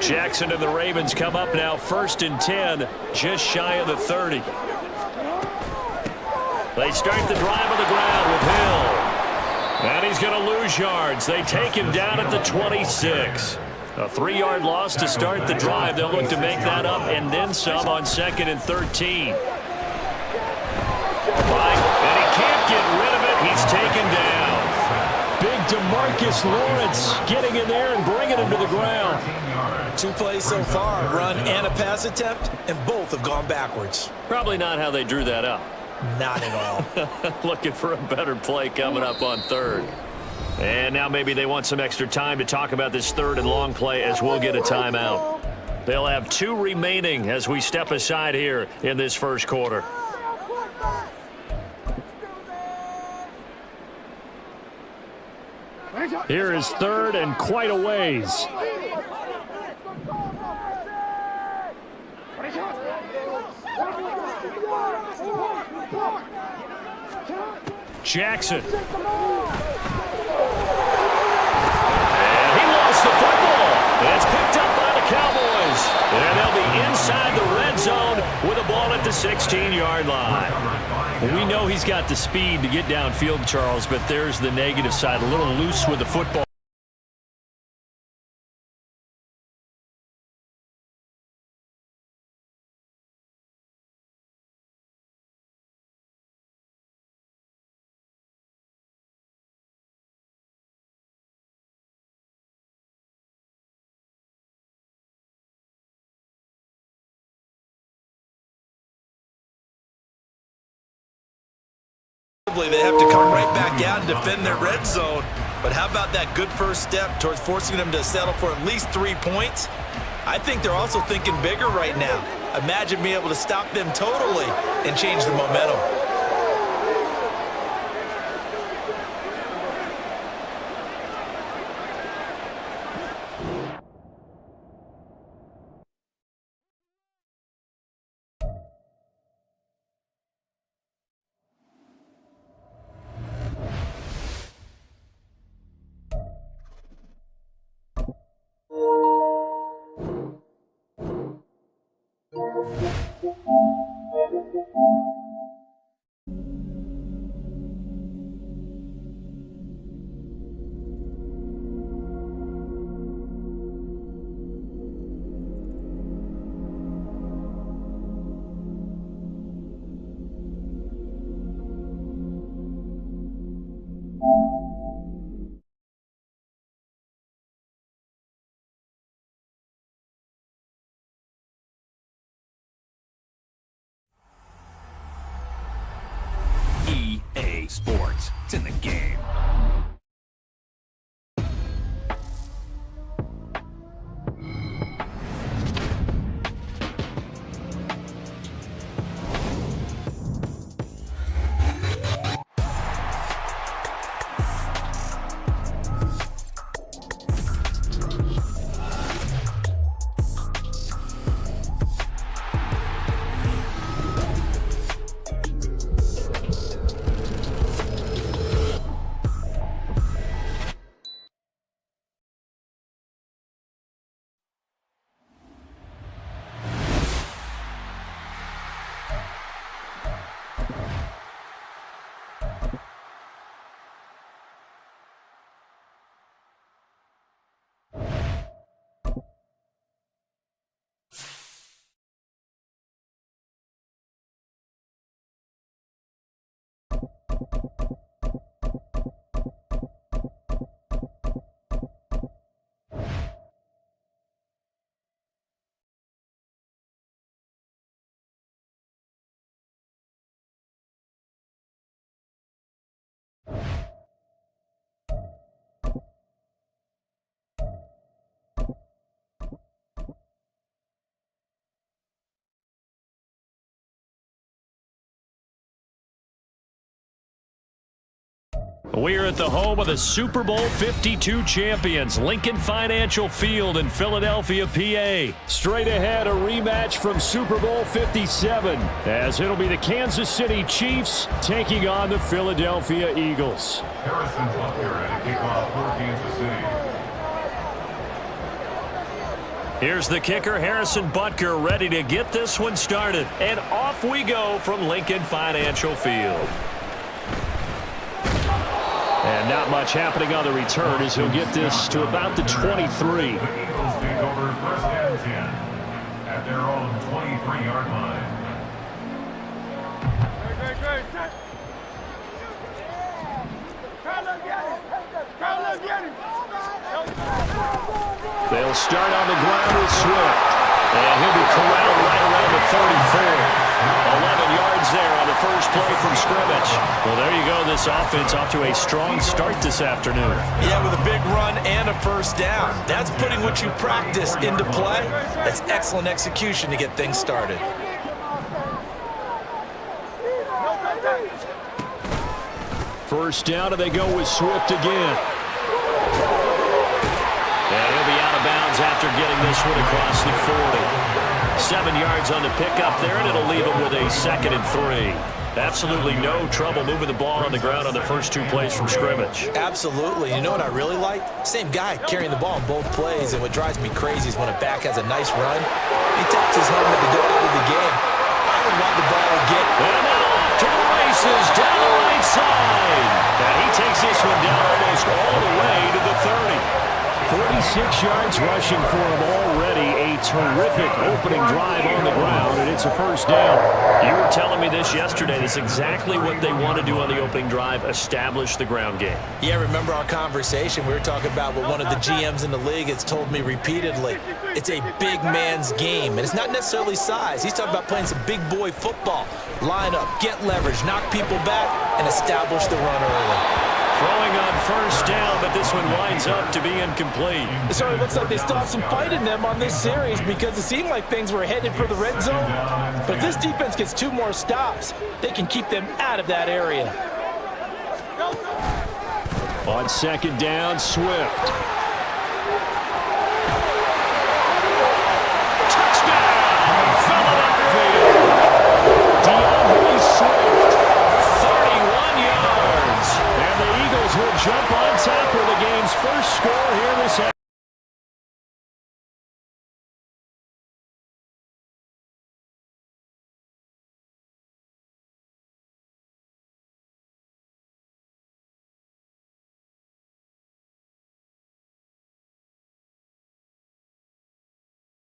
Jackson and the Ravens come up now, 1st and 10, just shy of the 30. They start the drive on the ground with Hill. And he's going to lose yards. They take him down at the 26. A 3-yard loss to start the drive. They'll look to make that up and then some on 2nd and 13. And he can't get rid of it. He's taken down.
Big DeMarcus Lawrence getting in there and bringing him to the ground.
2 plays so far, run and a pass attempt, and both have gone backwards.
Probably not how they drew that up.
Not at all.
Looking for a better play coming up on 3rd. And now maybe they want some extra time to talk about this 3rd and long play as we'll get a timeout. They'll have 2 remaining as we step aside here in this first quarter.
Here is 3rd and quite a ways.
Jackson. And he lost the football. It's picked up by the Cowboys. And they'll be inside the red zone with a ball at the 16-yard line. Well, we know he's got the speed to get downfield, Charles, but there's the negative side. A little loose with the football.
They have to come right back out and defend their red zone. But how about that good first step towards forcing them to settle for at least 3 points? I think they're also thinking bigger right now. Imagine being able to stop them totally and change the momentum.
sports. It's in the game.
We're at the home of the Super Bowl 52 champions, Lincoln Financial Field in Philadelphia, PA.
Straight ahead, a rematch from Super Bowl 57, as it'll be the Kansas City Chiefs taking on the Philadelphia Eagles.
Harrison's up here at a kickoff for Kansas City.
Here's the kicker, Harrison Butker, ready to get this one started. And off we go from Lincoln Financial Field.
And not much happening on the return as he'll get this to about the 23.
The Eagles take over 1st and 10 at their own 23-yard line.
They'll start on the ground with Swift. And he'll be corralled right around the 34. 11 yards there on the first play from scrimmage.
Well, there you go. This offense off to a strong start this afternoon.
Yeah, with a big run and a first down. That's putting what you practice into play. That's excellent execution to get things started.
First down, and they go with Swift again.
And he'll be out of bounds after getting this one across the 40. 7 yards on the pickup there, and it'll leave him with a 2nd and 3. Absolutely no trouble moving the ball on the ground on the first 2 plays from scrimmage.
Absolutely. You know what I really like? Same guy carrying the ball on both plays, and what drives me crazy is when a back has a nice run, he taps his helmet to go out of the game. I would want the ball again.
And now off to the races down the right side. And he takes this one down almost all the way to the 30.
46 yards rushing for him already. A terrific opening drive on the ground, and it's a first down.
You were telling me this yesterday. That's exactly what they want to do on the opening drive, establish the ground game.
Yeah, remember our conversation? We were talking about what one of the GMs in the league has told me repeatedly. It's a big man's game, and it's not necessarily size. He's talking about playing some big boy football. Line up, get leverage, knock people back, and establish the run early.
Throwing on first down, but this one winds up to be incomplete.
So it looks like they still have some fight in them on this series because it seemed like things were headed for the red zone. But if this defense gets 2 more stops, they can keep them out of that area.
On 2nd down, Swift.
Touchdown, Philadelphia! DeAndre Swift, 31 yards.
And the Eagles will jump on top for the game's first score here this afternoon.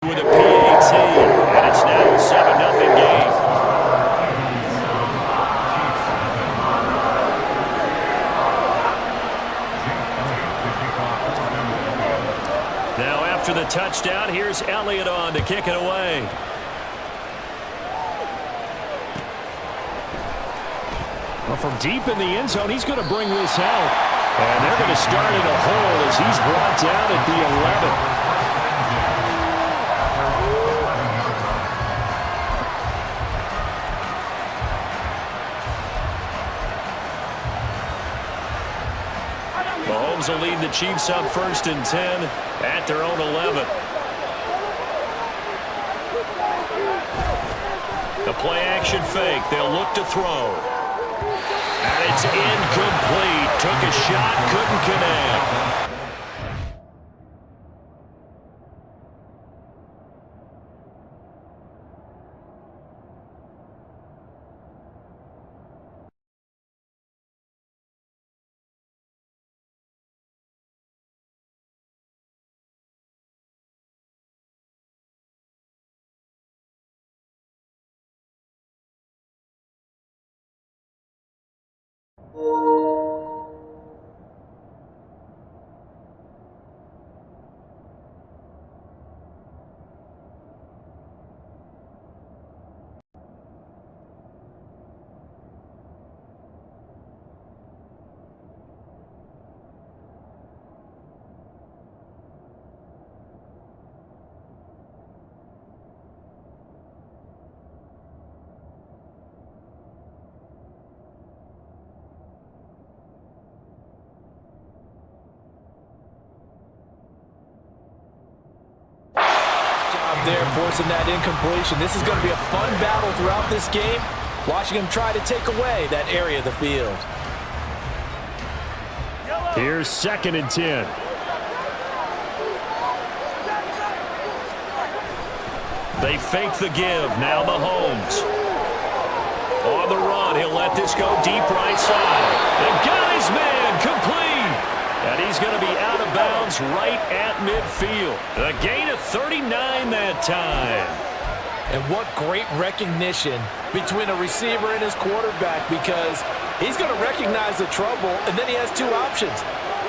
With a PAT, and it's now a 7-0 game. Now after the touchdown, here's Elliott on to kick it away.
Well, from deep in the end zone, he's going to bring this out. And they're going to start in a hole as he's brought down at the 11.
Mahomes will lead the Chiefs up 1st and 10 at their own 11. The play action fake. They'll look to throw. And it's incomplete. Took a shot, couldn't connect.
There, forcing that incompletion. This is going to be a fun battle throughout this game, watching him try to take away that area of the field.
Here's 2nd and 10.
They fake the give. Now Mahomes. On the run, he'll let this go deep right side. And got his man complete. And he's going to be out of bounds right at midfield. A gain of 39 that time.
And what great recognition between a receiver and his quarterback, because he's going to recognize the trouble, and then he has two options.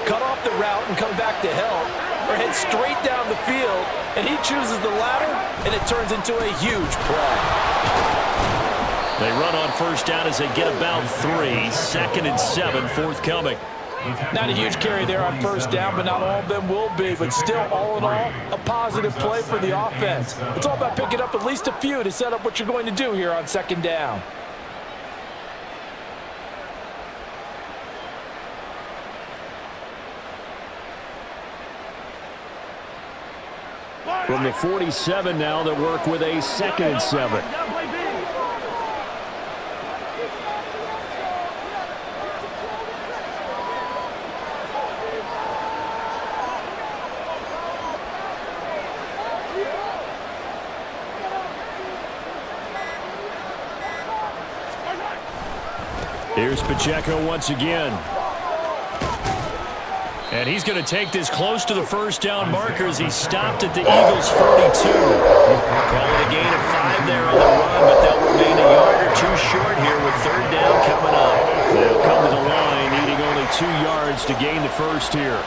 Cut off the route and come back to help, or head straight down the field, and he chooses the latter, and it turns into a huge play.
They run on 1st down as they get about 3. 2nd and 7 forthcoming.
Not a huge carry there on 1st down, but not all of them will be. But still, all in all, a positive play for the offense. It's all about picking up at least a few to set up what you're going to do here on 2nd down.
From the 47 now, they'll work with a 2nd and 7. Here's Pacheco once again.
And he's going to take this close to the 1st down marker as he stopped at the Eagles' 42. Call it a gain of 5 there on the run, but they'll remain a yard or 2 short here with 3rd down coming up.
They'll come to the line, needing only 2 yards to gain the 1st here.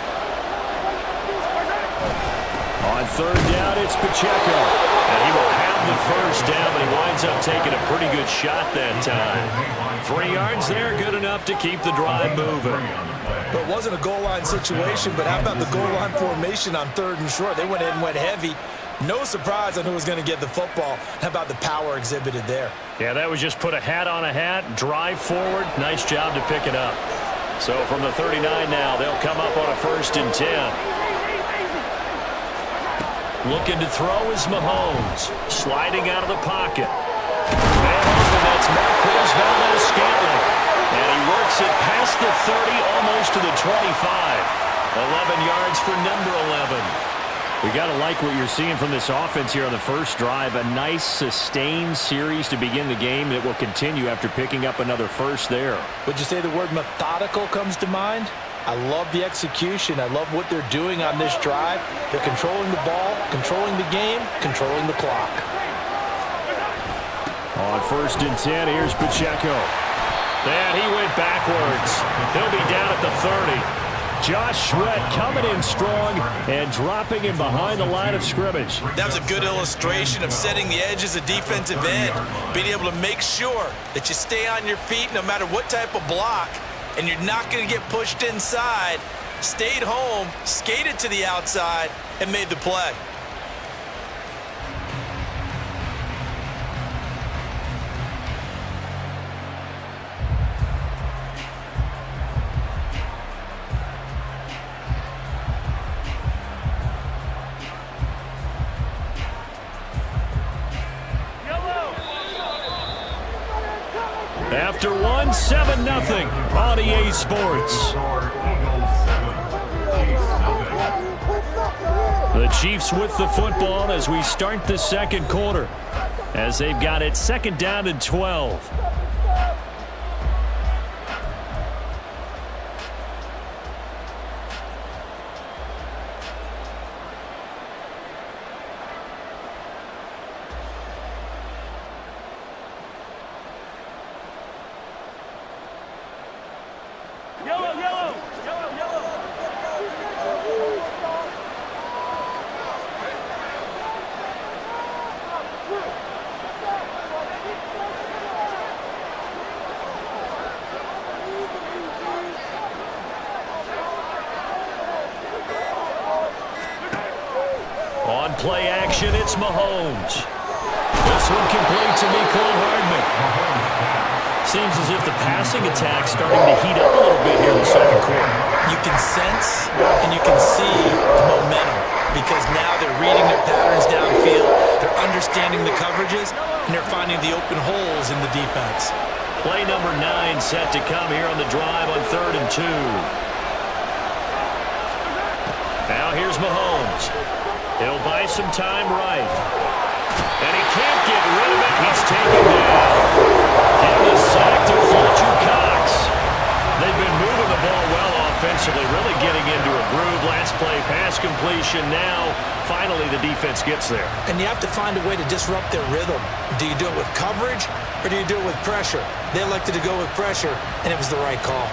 On 3rd down, it's Pacheco.
And he will have the 1st down, but he winds up taking a pretty good shot that time. 3 yards there, good enough to keep the drive moving.
But it wasn't a goal line situation, but how about the goal line formation on 3rd and short? They went in and went heavy. No surprise on who was going to get the football. How about the power exhibited there?
Yeah, that was just put a hat on a hat, drive forward. Nice job to pick it up. So from the 39 now, they'll come up on a 1st and 10. Looking to throw is Mahomes. Sliding out of the pocket. Man open, that's Marquez Valdes-Scantling. And he works it past the 30, almost to the 25. 11 yards for number 11.
We got to like what you're seeing from this offense here on the 1st drive. A nice, sustained series to begin the game that will continue after picking up another 1st there.
Would you say the word methodical comes to mind? I love the execution. I love what they're doing on this drive. They're controlling the ball, controlling the game, controlling the clock.
On 1st and 10, here's Pacheco.
And he went backwards. He'll be down at the 30.
Josh Sweat coming in strong and dropping him behind the line of scrimmage.
That was a good illustration of setting the edge as a defensive end, being able to make sure that you stay on your feet no matter what type of block, and you're not going to get pushed inside. Stayed home, skated to the outside, and made the play.
After one, 7-0 on EA Sports.
Score, Eagles 7, Chiefs nothing.
The Chiefs with the football as we start the second quarter, as they've got it second down and 12. On play action, it's Mahomes. This one complete to Mecole Hardman. Seems as if the passing attack's starting to heat up a little bit here in the second quarter.
You can sense and you can see the momentum because now they're reading their patterns downfield, they're understanding the coverages, and they're finding the open holes in the defense.
Play number 9 set to come here on the drive on 3rd and 2. Now here's Mahomes. He'll buy some time right. And he can't get rid of it. He's taken down. Give the sack to Fletcher Cox. They've been moving the ball well offensively, really getting into a groove. Last play, pass completion. Now, finally, the defense gets there.
And you have to find a way to disrupt their rhythm. Do you do it with coverage or do you do it with pressure? They elected to go with pressure, and it was the right call.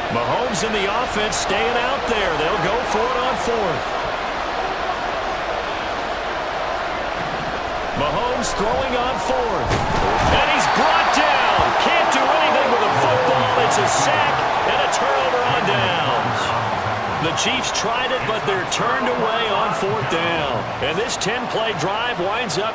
Mahomes and the offense staying out there. They'll go for it on 4th. Mahomes throwing on 4th. And he's brought down. Can't do anything with a football. It's a sack and a turnover on downs. The Chiefs tried it, but they're turned away on 4th down. And this 10-play drive winds up